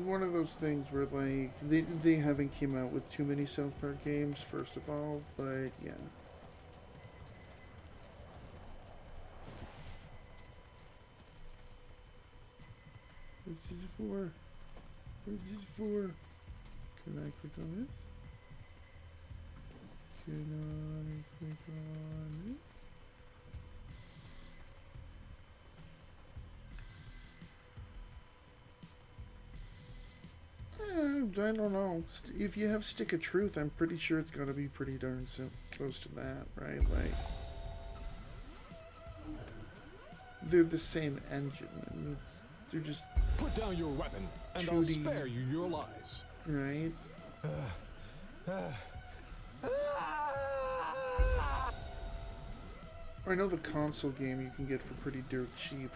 One of those things where like they haven't came out with too many South Park games, first of all, but yeah. What's this for? What's this for? Can I click on this? Can I click on this? I don't know. If you have Stick of Truth, I'm pretty sure it's got to be pretty darn close to that, right? Like, they're the same engine. I mean, they're just Put down your weapon, and 2D, I'll spare you your lives. right? I know the console game you can get for pretty dirt cheap.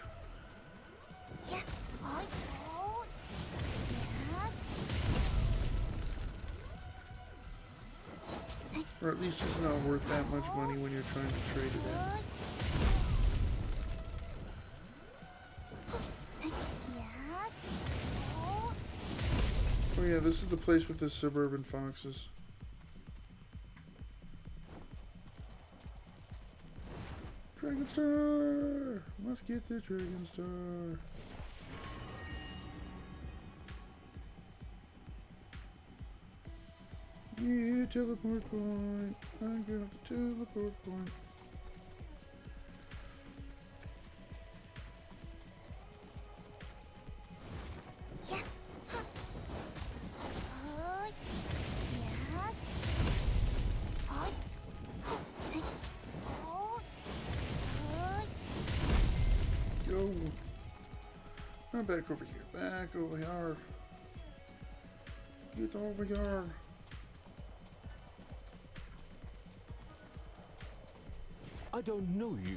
Or at least it's not worth that much money when you're trying to trade it in. Oh yeah, this is the place with the suburban foxes. Dragon Star! Must get the Dragon Star. Yeah, teleport point. I got the teleport point. Yo. I'm back over here. Back over here. Get over here. I don't know you.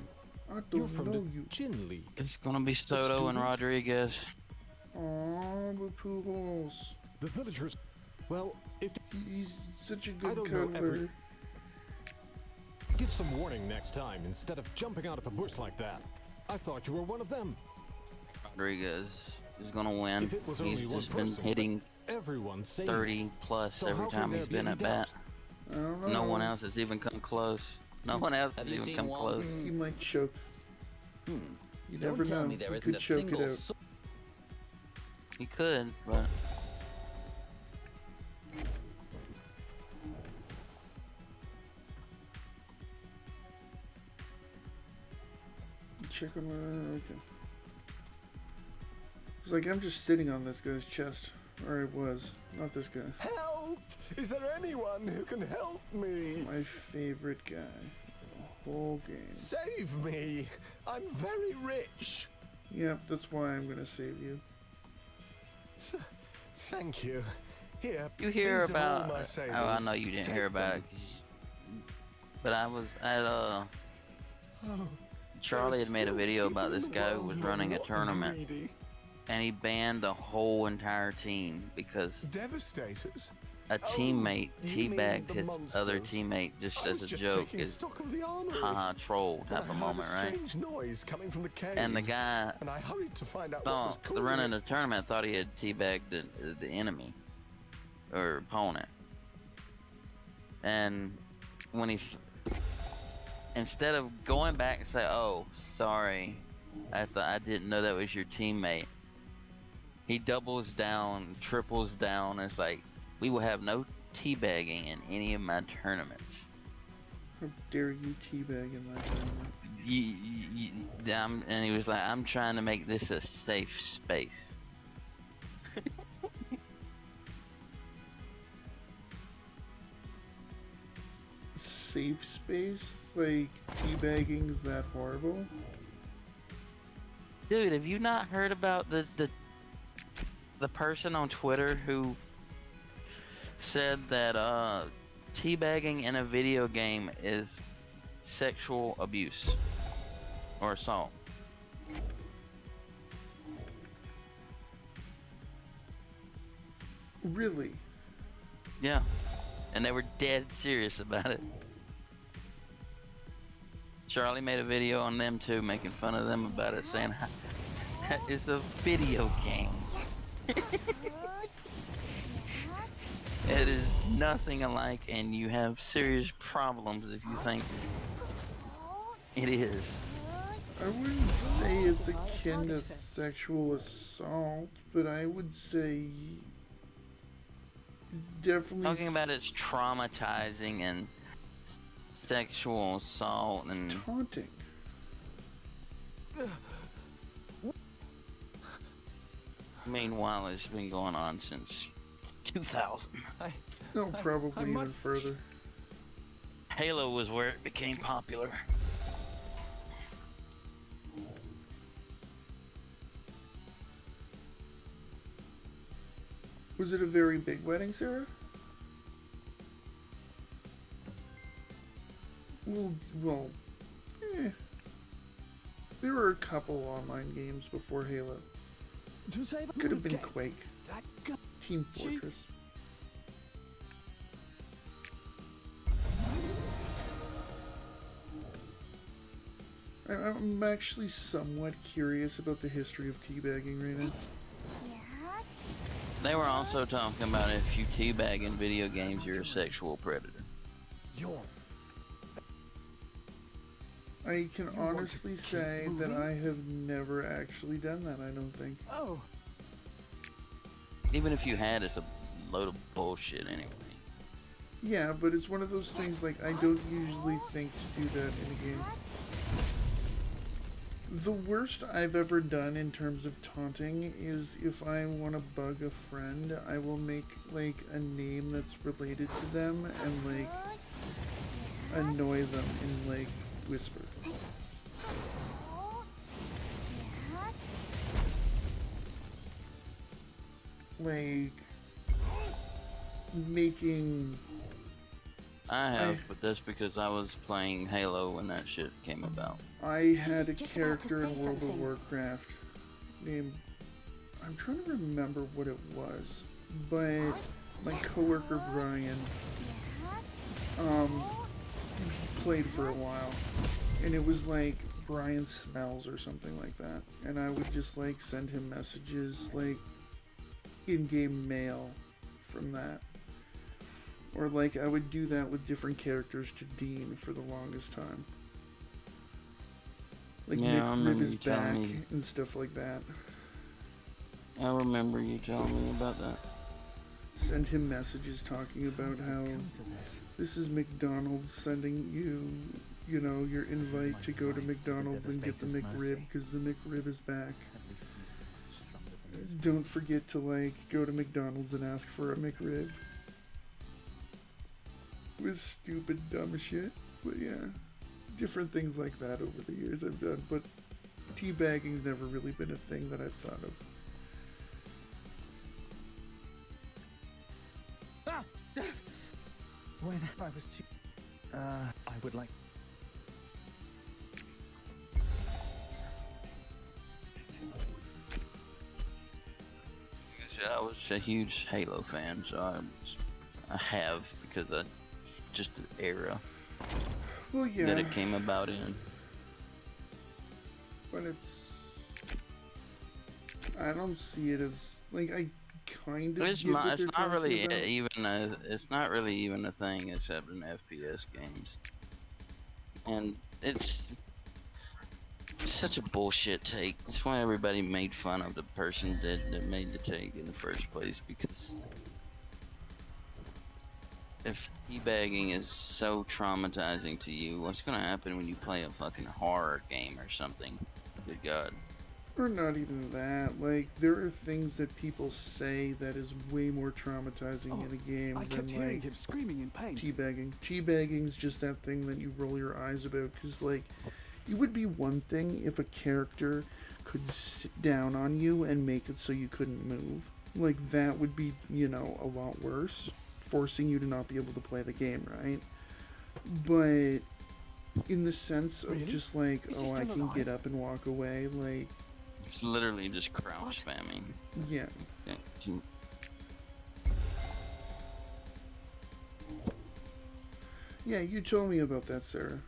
I You're don't from know the you. Chin League. It's gonna be Soto and Rodriguez. Aww, but Pujols. The villagers. Well, if he's such a I good don't know cuddler. Give some warning next time instead of jumping out of a bush like that. I thought you were one of them. Rodriguez is gonna win. If it was only He's one just been person, hitting everyone's saying 30 plus So every how can time there he's be been any at bat. I don't know. No one else has even come close. No one else Have has you even seen come one? close. He might choke. Hmm. You Don't never tell know. me there He isn't could a choke single it out. He could, but Check on the. Okay. It's like I'm just sitting on this guy's chest. Or I was. Not this guy. Help! Is there anyone who can help me? My favorite guy. The whole game. Save me! I'm very rich. Yep, that's why I'm gonna save you. Thank you. Here. you hear these are all about. my Oh, I savings. know you didn't Take hear about them. it. But I was at Oh, Charlie had made a still video people about in this the guy who world was who are running a not tournament, greedy. and he banned the whole entire team because Devastators. a teammate you mean teabagged the his other monsters? teammate just I as was a just joke. taking Is stock of the armory. haha troll When I type of heard moment, a right? strange noise coming from the cave. And the guy And I hurried to find out what was thought causing the running it. the tournament thought he had teabagged the enemy or opponent, and when he instead of going back and say, "Oh, sorry, I didn't know that was your teammate," he doubles down, triples down. And it's like, we will have no teabagging in any of my tournaments. How dare you teabag in my tournament? And he was like, I'm trying to make this a safe space. Safe space? Like, teabagging is that horrible? Dude, have you not heard about the person on Twitter who said that teabagging in a video game is sexual abuse or assault? Really? Yeah. And they were dead serious about it. Charlie made a video on them too, making fun of them about it, saying that is a video game. It is nothing alike, and you have serious problems if you think it is. I wouldn't say it's akin to sexual assault, but I would say definitely Talking about it's traumatizing and sexual assault and taunting. Meanwhile, it's been going on since 2000. No, probably even further. Halo was where it became popular. Was it a very big wedding, Sarah? Well, there were a couple online games before Halo. Could have been Quake, Team Fortress. I'm actually somewhat curious about the history of teabagging right now. They were also talking about if you teabag in video games, you're a sexual predator. I can honestly say that I have never actually done that, I don't think. Oh. Even if you had, it's a load of bullshit anyway. Yeah, but it's one of those things like I don't usually think to do that in a game. The worst I've ever done in terms of taunting is if I want to bug a friend, I will make like a name that's related to them and like annoy them in like whisper. Like making I have, but that's because I was playing Halo when that shit came about. I had a character in World of Warcraft named, I'm trying to remember what it was, but my coworker Brian played for a while, and it was like Brian Smells or something like that, and I would just like send him messages like in-game mail from that. Or like I would do that with different characters to Dean for the longest time. Like Yeah, I Nick remember Rib is you telling back me. and stuff like that. I remember you telling me about that. Send him messages talking about how this is McDonald's sending you, you know, your invite to go to McDonald's and get the McRib because the McRib is back. Don't forget to like go to McDonald's and ask for a McRib. It was stupid, dumb shit, but yeah, different things like that over the years I've done. But teabagging's never really been a thing that I've thought of. When I was too... I would like... I was a huge Halo fan, so I have because I just the era Well, yeah. that it came about in. But it's... I don't see it as... Like, I kind of It's get what not. they're It's not really talking about. even a. It's not really even a thing except in FPS games, and it's such a bullshit take. That's why everybody made fun of the person that made the take in the first place. Because if teabagging is so traumatizing to you, what's gonna happen when you play a fucking horror game or something? Good God. Or not even that. Like, there are things that people say that is way more traumatizing in a game I kept than, hearing like, him screaming in pain. teabagging. Teabagging's just that thing that you roll your eyes about, because, like, it would be one thing if a character could sit down on you and make it so you couldn't move. Like, that would be, you know, a lot worse, forcing you to not be able to play the game, right? But in the sense of Really? just like, Is he oh, I still can alive? get up and walk away, like, It's literally just crouch spamming. yeah. Yeah, you told me about that, Sarah.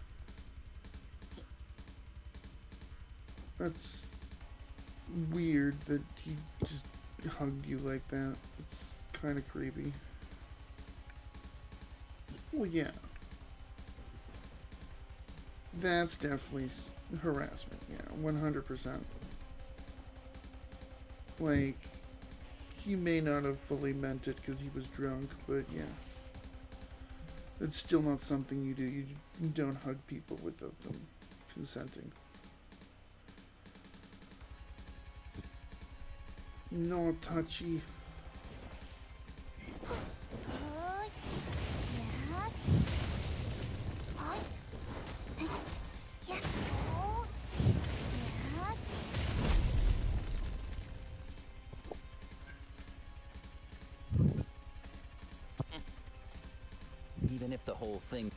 That's weird that he just hugged you like that. It's kind of creepy. Well, yeah. That's definitely harassment, yeah, 100%. Like, he may not have fully meant it because he was drunk, but yeah. It's still not something you do. You don't hug people without them consenting. No touchy. Even if the whole thing...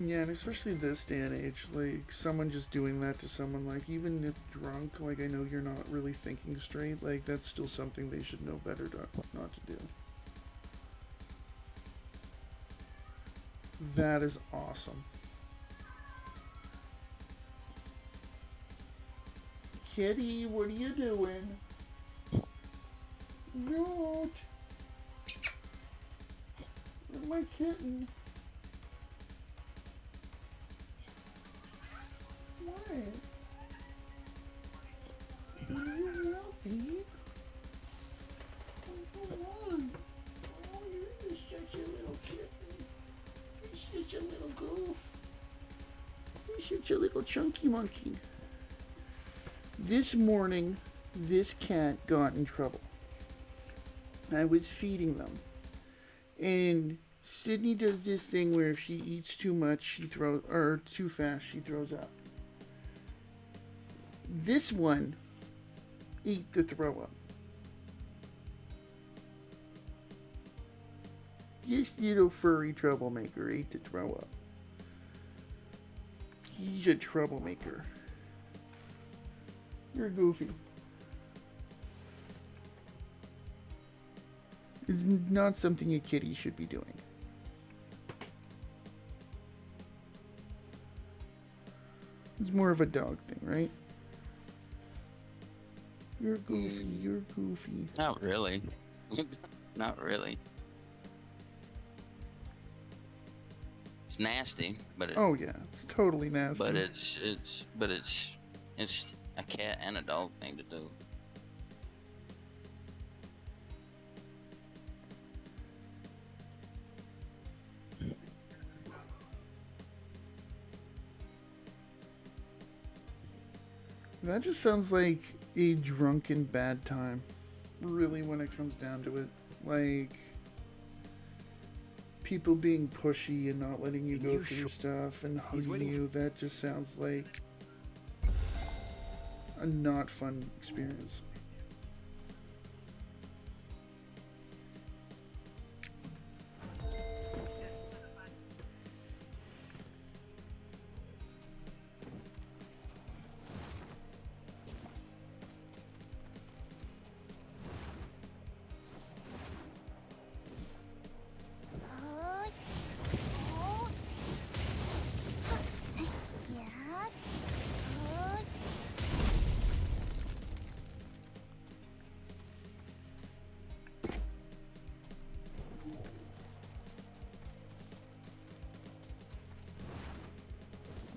Yeah, and especially this day and age, like, someone just doing that to someone, like, even if drunk, like, I know you're not really thinking straight, like, that's still something they should know better not to do. That is awesome. Kitty, what are you doing? Not. Where's my kitten? What? What do you want, babe? Oh, come on. Oh, you're such a little kitten. You're such a little goof. You're such a little chunky monkey. This morning, this cat got in trouble. I was feeding them. And Sydney does this thing where if she eats too much, she throws, or too fast, she throws up. This one ate the throw up. This little furry troublemaker ate the throw up. He's a troublemaker. You're goofy. It's not something a kitty should be doing. It's more of a dog thing, right? You're goofy, you're goofy. Not really. Not really. It's nasty, but Oh yeah, it's totally nasty. but it's a cat and a dog thing to do. That just sounds like a drunken bad time. Really, when it comes down to it. Like, people being pushy and not letting you go through stuff and hugging you. That just sounds like a not fun experience.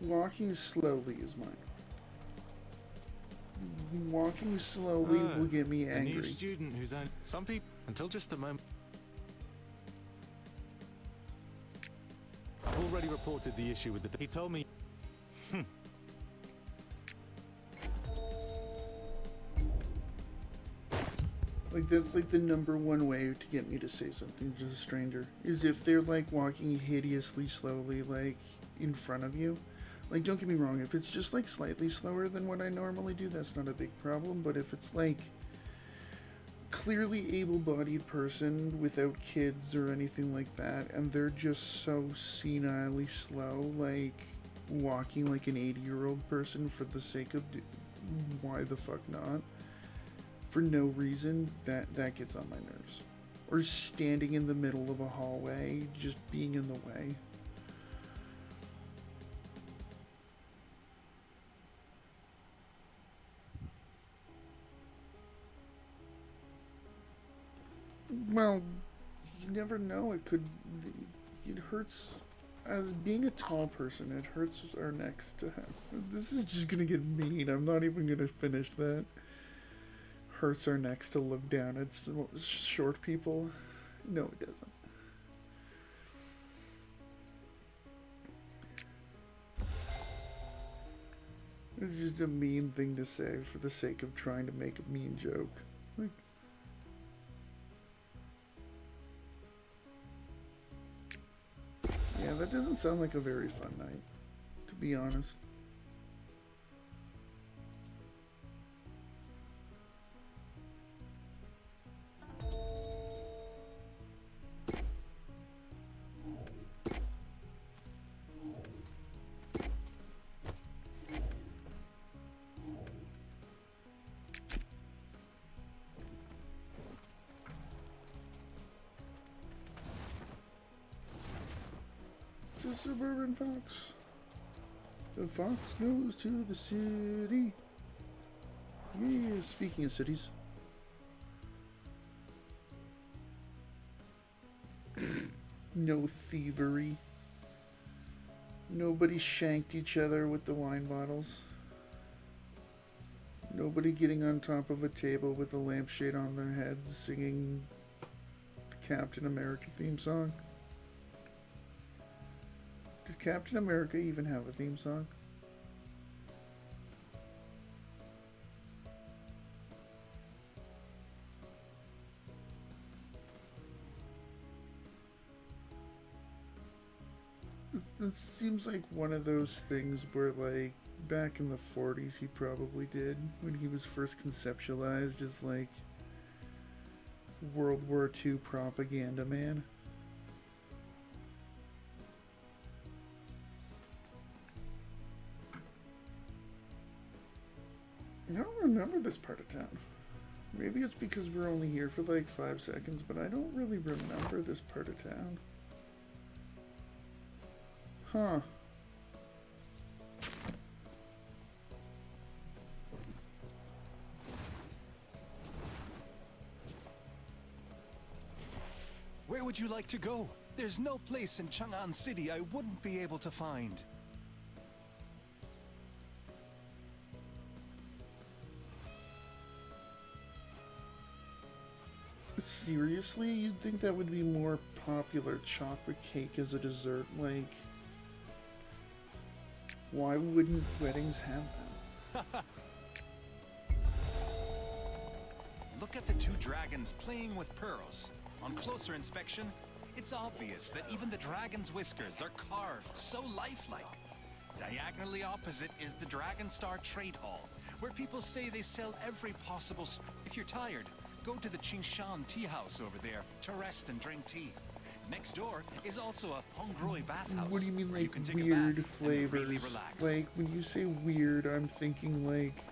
Walking slowly is mine. Walking slowly will get me A new angry. student who's on some people until just a moment. I've already reported the issue with the. He told me. Like, that's like the number one way to get me to say something to a stranger, is if they're like walking hideously slowly, like in front of you. Like, don't get me wrong, if it's just like slightly slower than what I normally do, that's not a big problem. But if it's like clearly able-bodied person without kids or anything like that, and they're just so senilely slow, like walking like an 80-year-old person for the sake of why the fuck not? For no reason, that gets on my nerves. Or standing in the middle of a hallway, just being in the way. Well, you never know. It hurts. As being a tall person, it hurts our necks to have. This is just gonna get mean. I'm not even gonna finish that. Hurts our necks to look down at short people. No, it doesn't. It's just a mean thing to say for the sake of trying to make a mean joke. Like, yeah, that doesn't sound like a very fun night, to be honest. The suburban fox. The fox goes to the city. Yeah, speaking of cities. No thievery. Nobody shanked each other with the wine bottles. Nobody getting on top of a table with a lampshade on their heads singing the Captain America theme song. Does Captain America even have a theme song? It seems like one of those things where, like, back in the 40s he probably did, when he was first conceptualized as, like, World War II propaganda man. I don't remember this part of town. Maybe it's because we're only here for like 5 seconds, but I don't really remember this part of town. Huh. Where would you like to go? There's no place in Chang'an City I wouldn't be able to find. Seriously? You'd think that would be more popular, chocolate cake as a dessert? Like, why wouldn't weddings have that? Look at the two dragons playing with pearls. On closer inspection, it's obvious that even the dragon's whiskers are carved so lifelike. Diagonally opposite is the Dragonstar Trade Hall, where people say they sell every possible... If you're tired, go to the Qingshan Tea House over there to rest and drink tea. Next door is also a Hongroi bathhouse. What do you mean, where like, can take a weird bath and flavors? really relax. Like, when you say weird, I'm thinking, like,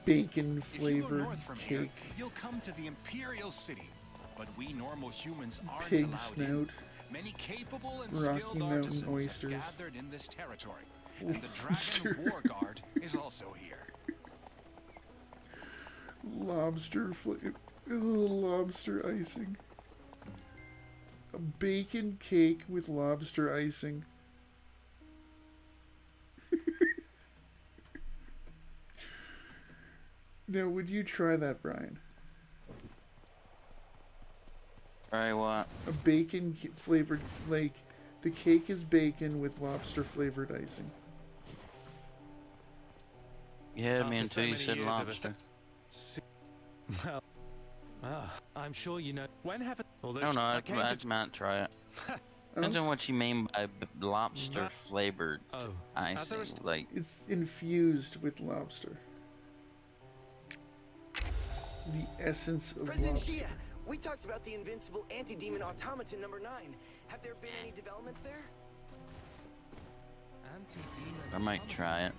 bacon If you go flavored north from here, cake. you'll come to the Imperial City. But we normal humans aren't Pig allowed snout. in. Many capable and Rocky skilled Mountain artisans oysters. have gathered in this territory. And the Lobster. Dragon War Guard is also here. Lobster icing. A bacon cake with lobster icing. Now, would you try that, Brian? Try what? A bacon flavored, like, the cake is bacon with lobster flavored icing. Yeah, me After until so you many said years of lobster. Well, I'm sure you know. When have it? Although No, I came I might try it. Depends on what you mean by lobster flavored icing. Like, It's infused with lobster. The essence of President lobster. Shia, we talked about the invincible anti-demon automaton number 9. Have there been any developments there? Anti-demon. I might try it.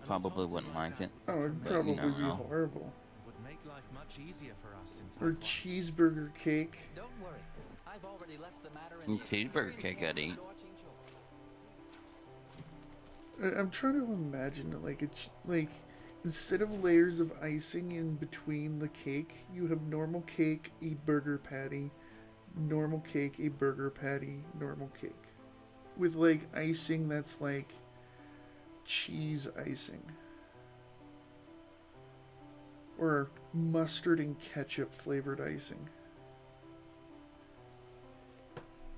Probably wouldn't like it. Oh, it'd but probably you never be know. horrible. Would make life much easier for us in Or cheeseburger cake. Don't worry. I've already left the matter And cheeseburger cake I'd eat. I'm trying to imagine it like like instead of layers of icing in between the cake, you have normal cake, a burger patty, normal cake, a burger patty, normal cake, with like icing that's like cheese icing or mustard and ketchup flavored icing.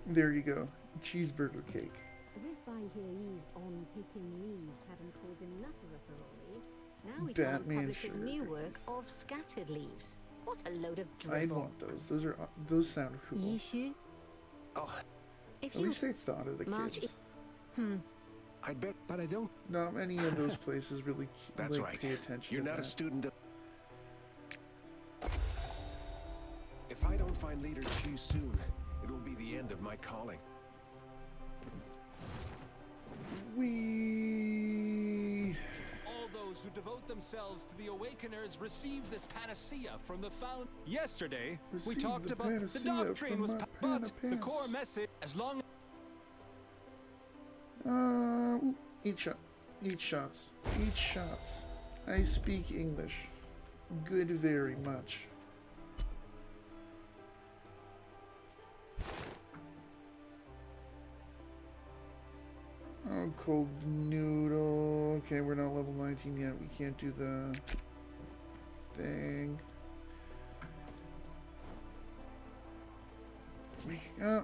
There you go, cheeseburger cake. As if by here ease on picking leaves hadn't caused enough of a furore, now he's Batman going to publish his sugar new work of Scattered Leaves. What a load of I'd drivel. want those. Those sound cool. Yishu? Oh, If At you least they thought of the March kids. I bet, but I don't. Not many of those places really That's like, right. pay attention You're to not that. a student of. If I don't find Leader Chi soon, it will be the end of my calling. All those who devote themselves to the Awakeners receive this panacea from the found. Yesterday, we Receive talked the about the panacea doctrine from was, my but the pants. core message, as long Eat shot. Eat shots. Eat shots. I speak English. Good very much. Oh, cold noodle. Okay, we're not level 19 yet. We can't do the thing.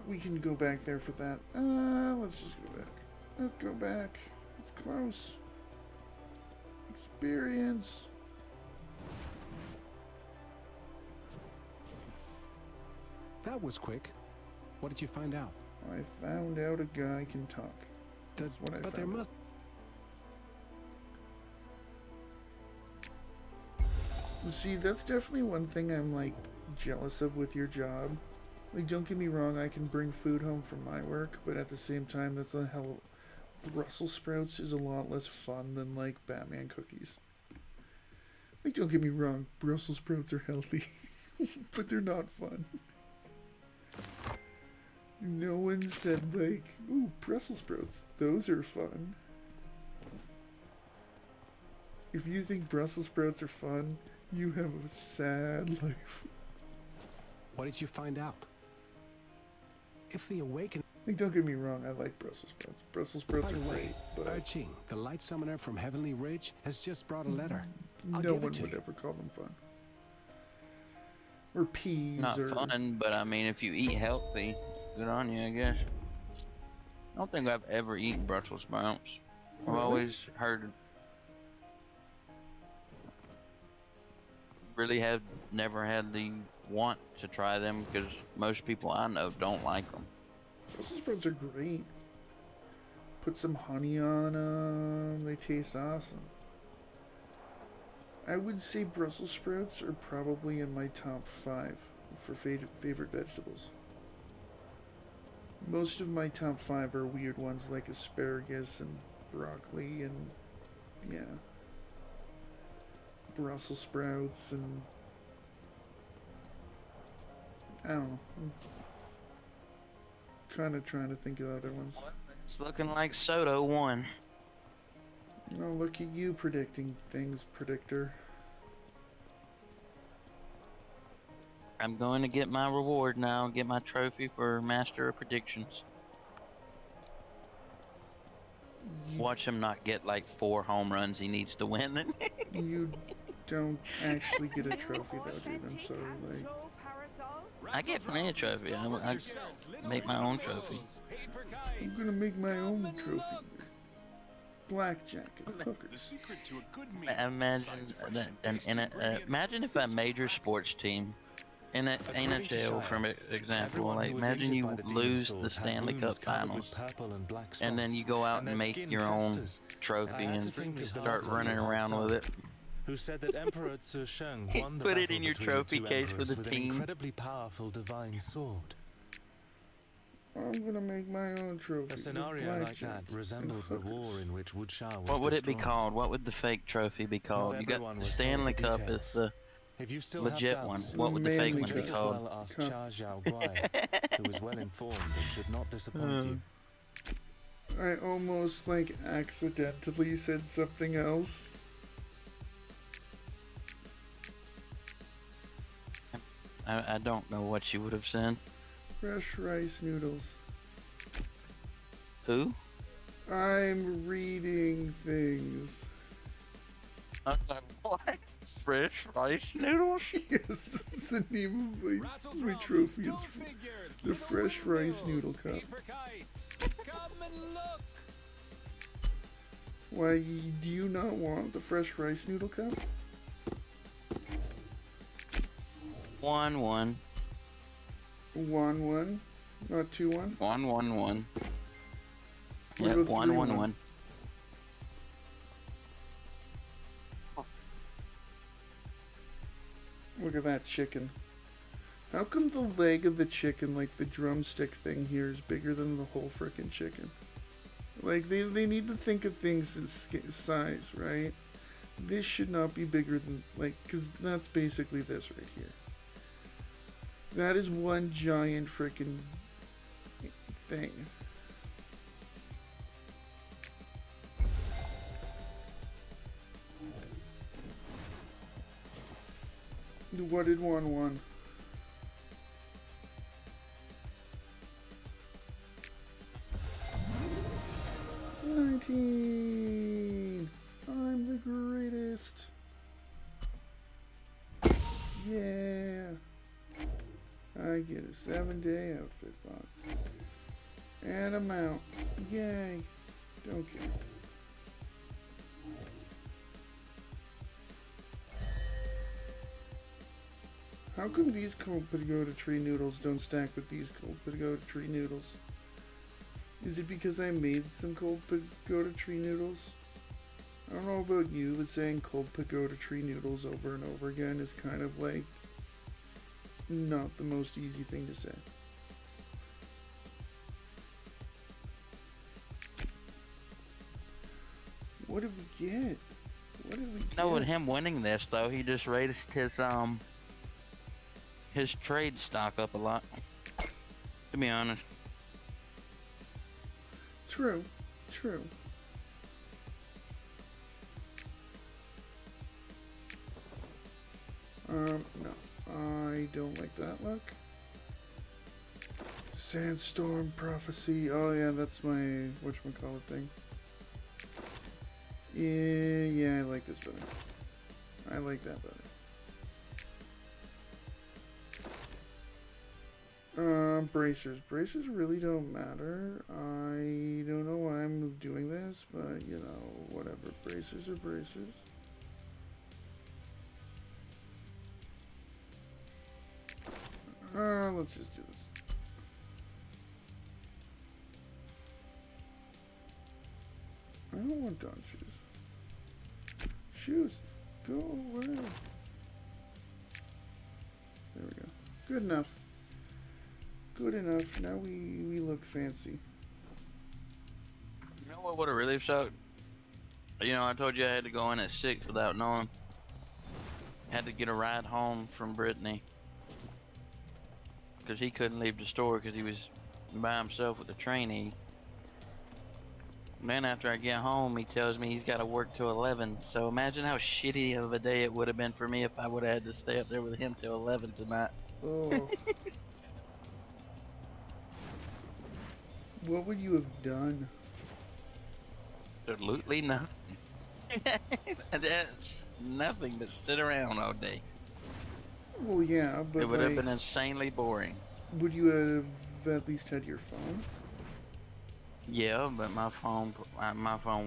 We can go back there for that. Let's just go back. Let's go back. It's close. Experience. That was quick. What did you find out? I found out a guy can talk. That's what I But found. there out. must. See, that's definitely one thing I'm like jealous of with your job. Like, don't get me wrong, I can bring food home from my work, but at the same time, that's a hell. Brussels sprouts is a lot less fun than like Batman cookies. Like, don't get me wrong, Brussels sprouts are healthy, but they're not fun. No one said, like, ooh, Brussels sprouts, those are fun. If you think Brussels sprouts are fun, you have a sad life. What did you find out? If the awakening... Like, don't get me wrong, I like Brussels sprouts. Brussels sprouts By are the way, great, but Urchin, the light summoner from Heavenly Ridge, has just brought a letter. I'll no give one it to would you. ever call them fun. Or peas, Not or... fun, but I mean, if you eat healthy, good on you, I guess. I don't think I've ever eaten Brussels sprouts. I've Really? always heard. Really have never had the want to try them because most people I know don't like them. Brussels sprouts are great. Put some honey on them, they taste awesome. I would say Brussels sprouts are probably in my top 5 for favorite vegetables. Most of my top 5 are weird ones like asparagus and broccoli and, yeah, Brussels sprouts and, I don't know. I'm kind of trying to think of other ones. It's looking like Soto won. Oh, look at you predicting things, predictor. I'm going to get my reward now, get my trophy for Master of Predictions. Watch him not get like 4 home runs he needs to win. You don't actually get a trophy though, dude. I'm sorry, like... I get plenty of trophy. I make my own trophy. I'm gonna make my own trophy. Blackjack and hookers. The secret to a good meal. Imagine imagine if a major sports team in a NHL, for example, like imagine you lose the Stanley Cup Finals, and then you go out and make your own trophy and start running around with it. Who said that Emperor Tzu Sheng won the Put it battle in your between trophy the two case for emperors the with team. an incredibly powerful divine sword. I'm gonna make my own trophy. A scenario like that resembles the war in which Wuchao was What would it be destroyed. called? What would the fake trophy be called? You got everyone the was Stanley told the Cup is the If you still legit have one. doubts, What would the fake one be just as called? well ask Cha Zhao Guai, who is well informed and should not disappoint you. I almost like accidentally said something else. I don't know what you would have said. Fresh rice noodles. Who? I'm reading things. What? Fresh rice noodles? Yes, that's the name of my trophy. Is the Fresh Rice Noodle Cup. Why, do you not want the Fresh Rice Noodle Cup? 1-1. 1-1, not 2-1. 1-1-1. What Yep, about 1-1-1. Look at that chicken. How come the leg of the chicken, like the drumstick thing here, is bigger than the whole frickin' chicken? Like, they need to think of things in size, right? This should not be bigger than, like, because that's basically this right here. That is one giant frickin' thing. What did 1-1? $19. I'm the greatest. Yeah. I get a 7-day outfit box. And a mount. Yay. Don't care. How come these cold pagoda tree noodles don't stack with these cold pagoda tree noodles? Is it because I made some cold pagoda tree noodles? I don't know about you, but saying cold pagoda tree noodles over and over again is kind of like not the most easy thing to say. What did we get? What did we You know, with him winning this though, he just raised his trade stock up a lot. To be honest. True. True. No. I don't like that look. Sandstorm Prophecy. Oh yeah, that's my whatchamacallit thing. Yeah, I like this better. I like that better. Bracers. Bracers really don't matter. I don't know why I'm doing this, but you know, whatever. Bracers are bracers. Let's just do this. I don't want dog shoes. Shoes, go away. There we go. Good enough. Good enough. Now we look fancy. You know what would have really sucked? You know, I told you I had to go in at 6 without knowing. Had to get a ride home from Brittany. Because he couldn't leave the store because he was by himself with the trainee. And then after I get home, he tells me he's got to work till 11. So imagine how shitty of a day it would have been for me if I would have had to stay up there with him till 11 tonight. Oh. What would you have done? Absolutely nothing. That's nothing but sit around all day. Well, yeah, but it would have like, been insanely boring. Would you have at least had your phone? Yeah, but my phone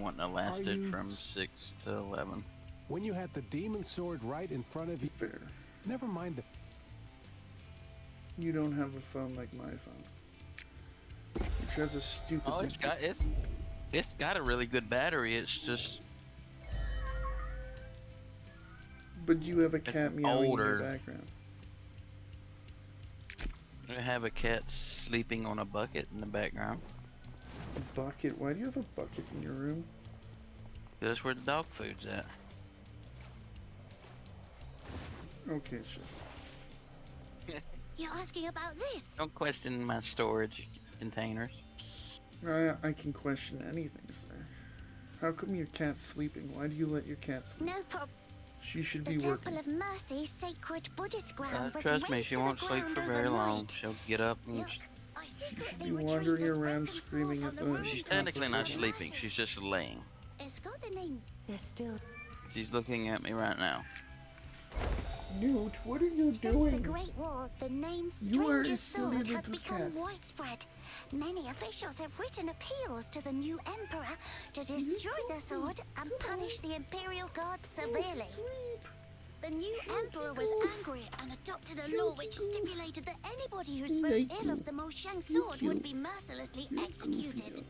wouldn't have lasted from 6 to 11. When you had the demon sword right in front of you. Fair. Never mind the. You don't have a phone like my phone, which has a stupid. Oh, it's got a really good battery. It's just. But you have a cat meowing older. in your background. I have a cat sleeping on a bucket in the background. A bucket? Why do you have a bucket in your room? That's where the dog food's at. Okay, sure. You're asking about this? Don't question my storage containers. I can question anything, sir. How come your cat's sleeping? Why do you let your cat sleep? No problem. She should The be Temple working. of Mercy, sacred Buddhist ground, was Trust me, razed she to the won't sleep ground for very long. overnight. She'll get up and I secretly Be retrieved wandering this around broken screaming sword at from the the. ruins she's of technically not Mercy. sleeping. She's just laying. It's got a name. They're still. She's looking at me right now. Newt, what are you Since the doing? Great War, the name You are Stranger's a Sword silly has little become cat. widespread. Many officials have written appeals to the new emperor to destroy the sword and punish the Imperial Guards severely. The new emperor was angry and adopted a law which stipulated that anybody who spoke ill of the Moshang sword would be mercilessly executed.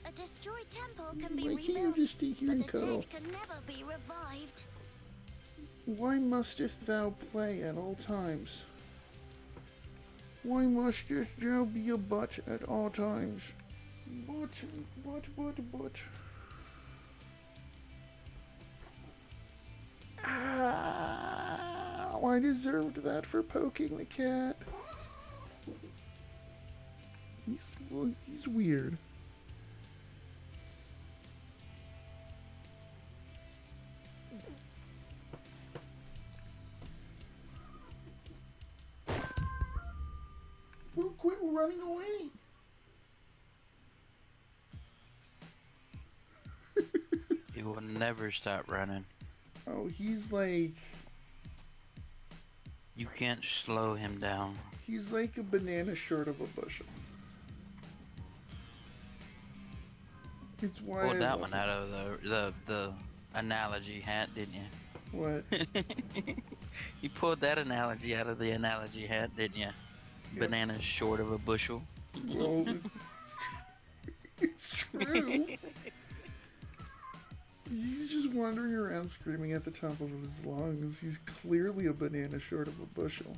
A destroyed temple can be Why can't you rebuilt, just stay here but and the cuddle? dead can never be revived. Why musteth thou play at all times? Why musteth thou be a butt at all times? Butt. Ow, I deserved that for poking the cat. He's weird. Well, quit running away. He will never stop running. Oh, he's like... You can't slow him down. He's like a banana short of a bushel. It's why Pulled I that love one him. out of the analogy hat, didn't you? What? You pulled that analogy out of the analogy hat, didn't you? Yeah. Bananas short of a bushel. Well, it's true. He's just wandering around screaming at the top of his lungs. He's clearly a banana short of a bushel.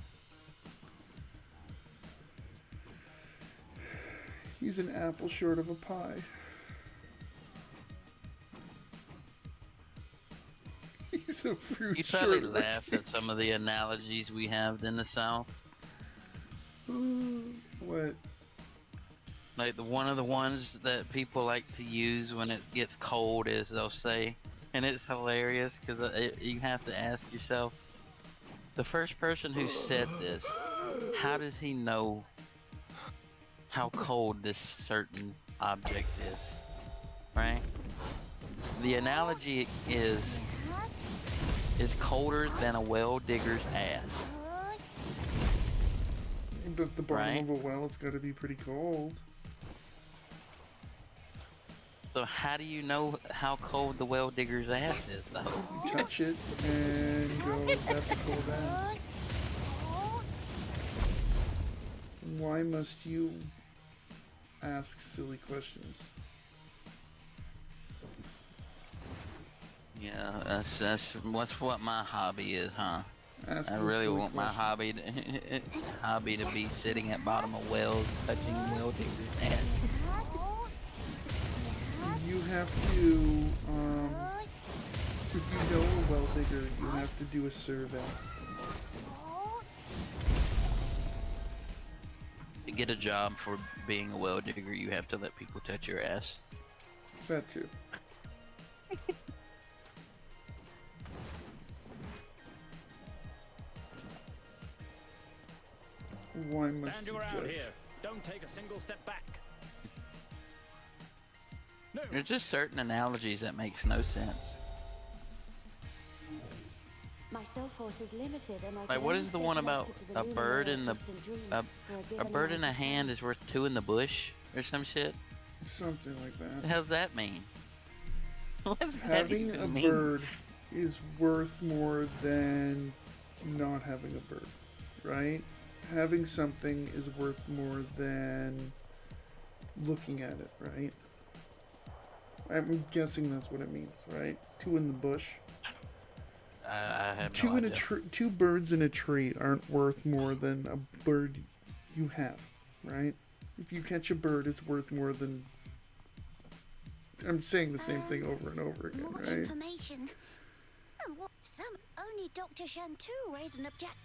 He's an apple short of a pie. piece of fruit. You probably short laugh at some of the analogies we have in the South. What? Like one of the ones that people like to use when it gets cold is they'll say, and it's hilarious because you have to ask yourself, the first person who said this, how does he know how cold this certain object is, right? The analogy is colder than a well digger's ass. But the bottom Right? of a well, it's got to be pretty cold. So how do you know how cold the well digger's ass is, though? You touch it and go, that's a cold ass. Why must you ask silly questions? Yeah, that's what my hobby is, huh? Ask I them really silly want my hobby to be sitting at bottom of wells, touching well diggers' ass. You have to, if you know a well digger, you have to do a survey. To get a job for being a well digger, you have to let people touch your ass. That too. Why must Stand you your ground judge? here. Don't take a single step back. No. There's just certain analogies that makes no sense. My soul force is limited, and I Like, can what only is the stay one about connected to the a lunar bird layer in of the distant dreams a for a given bird in amount a of hand time. is worth two in the bush or some shit? Something like What the that. hell's that mean? What does that Having even a mean? bird is worth more than not having a bird, right? Having something is worth more than looking at it, right? I'm guessing that's what it means, right? Two in the bush. I have Two no in a idea. two birds in a tree aren't worth more than a bird you have, right? If you catch a bird, it's worth more than. I'm saying the same thing over and over again, More right? information. And what? Only Dr. Shantou raised an object.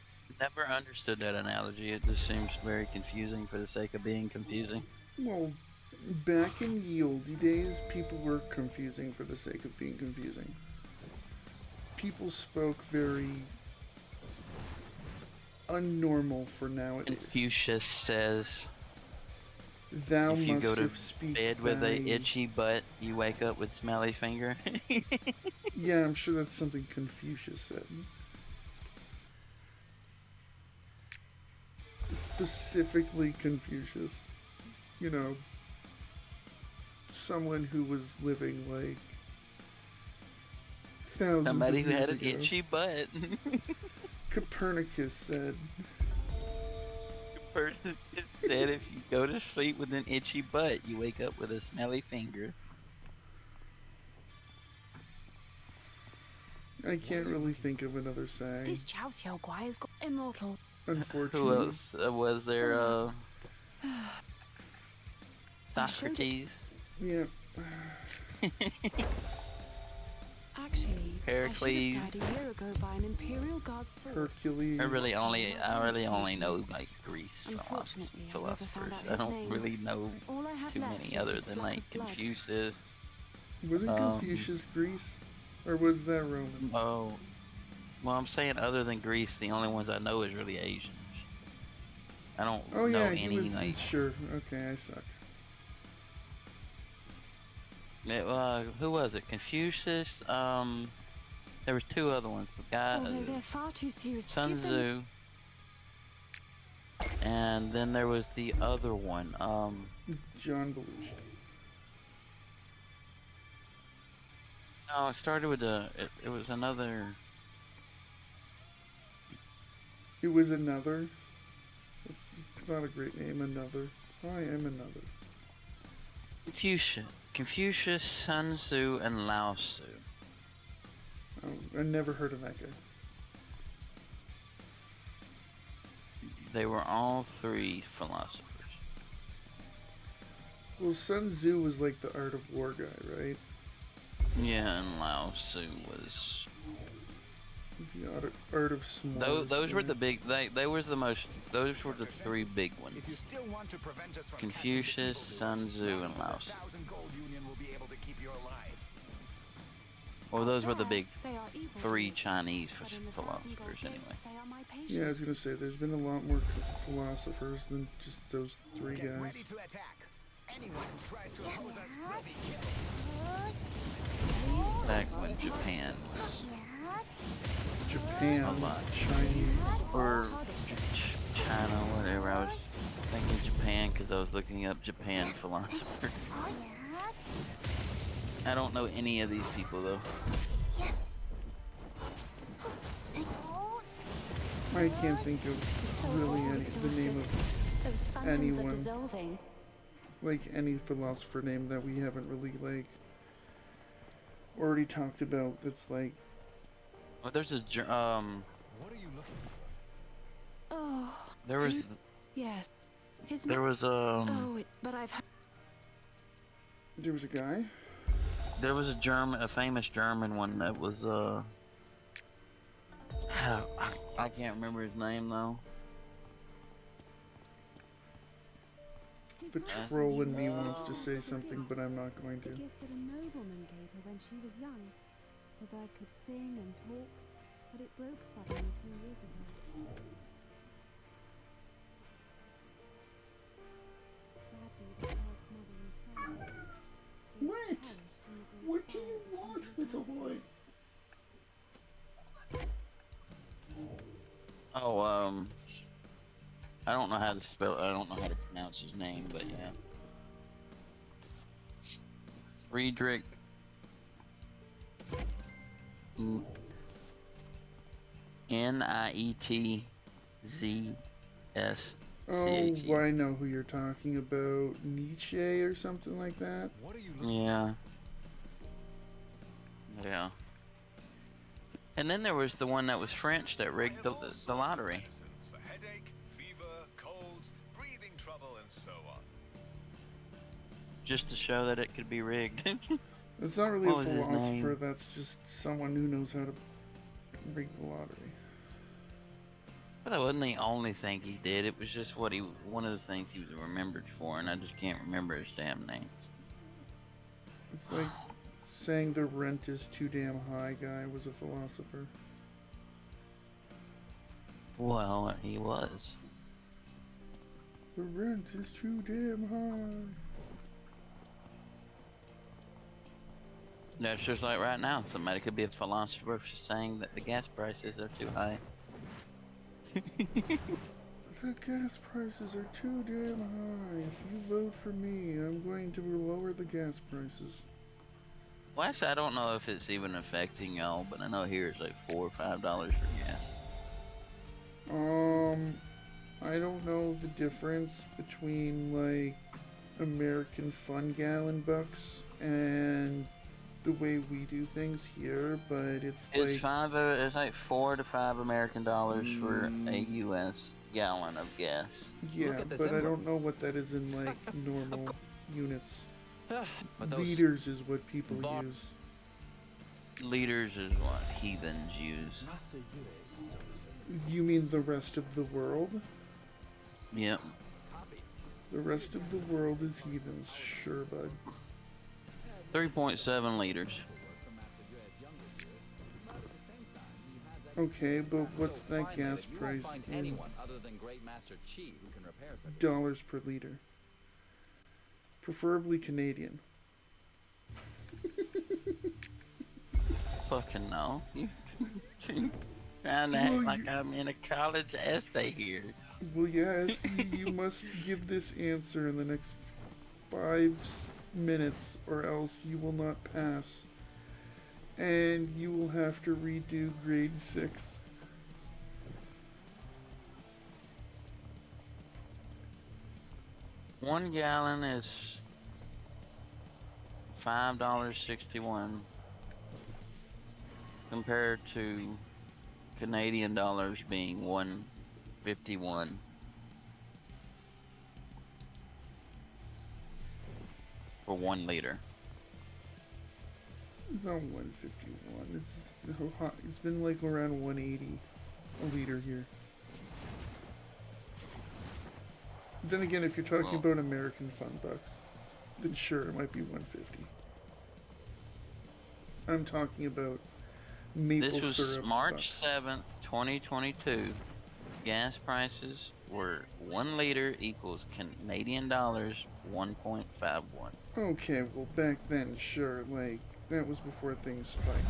Never understood that analogy. It just seems very confusing for the sake of being confusing. Well, back in the oldie days, people were confusing for the sake of being confusing. People spoke very unnormal for nowadays. Confucius says, Thou if you must go to speak bed with thy... a itchy butt, you wake up with smelly finger. Yeah, I'm sure that's something Confucius said. Specifically Confucius. You know, someone who was living like thousands Somebody of who years had an ago. itchy butt. Copernicus said, Person said if you go to sleep with an itchy butt, you wake up with a smelly finger. I can't really think of another saying. This Chao Xiao Guai has got immortal. Unfortunately. Who else was there? Socrates. Yeah. Actually, Pericles. I should have died a year ago by an Imperial Guard sword. Hercules. I really only know like Greece Unfortunately, I never philosophers. found out I his don't name. really know All I have too left many is other this than fleck like of blood. Confucius. Wasn't Confucius Greece? Or was that Roman? Oh, well, I'm saying other than Greece, the only ones I know is really Asians. I don't Oh know yeah, he any was. like. Sure. Okay, I suck. Who was it? Confucius. There was two other ones. The guy, Although they're far too serious. Sun Give them Tzu, and then there was the other one. John Belushi. No, it started with a. It was another. It was another. It's not a great name. Another. I am another. Confucius, Sun Tzu, and Lao Tzu. Oh, I never heard of that guy. They were all three philosophers. Well, Sun Tzu was like the art of war guy, right? Yeah, and Lao Tzu was art of s'mores. Those were the big. They was the most. Those were the three big ones. If you still want to prevent us from Confucius, Sun Tzu, and Lao Tzu. 1,000 gold union will be able to keep you alive. Well, those were the big They are evil three deeds, Chinese but in 1,000 philosophers, gold anyway. notes, they are my patients. Yeah, I was gonna say there's been a lot more philosophers than just those three Get guys. ready to attack. Anyone who tries to oppose us will be killed. Back when Japan Japan, Chinese, or China, whatever. I was thinking Japan because I was looking up Japan philosophers. I don't know any of these people though. I can't think of really the name of Those phantoms are anyone, dissolving. like any philosopher name that we haven't really like already talked about. That's like. Well, there's a What are you looking for? Oh. there was Yes. His there was Oh, but I've. There was a guy. There was a famous German one that was I can't remember his name though. The troll in me wants to say something, but I'm not going to. The gift that a nobleman gave her when she was young. The bird could sing and talk, but it broke suddenly a few years ago. Sadly, the bird's mother and father What? What do you want, little boy? Oh, I don't know how to spell. I don't know how to pronounce his name, but yeah, Friedrich. Nietzsche. Oh, I know who you're talking about. Nietzsche or something like that. What are you Yeah. Yeah. And then there was the one that was French that rigged the lottery. For headache, fever, colds, breathing trouble, and so on. Just to show that it could be rigged. That's not really What a was his philosopher, name? that's just someone who knows how to rig the lottery. But that wasn't the only thing he did. It was just one of the things he was remembered for, and I just can't remember his damn name. It's like saying the rent is too damn high guy was a philosopher. Well, he was. The rent is too damn high. That's just like right now. Somebody could be a philosopher for saying that the gas prices are too high. The gas prices are too damn high. If you vote for me, I'm going to lower the gas prices. Well, actually, I don't know if it's even affecting y'all, but I know here it's like $4 or $5 for gas. I don't know the difference between like American Fun gallon bucks and the way we do things here, but It's like $4 to $5 American dollars for a U.S. gallon of gas. Yeah, but I don't know what that is in like normal units. But those Liters is what people use. Liters is what heathens use. You mean the rest of the world? Yep. The rest of the world is heathens, sure, bud. 3.7 liters. Okay, but what's that gas price in Anyone other than Great Master Chi who can repair such dollars per liter? Preferably Canadian. Fucking no. You trying to act like I'm in a college essay here. Well, yes, you must give this answer in the next 5 minutes, or else you will not pass. And you will have to redo grade 6. One gallon is $5.61 compared to Canadian dollars being $1.51. For 1 liter. It's not 151. It's It's been like around 180 a liter here. Then again, if you're talking about American fun bucks, then sure, it might be 150. I'm talking about maple This syrup was March bucks. 7th, 2022. Gas prices were 1 liter equals Canadian dollars 1.51. Okay, well back then, sure, like, that was before things spiked.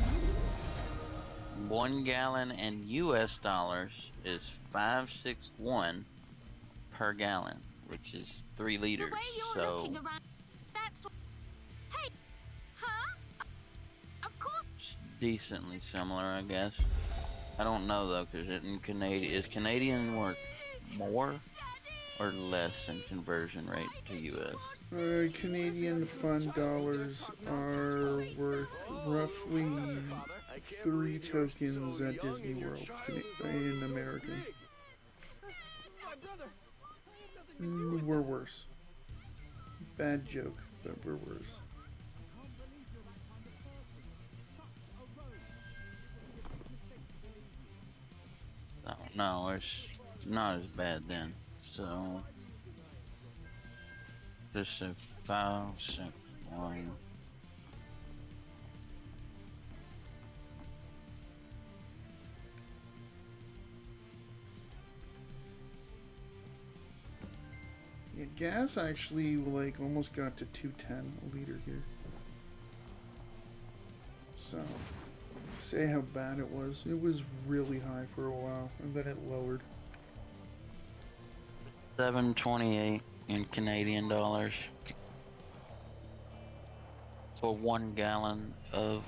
1 gallon in US dollars is 561 per gallon, which is 3 liters. So Looking around, that's what... Hey, huh? Of course. decently similar, I guess. I don't know though, because is Canadian worth more or less in conversion rate to US? Canadian fund dollars are worth roughly 3 tokens at Disney World in American. We're worse. Bad joke, but we're worse. No, it's not as bad then. So just a 561. Yeah, gas actually like almost got to 210 a liter here. So say how bad it was. It was really high for a while, and then it lowered. 728 in Canadian dollars for 1 gallon of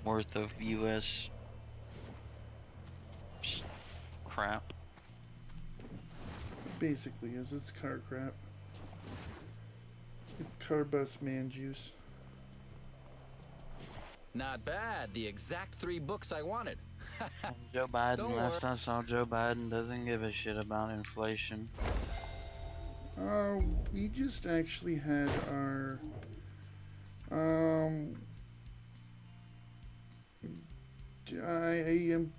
worth of US crap. Basically is, it's car crap. It's car bus man juice. Not bad. The exact 3 books I wanted. Joe Biden, Don't last I saw, Joe Biden doesn't give a shit about inflation. We just actually had our, I am,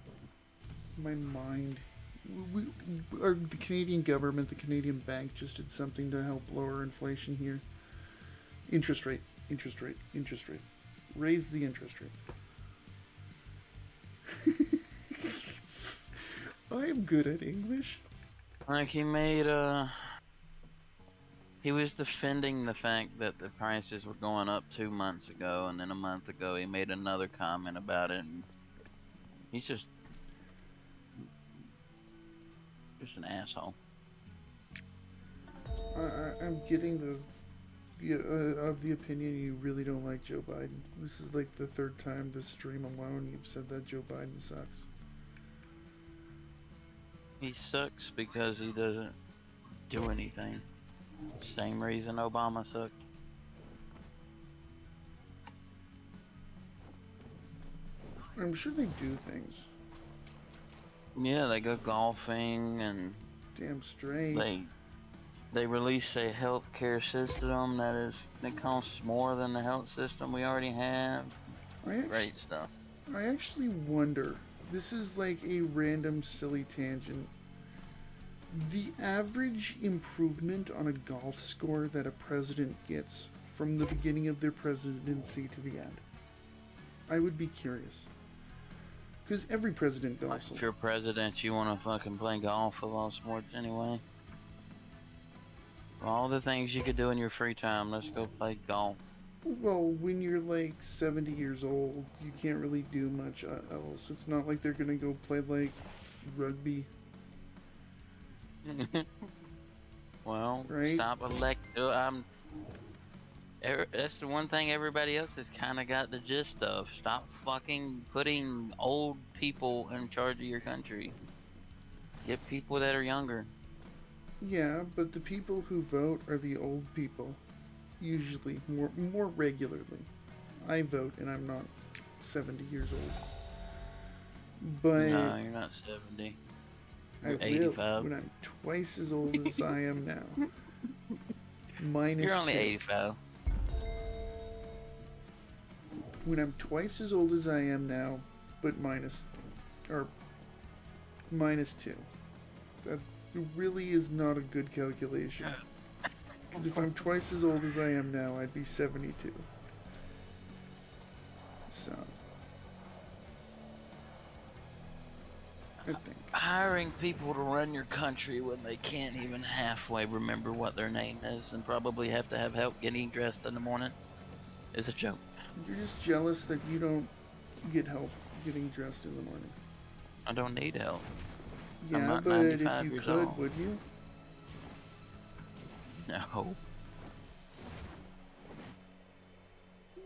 my mind, the Canadian government, the Canadian bank just did something to help lower inflation here. Interest rate. Raise the interest rate. I am good at English. Like he was defending the fact that the prices were going up 2 months ago, and then a month ago he made another comment about it, and he's just an asshole. I'm getting of the opinion you really don't like Joe Biden. This is like the 3rd time this stream alone you've said that Joe Biden sucks. He sucks because he doesn't do anything. Same reason Obama sucked. I'm sure they do things. Yeah, they go golfing and damn straight. They release a healthcare system that costs more than the health system we already have. Great stuff. I actually wonder, this is like a random silly tangent. The average improvement on a golf score that a president gets from the beginning of their presidency to the end. I would be curious. Because every president golfs. If you're president, you want to fucking play golf of all sports anyway. All the things you could do in your free time, let's go play golf. Well, when you're like 70 years old, you can't really do much else. It's not like they're gonna go play like rugby. Well, right? Stop that's the one thing everybody else has kind of got the gist of. Stop fucking putting old people in charge of your country. Get people that are younger. Yeah, but the people who vote are the old people. Usually, more regularly. I vote and I'm not 70 years old. But no, you're not 70. You're I 85. will when I'm twice as old as I am now. Minus You're only 2. 85. When I'm twice as old as I am now, but -2. That really is not a good calculation. Because if I'm twice as old as I am now, I'd be 72. So, I think. Hiring people to run your country when they can't even halfway remember what their name is and probably have to have help getting dressed in the morning is a joke. You're just jealous that you don't get help getting dressed in the morning. I don't need help. I'm Yeah, not but if 95 you years could, old. would you? No.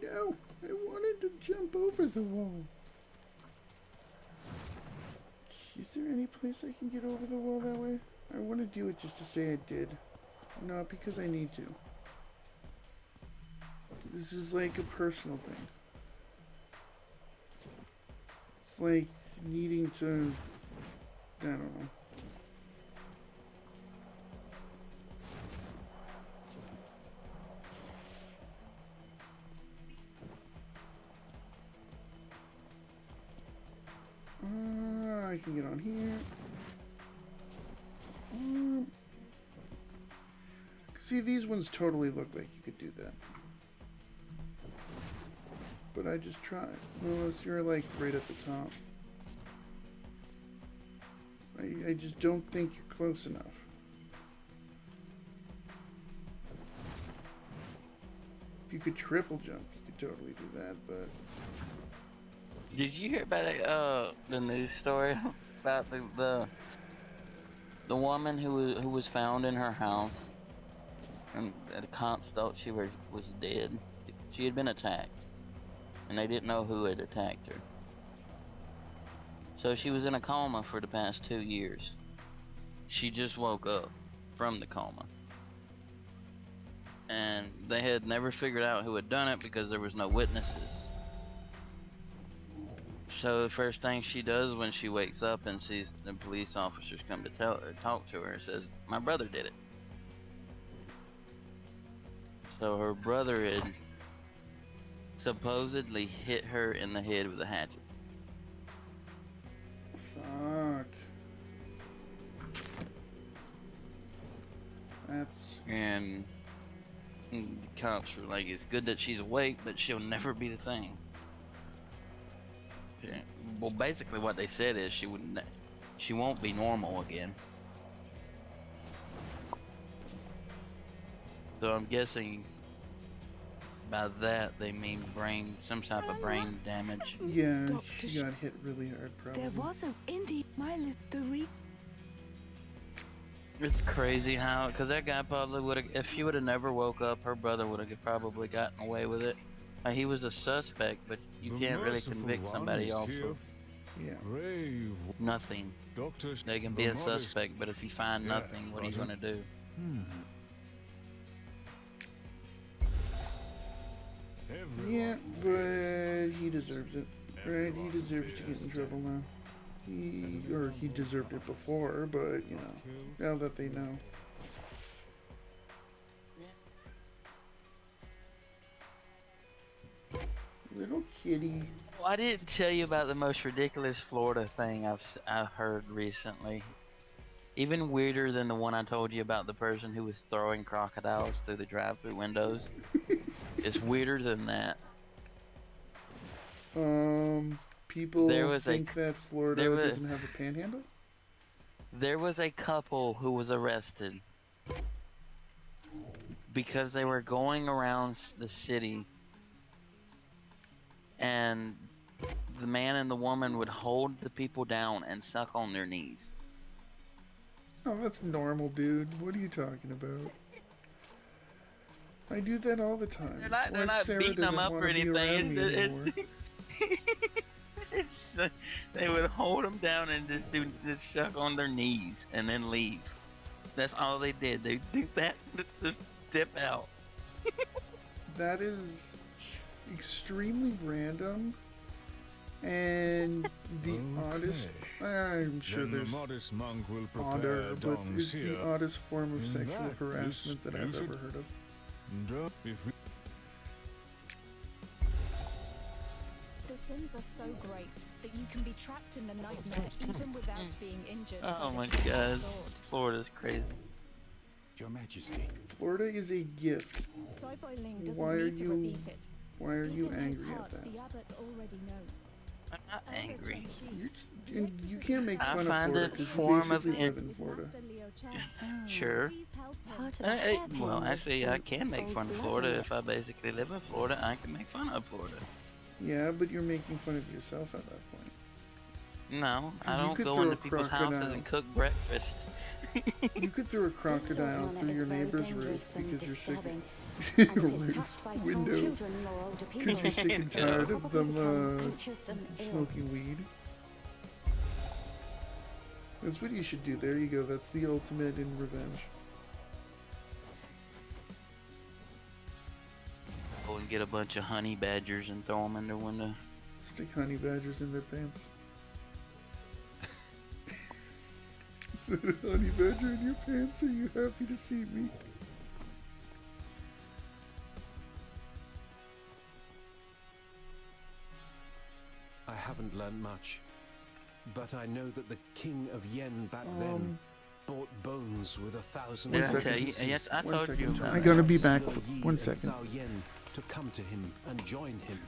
No, I wanted to jump over the wall. Is there any place I can get over the wall that way? I want to do it just to say I did. Not because I need to. This is like a personal thing. It's like needing to... I don't know. I can get on here. See, these ones totally look like you could do that. But I just tried. Unless you're like right at the top. I just don't think you're close enough. If you could triple jump, you could totally do that, but... Did you hear about the news story about the woman who was found in her house and the cops thought she was dead? She had been attacked and they didn't know who had attacked her. So she was in a coma for the past 2 years. She just woke up from the coma. And they had never figured out who had done it because there was no witnesses. So the first thing she does when she wakes up and sees the police officers come to talk to her, says, "My brother did it." So her brother had supposedly hit her in the head with a hatchet. Fuck. And the cops were like, "It's good that she's awake, but she'll never be the same." Yeah. Well, basically what they said is she won't be normal again. So I'm guessing by that they mean some type of brain damage. Yeah, she got hit really hard, probably. There was a in the It's crazy how, because that guy probably would have, if she would have never woke up, her brother would have probably gotten away with it. He was a suspect, but you can't really convict somebody off of nothing. They can be a suspect, but if you find nothing, what are you going to do? Yeah, but he deserves it, right? He deserves to get in trouble now. He deserved it before, but, you know, now that they know. Little kitty. Well, I didn't tell you about the most ridiculous Florida thing I've heard recently. Even weirder than the one I told you about the person who was throwing crocodiles through the drive-through windows. It's weirder than that. People think that Florida doesn't have a panhandle? There was a couple who was arrested because they were going around the city and the man and the woman would hold the people down and suck on their knees. Oh, that's normal, dude. What are you talking about? I do that all the time. They're not beating them up or anything. They would hold them down and just suck on their knees and then leave. That's all they did. They do that, just dip out. That is extremely random, and the oddest. I'm sure there's modest monk will odder, but it's the here. oddest form of sexual harassment that I've ever heard of. The islands are so great that you can be trapped in the nightmare even without being injured. Oh by my the god, sword. Florida's crazy. Your Majesty. Florida is a gift. Soy Boy Ling doesn't Why are need to you? repeat it. Why are you Deep in his angry heart, at that? the abbot already knows. I'm not angry. You can't make I fun of find Florida it because you form of basically live in Florida. Sure. Well, actually, I can make fun of Florida if I basically live in Florida. I can make fun of Florida. Yeah, but you're making fun of yourself at that point. No, I You don't could go throw into a people's houses crocodile. and cook breakfast. You could throw a crocodile through your neighbor's roof because you're sick of window because you're sick and tired of them smoking weed. That's what you should do. There you go. That's the ultimate in revenge. Go and get a bunch of honey badgers and throw them in their window. Stick honey badgers in their pants. Honey badger in your pants? Are you happy to see me? I haven't learned much, but I know that the king of Yen back then bought bones with 1,000. Did I tell you? Yes, I told you. I gotta be back. One second. Zhao Yen to come to him and join him.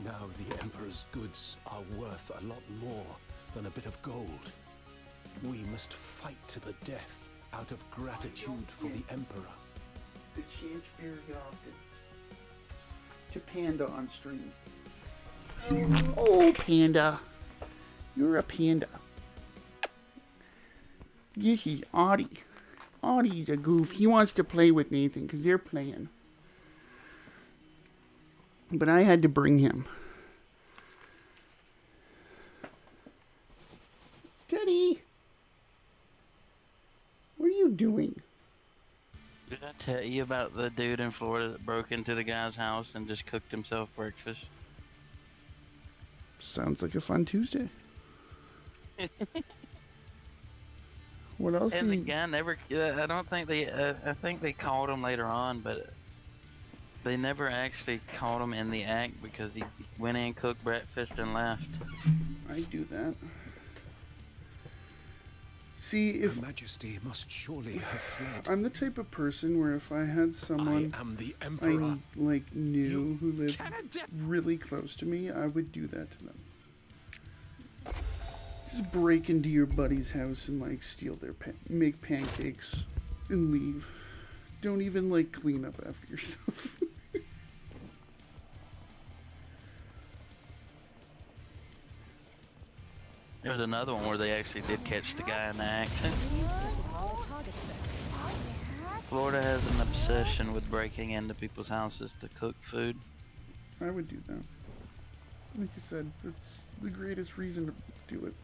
Now the Emperor's goods are worth a lot more than a bit of gold. We must fight to the death out of gratitude for the Emperor. It changed very often. To Panda on stream. Oh, Panda. You're a panda. This is Audie. Audie's a goof. He wants to play with Nathan because they're playing. But I had to bring him. Teddy! What are you doing? Did I tell you about the dude in Florida that broke into the guy's house and just cooked himself breakfast? Sounds like a fun Tuesday. What else? And the guy never. I don't think they. I think they caught him later on, but they never actually caught him in the act because he went in, cooked breakfast, and left. I do that. See, if Her Majesty must surely have fled. I'm the type of person where if I had someone I am the Emperor. I like knew who lived really close to me, I would do that to them. Just break into your buddy's house and like steal their make pancakes and leave. Don't even like clean up after yourself. There was another one where they actually did catch the guy in the act. Florida has an obsession with breaking into people's houses to cook food. I would do that. Like you said, that's the greatest reason to do it.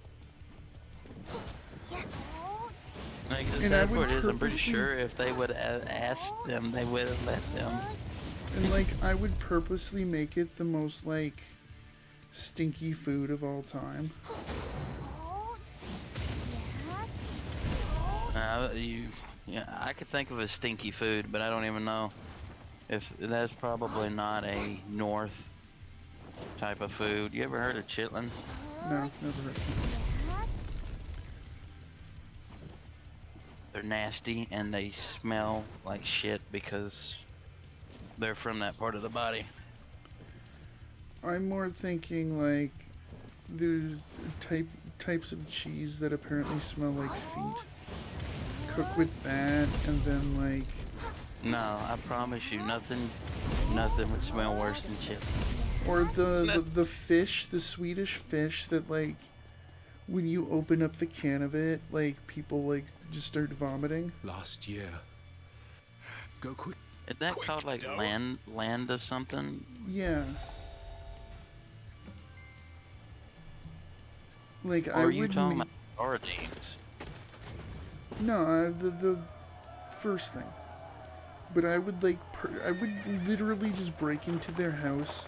Like the And I sad would part is, I'm pretty purposely- sure if they would have asked them, they would have let them. And like, I would purposely make it the most like stinky food of all time. Yeah, I could think of a stinky food, but I don't even know if that's probably not a North type of food. You ever heard of chitlins? No, never heard. They're nasty and they smell like shit because they're from that part of the body. I'm more thinking like there's types of cheese that apparently smell like feet. Cook with that, and then like. No, I promise you, nothing would smell worse than chitlins. Or the fish, the Swedish fish that like, when you open up the can of it, like people like just start vomiting. Last year. Go quick. Isn't that called like land of something? Yeah. Like Or I are you would. talking about origins? No, the first thing. But I would like, I would literally just break into their house,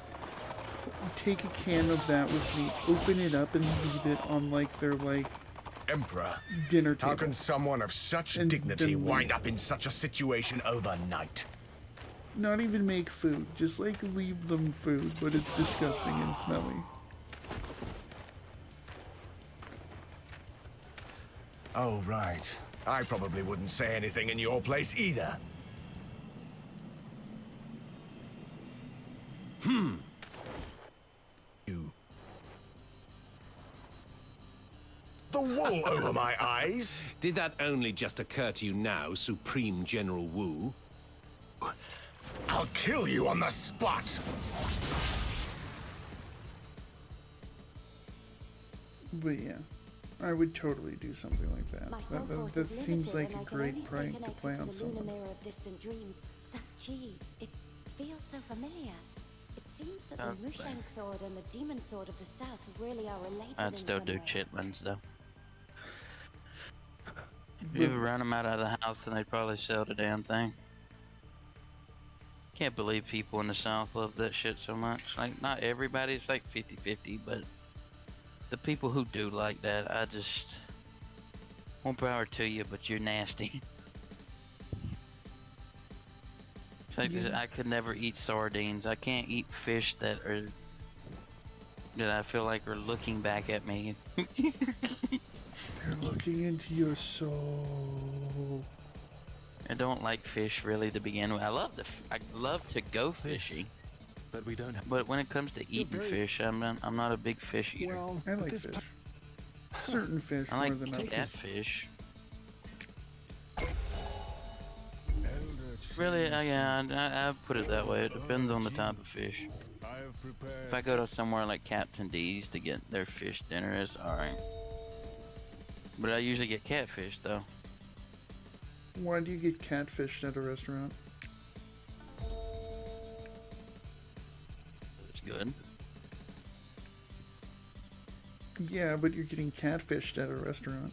take a can of that with me, open it up, and leave it on like their like Emperor, dinner table. how can someone of such dignity wind up in such a situation overnight? not even make food. Just like leave them food, but it's disgusting and smelly. Oh, right. I probably wouldn't say anything in your place either. You. The wool over my eyes? Did that only just occur to you now, Supreme General Wu? I'll kill you on the spot! But yeah, I would totally do something like that. My soul force That is seems limited, like a and I can great only stay prank to connected play to on the someone. lunar mirror of distant dreams. That G, it feels so familiar. It seems that the Mushang sword and the demon sword of the south really are related. I'd in still some do way. chitlins though. If you run them out of the house, then they'd probably sell the damn thing. Can't believe people in the South love that shit so much. Like, not everybody, it's like 50-50, but the people who do like that, I just... More power to you, but you're nasty. It's like, I could never eat sardines. I can't eat fish that I feel like are looking back at me. They're looking into your soul. I don't like fish really to begin with. I love to go fishing, but we don't. But when it comes to eating fish, I'm not a big fish eater. Well, I like fish. Certain fish I more like than others. catfish. Really, I put it that way. It depends on the type of fish. If I go to somewhere like Captain D's to get their fish dinner, it's alright. But I usually get catfish though. Why do you get catfished at a restaurant? It's good. Yeah, but you're getting catfished at a restaurant.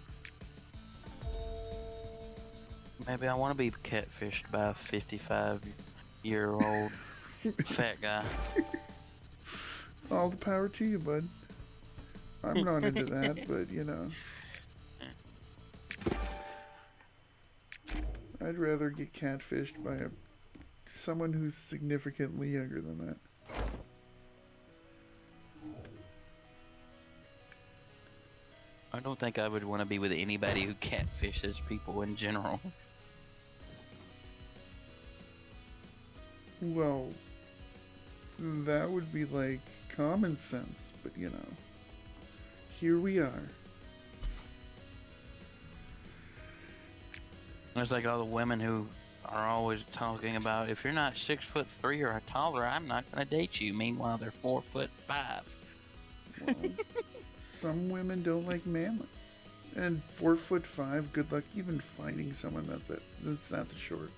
Maybe I want to be catfished by a 55-year-old fat guy. All the power to you, bud. I'm not into that, but you know. I'd rather get catfished by someone who's significantly younger than that. I don't think I would want to be with anybody who catfishes people in general. Well, that would be like common sense, but you know, here we are. It's like all the women who are always talking about, if you're not 6'3" or taller, I'm not gonna date you. Meanwhile, they're 4'5". Well, some women don't like manly, and 4'5". Good luck even finding someone that's that short.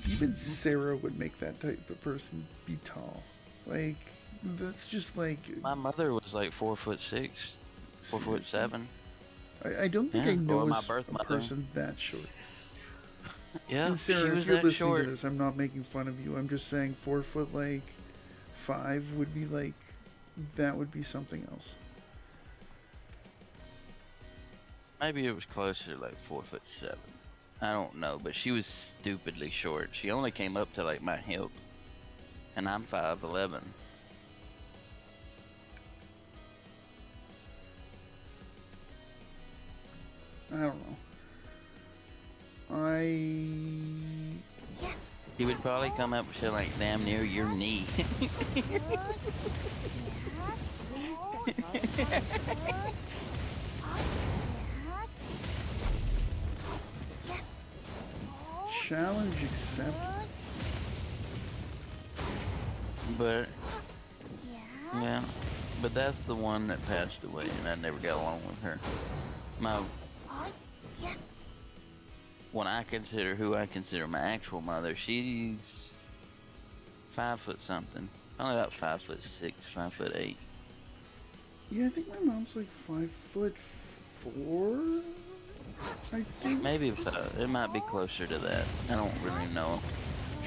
Even Sarah would make that type of person be tall. Like, that's just like... My mother was like 4'6", 4'7". I don't think I know my a birth mother. person that short. Yeah, And Sarah, she if was you're that listening short. to this, I'm not making fun of you. I'm just saying 4'5" would be like, that would be something else. Maybe it was closer to like 4'7". I don't know, but she was stupidly short. She only came up to like my hip, and I'm 5'11". I don't know. He would probably come up to like damn near your knee. Challenge accepted. But yeah, but that's the one that passed away, and I never got along with her. Who I consider my actual mother, she's 5 foot something. Only about 5'6", 5'8". Yeah, I think my mom's like 5'4". I think. Maybe it might be closer to that. I don't really know.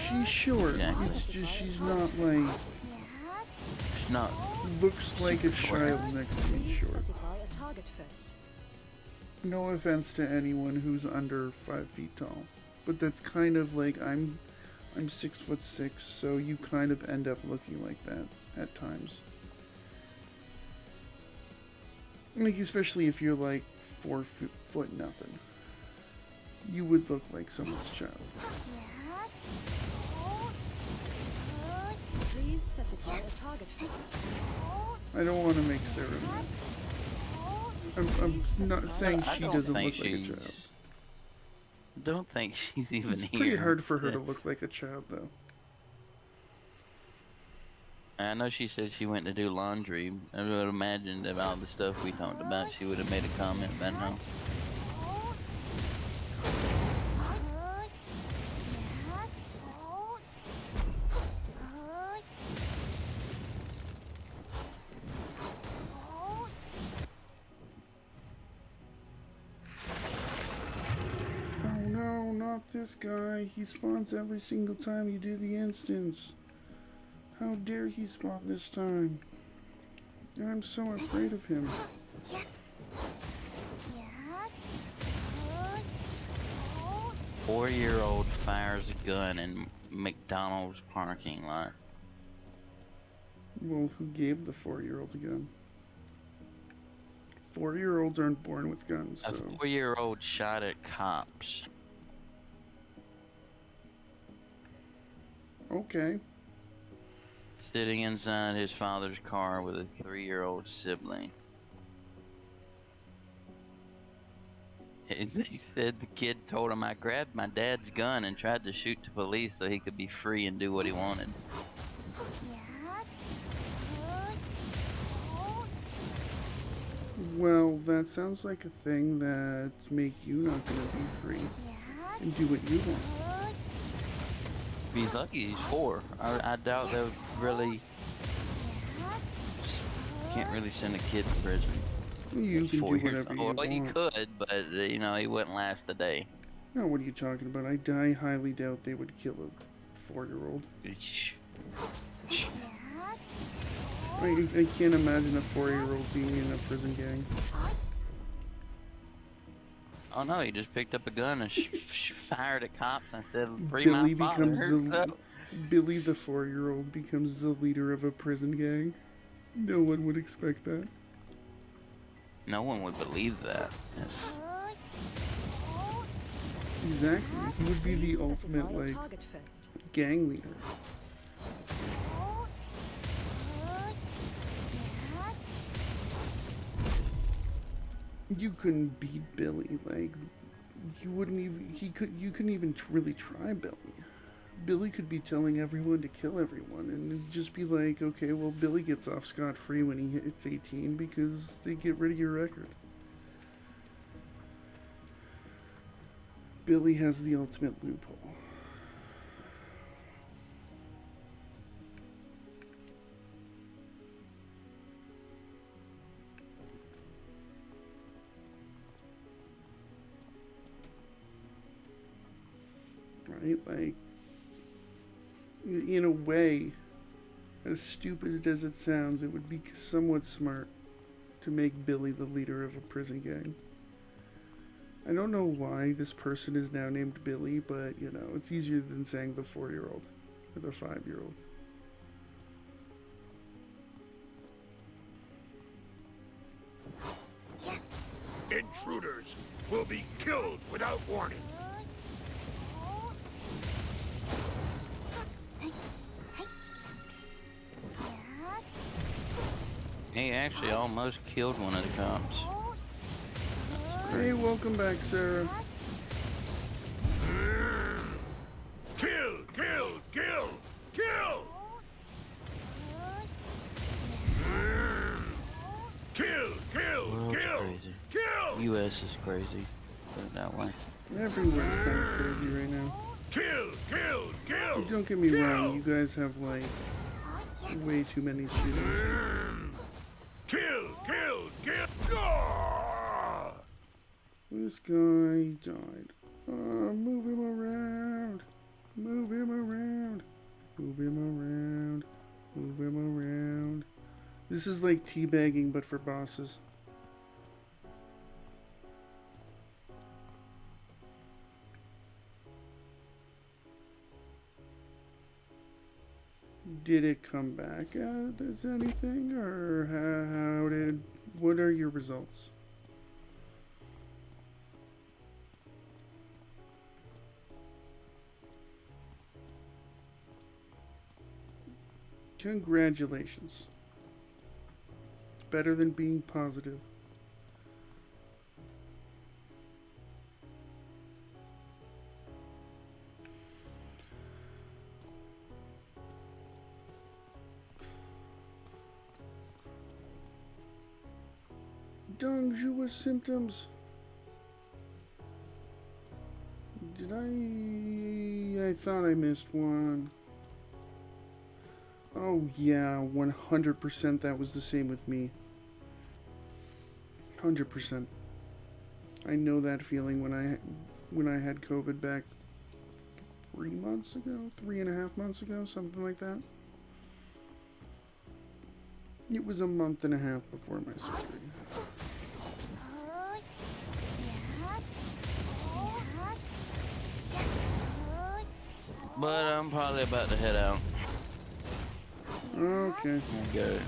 She's short. Exactly. It's just she's not like. She's not. Looks like a child next to me short. Specify a target first. No offense to anyone who's under 5 feet tall, but that's kind of like I'm I'm 6'6", so you kind of end up looking like that at times. Like, especially if you're like 4 foot nothing. You would look like someone's child. Please specify a target first. I don't want to make Sarah mad. I'm not saying she doesn't look like a child. Don't think she's even It's here. pretty hard for her to look like a child, though. I know she said she went to do laundry. I would have imagined of all the stuff we talked about, she would have made a comment about how. Oh no, not this guy. He spawns every single time you do the instance. How dare he spawn this time? I'm so afraid of him. 4-year-old fires a gun in McDonald's parking lot. Well, who gave the 4-year-old a gun? 4-year-olds aren't born with guns, A so... 4-year-old shot at cops. Okay. Sitting inside his father's car with a 3-year-old sibling. He said the kid told him, "I grabbed my dad's gun and tried to shoot the police so he could be free and do what he wanted." Well, that sounds like a thing that make you not gonna be free and do what you want. If he's lucky, he's 4. I doubt they'll really... Can't really send a kid to prison. You He's can 4 do years whatever you old. Well, he want. could, but, you know, he wouldn't last a day. No, what are you talking about? I highly doubt they would kill a 4-year-old. I can't imagine a 4-year-old being in a prison gang. Oh no, he just picked up a gun and fired at cops and said, "Free Billy my father." becomes the Billy the 4-year-old becomes the leader of a prison gang. No one would expect that. No one would believe that. Yes. Exactly. He would be the ultimate like gang leader. You couldn't beat Billy. Like, you wouldn't even. You couldn't even really try Billy. Billy could be telling everyone to kill everyone, and it'd just be like, okay, well, Billy gets off scot-free when he hits 18 because they get rid of your record. Billy has the ultimate loophole. Right? Like, in a way, as stupid as it sounds, it would be somewhat smart to make Billy the leader of a prison gang. I don't know why this person is now named Billy, but, you know, it's easier than saying the 4-year-old or the 5-year-old. Intruders will be killed without warning. He actually almost killed one of the cops. Hey, welcome back, Sarah. Kill! Kill! Kill! Kill! Kill! Kill! World's Kill! crazy. Kill! U.S. is crazy. Put it that way. Everywhere's kind of crazy right now. Kill! Kill! Kill! Don't get me wrong, you guys have, like, way too many shooters. Kill! Kill! Kill! Ah! This guy died. Move him around. Move him around. Move him around. Move him around. This is like teabagging, but for bosses. Did it come back as anything, or what are your results? Congratulations. It's better than being positive. Dongjua symptoms. Did I thought I missed one. Oh yeah, 100% that was the same with me. 100%. I know that feeling when I had COVID back 3 months ago, 3.5 months ago, something like that. It was a month and a half before my surgery. But I'm probably about to head out. Okay. Go.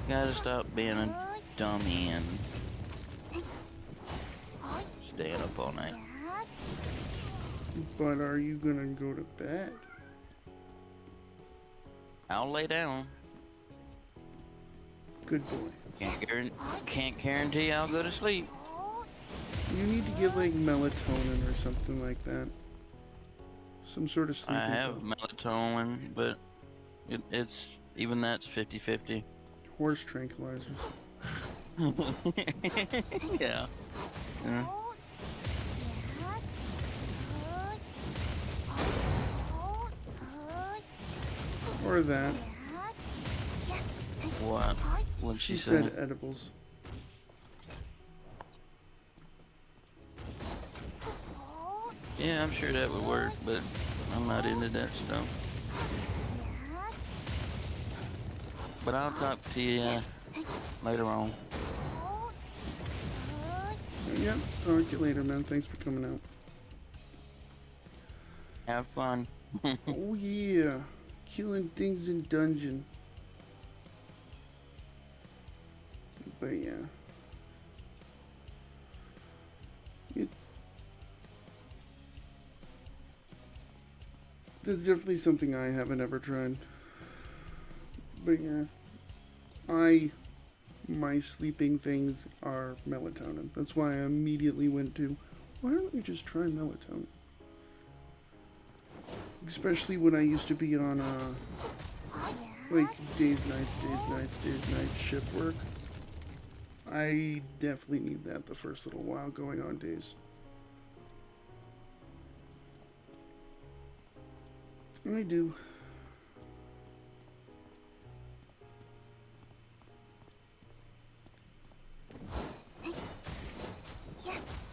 Gotta stop being a dummy and staying up all night. But are you gonna go to bed? I'll lay down. Good boy. Can't guarantee I'll go to sleep. You need to get like melatonin or something like that. Some sort of sleeping I have pill. melatonin, but it's even that's 50-50. Horse tranquilizers. Yeah. Or that. What? What'd she say? Said edibles. Yeah, I'm sure that would work, but I'm not into that stuff. But I'll talk to you later on. Yep, talk to you later, man. Thanks for coming out. Have fun. Oh yeah, killing things in dungeon. But yeah. That's definitely something I haven't ever tried. But yeah. My sleeping things are melatonin. That's why I immediately went to, why don't we just try melatonin? Especially when I used to be on, like, days, nights shift work. I definitely need that the first little while going on days. I do.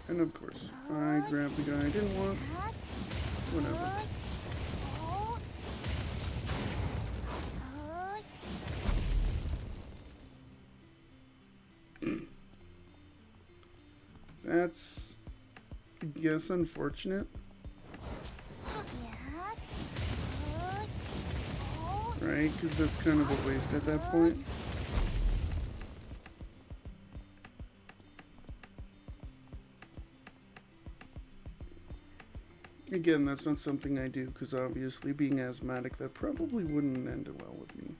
And of course, I grabbed the guy I didn't want. Whatever. That's, I guess, unfortunate. Right? Because that's kind of a waste at that point. Again, that's not something I do, because obviously being asthmatic, that probably wouldn't end well with me.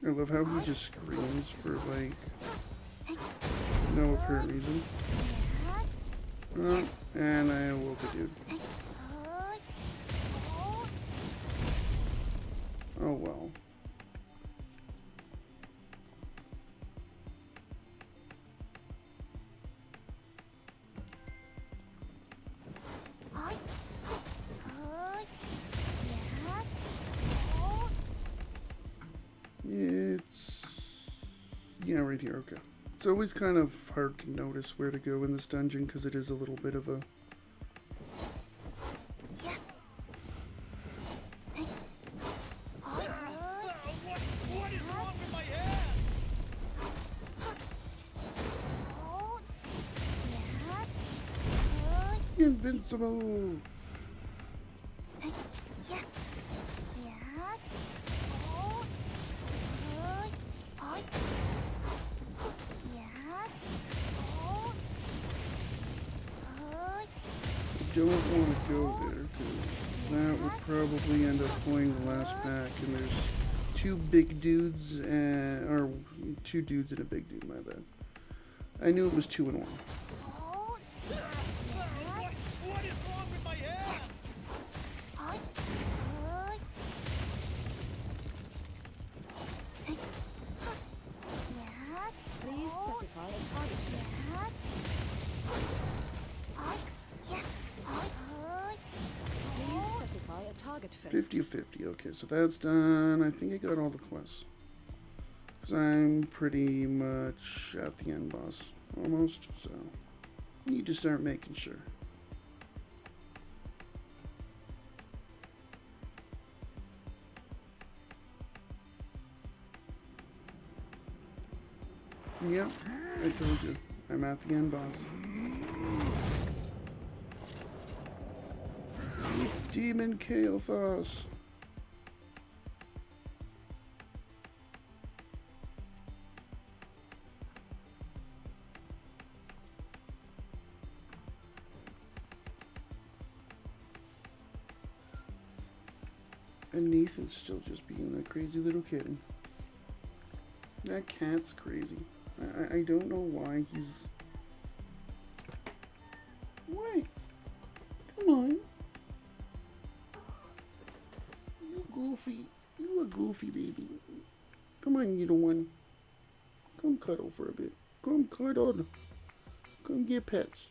I love how he just screams for, like, no apparent reason. And I awoke a dude. Oh well. Yeah, Yeah, right here, okay. It's always kind of hard to notice where to go in this dungeon because it is a little bit of a... What is wrong with my hair? Invincible! I don't want to go there because that would probably end up pulling the last pack, and there's two big dudes and or two dudes and a big dude. My bad. I knew it was 2 and 1. What is wrong with my hair? Please specify a target first. Please specify a target first. 50-50. Okay, so that's done. I think I got all the quests. Because I'm pretty much at the end boss. Almost. So, need to start making sure. Yep, I told you. I'm at the end boss. It's Demon Kael'thas. And Nathan's still just being that crazy little kid. That cat's crazy. I don't know why he's... Why? Come on. You goofy. You a goofy baby. Come on, little one. Come cuddle for a bit. Come cuddle. Come get pets.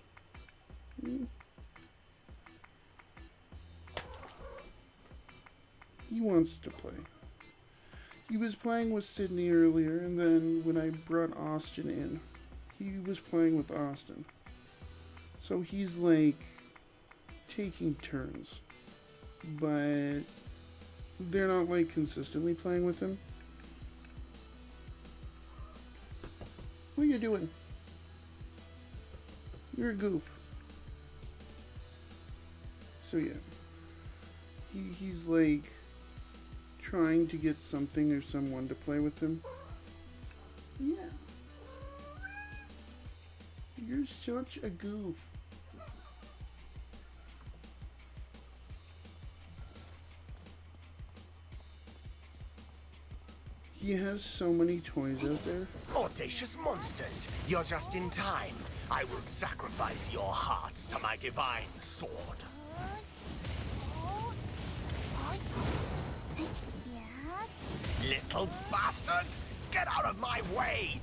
He wants to play. He was playing with Sydney earlier, and then when I brought Austin in, he was playing with Austin. So he's like taking turns, but they're not like consistently playing with him. What are you doing? You're a goof. So yeah, he's like trying to get something or someone to play with him. Yeah. You're such a goof. He has so many toys out there. Audacious monsters, you're just in time. I will sacrifice your hearts to my divine sword. Little bastard! Get out of my way!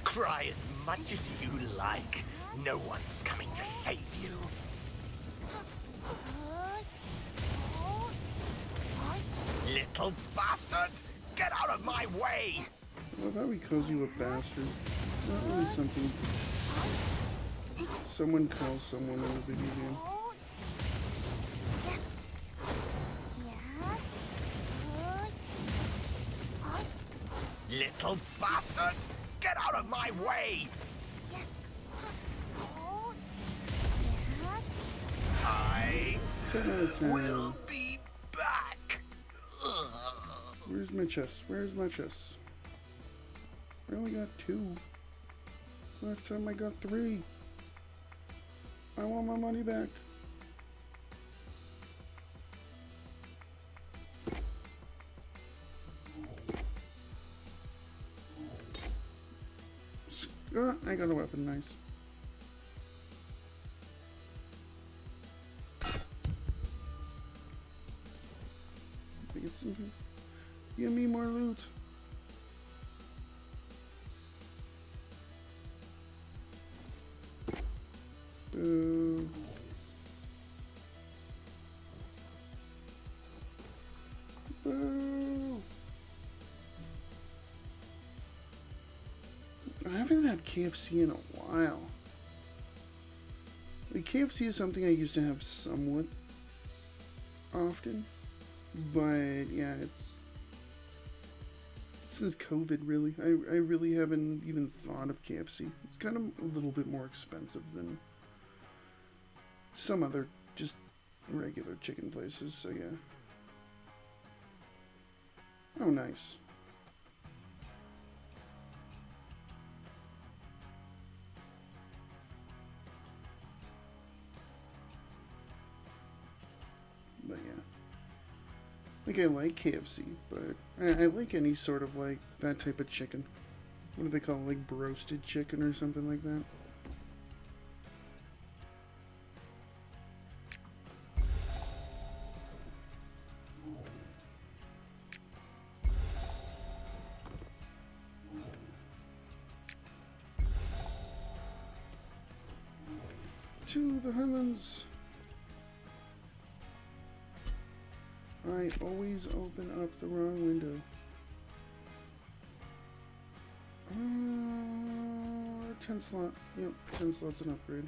Cry as much as you like. No one's coming to save you. Little bastard! Get out of my way! I love how he calls you a bastard. It's not really something someone calls someone in a video game. Little bastard! Get out of my way! I 10 out of 10. will be back! Where's my chest? Where's my chest? I only got 2. Last time I got 3. I want my money back. I got a weapon, nice. Give me more loot. had KFC in a while. Like, KFC is something I used to have somewhat often, but yeah, it's since COVID, really. I really haven't even thought of KFC. It's kind of a little bit more expensive than some other just regular chicken places, so yeah. Oh, nice. But yeah. Like, I like KFC, but I like any sort of, like, that type of chicken. What do they call it? Like, broasted chicken or something like that? To the Highlands. I always open up the wrong window. 10 slot. Yep, 10 slots an upgrade.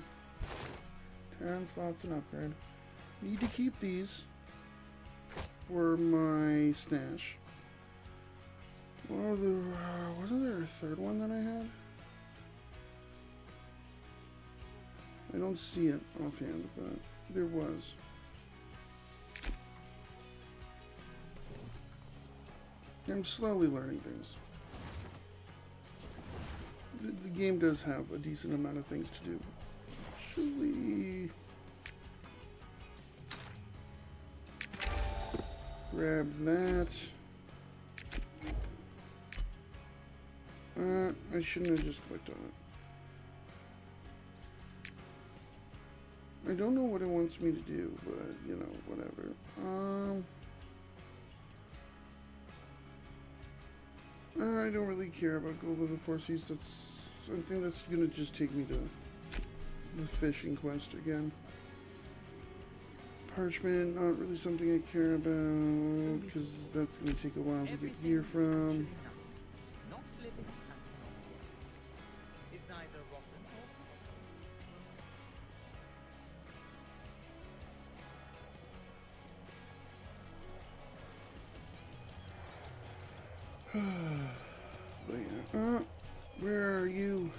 10 slots an upgrade. Need to keep these for my stash. Well, wasn't there a third one that I had? I don't see it offhand, but there was. I'm slowly learning things. The game does have a decent amount of things to do. Actually, grab that. I shouldn't have just clicked on it. I don't know what it wants me to do, but you know, whatever. I don't really care about gold level forces. I think that's gonna just take me to the fishing quest again. Parchment, not really something I care about, because that's gonna take a while to get gear from. Not living is neither rotten But yeah, where are you?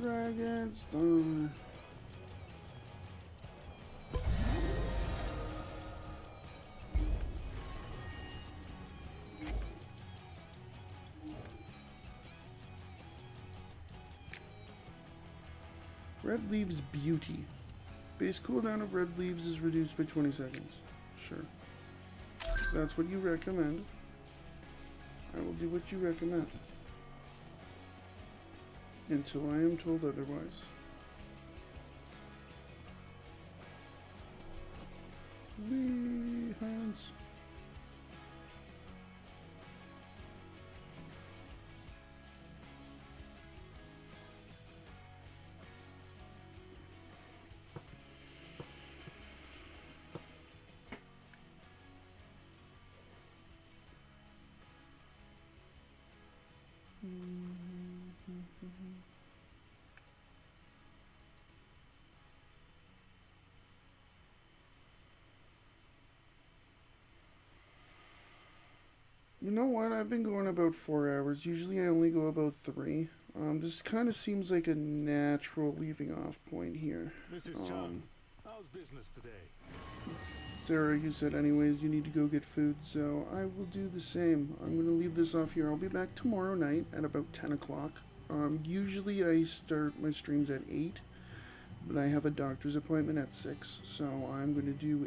Dragonstone. Red Leaves Beauty. Base cooldown of red leaves is reduced by 20 seconds. Sure. That's what you recommend. I will do what you recommend. Until I am told otherwise. Wee hands. You know what? I've been going about 4 hours. Usually I only go about 3. This kind of seems like a natural leaving off point here. Mrs. Chung, how's business today? Sarah, you said anyways you need to go get food, so I will do the same. I'm going to leave this off here. I'll be back tomorrow night at about 10 o'clock. Usually I start my streams at 8, but I have a doctor's appointment at 6, so I'm going to do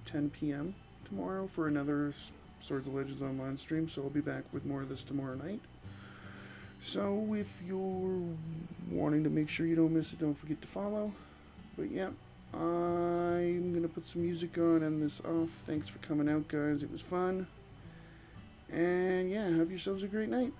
10 p.m. tomorrow for another Swords of Legends Online stream, so I'll be back with more of this tomorrow night. So if you're wanting to make sure you don't miss it, don't forget to follow. But yeah, I'm going to put some music on and this off. Thanks for coming out, guys. It was fun. And yeah, have yourselves a great night.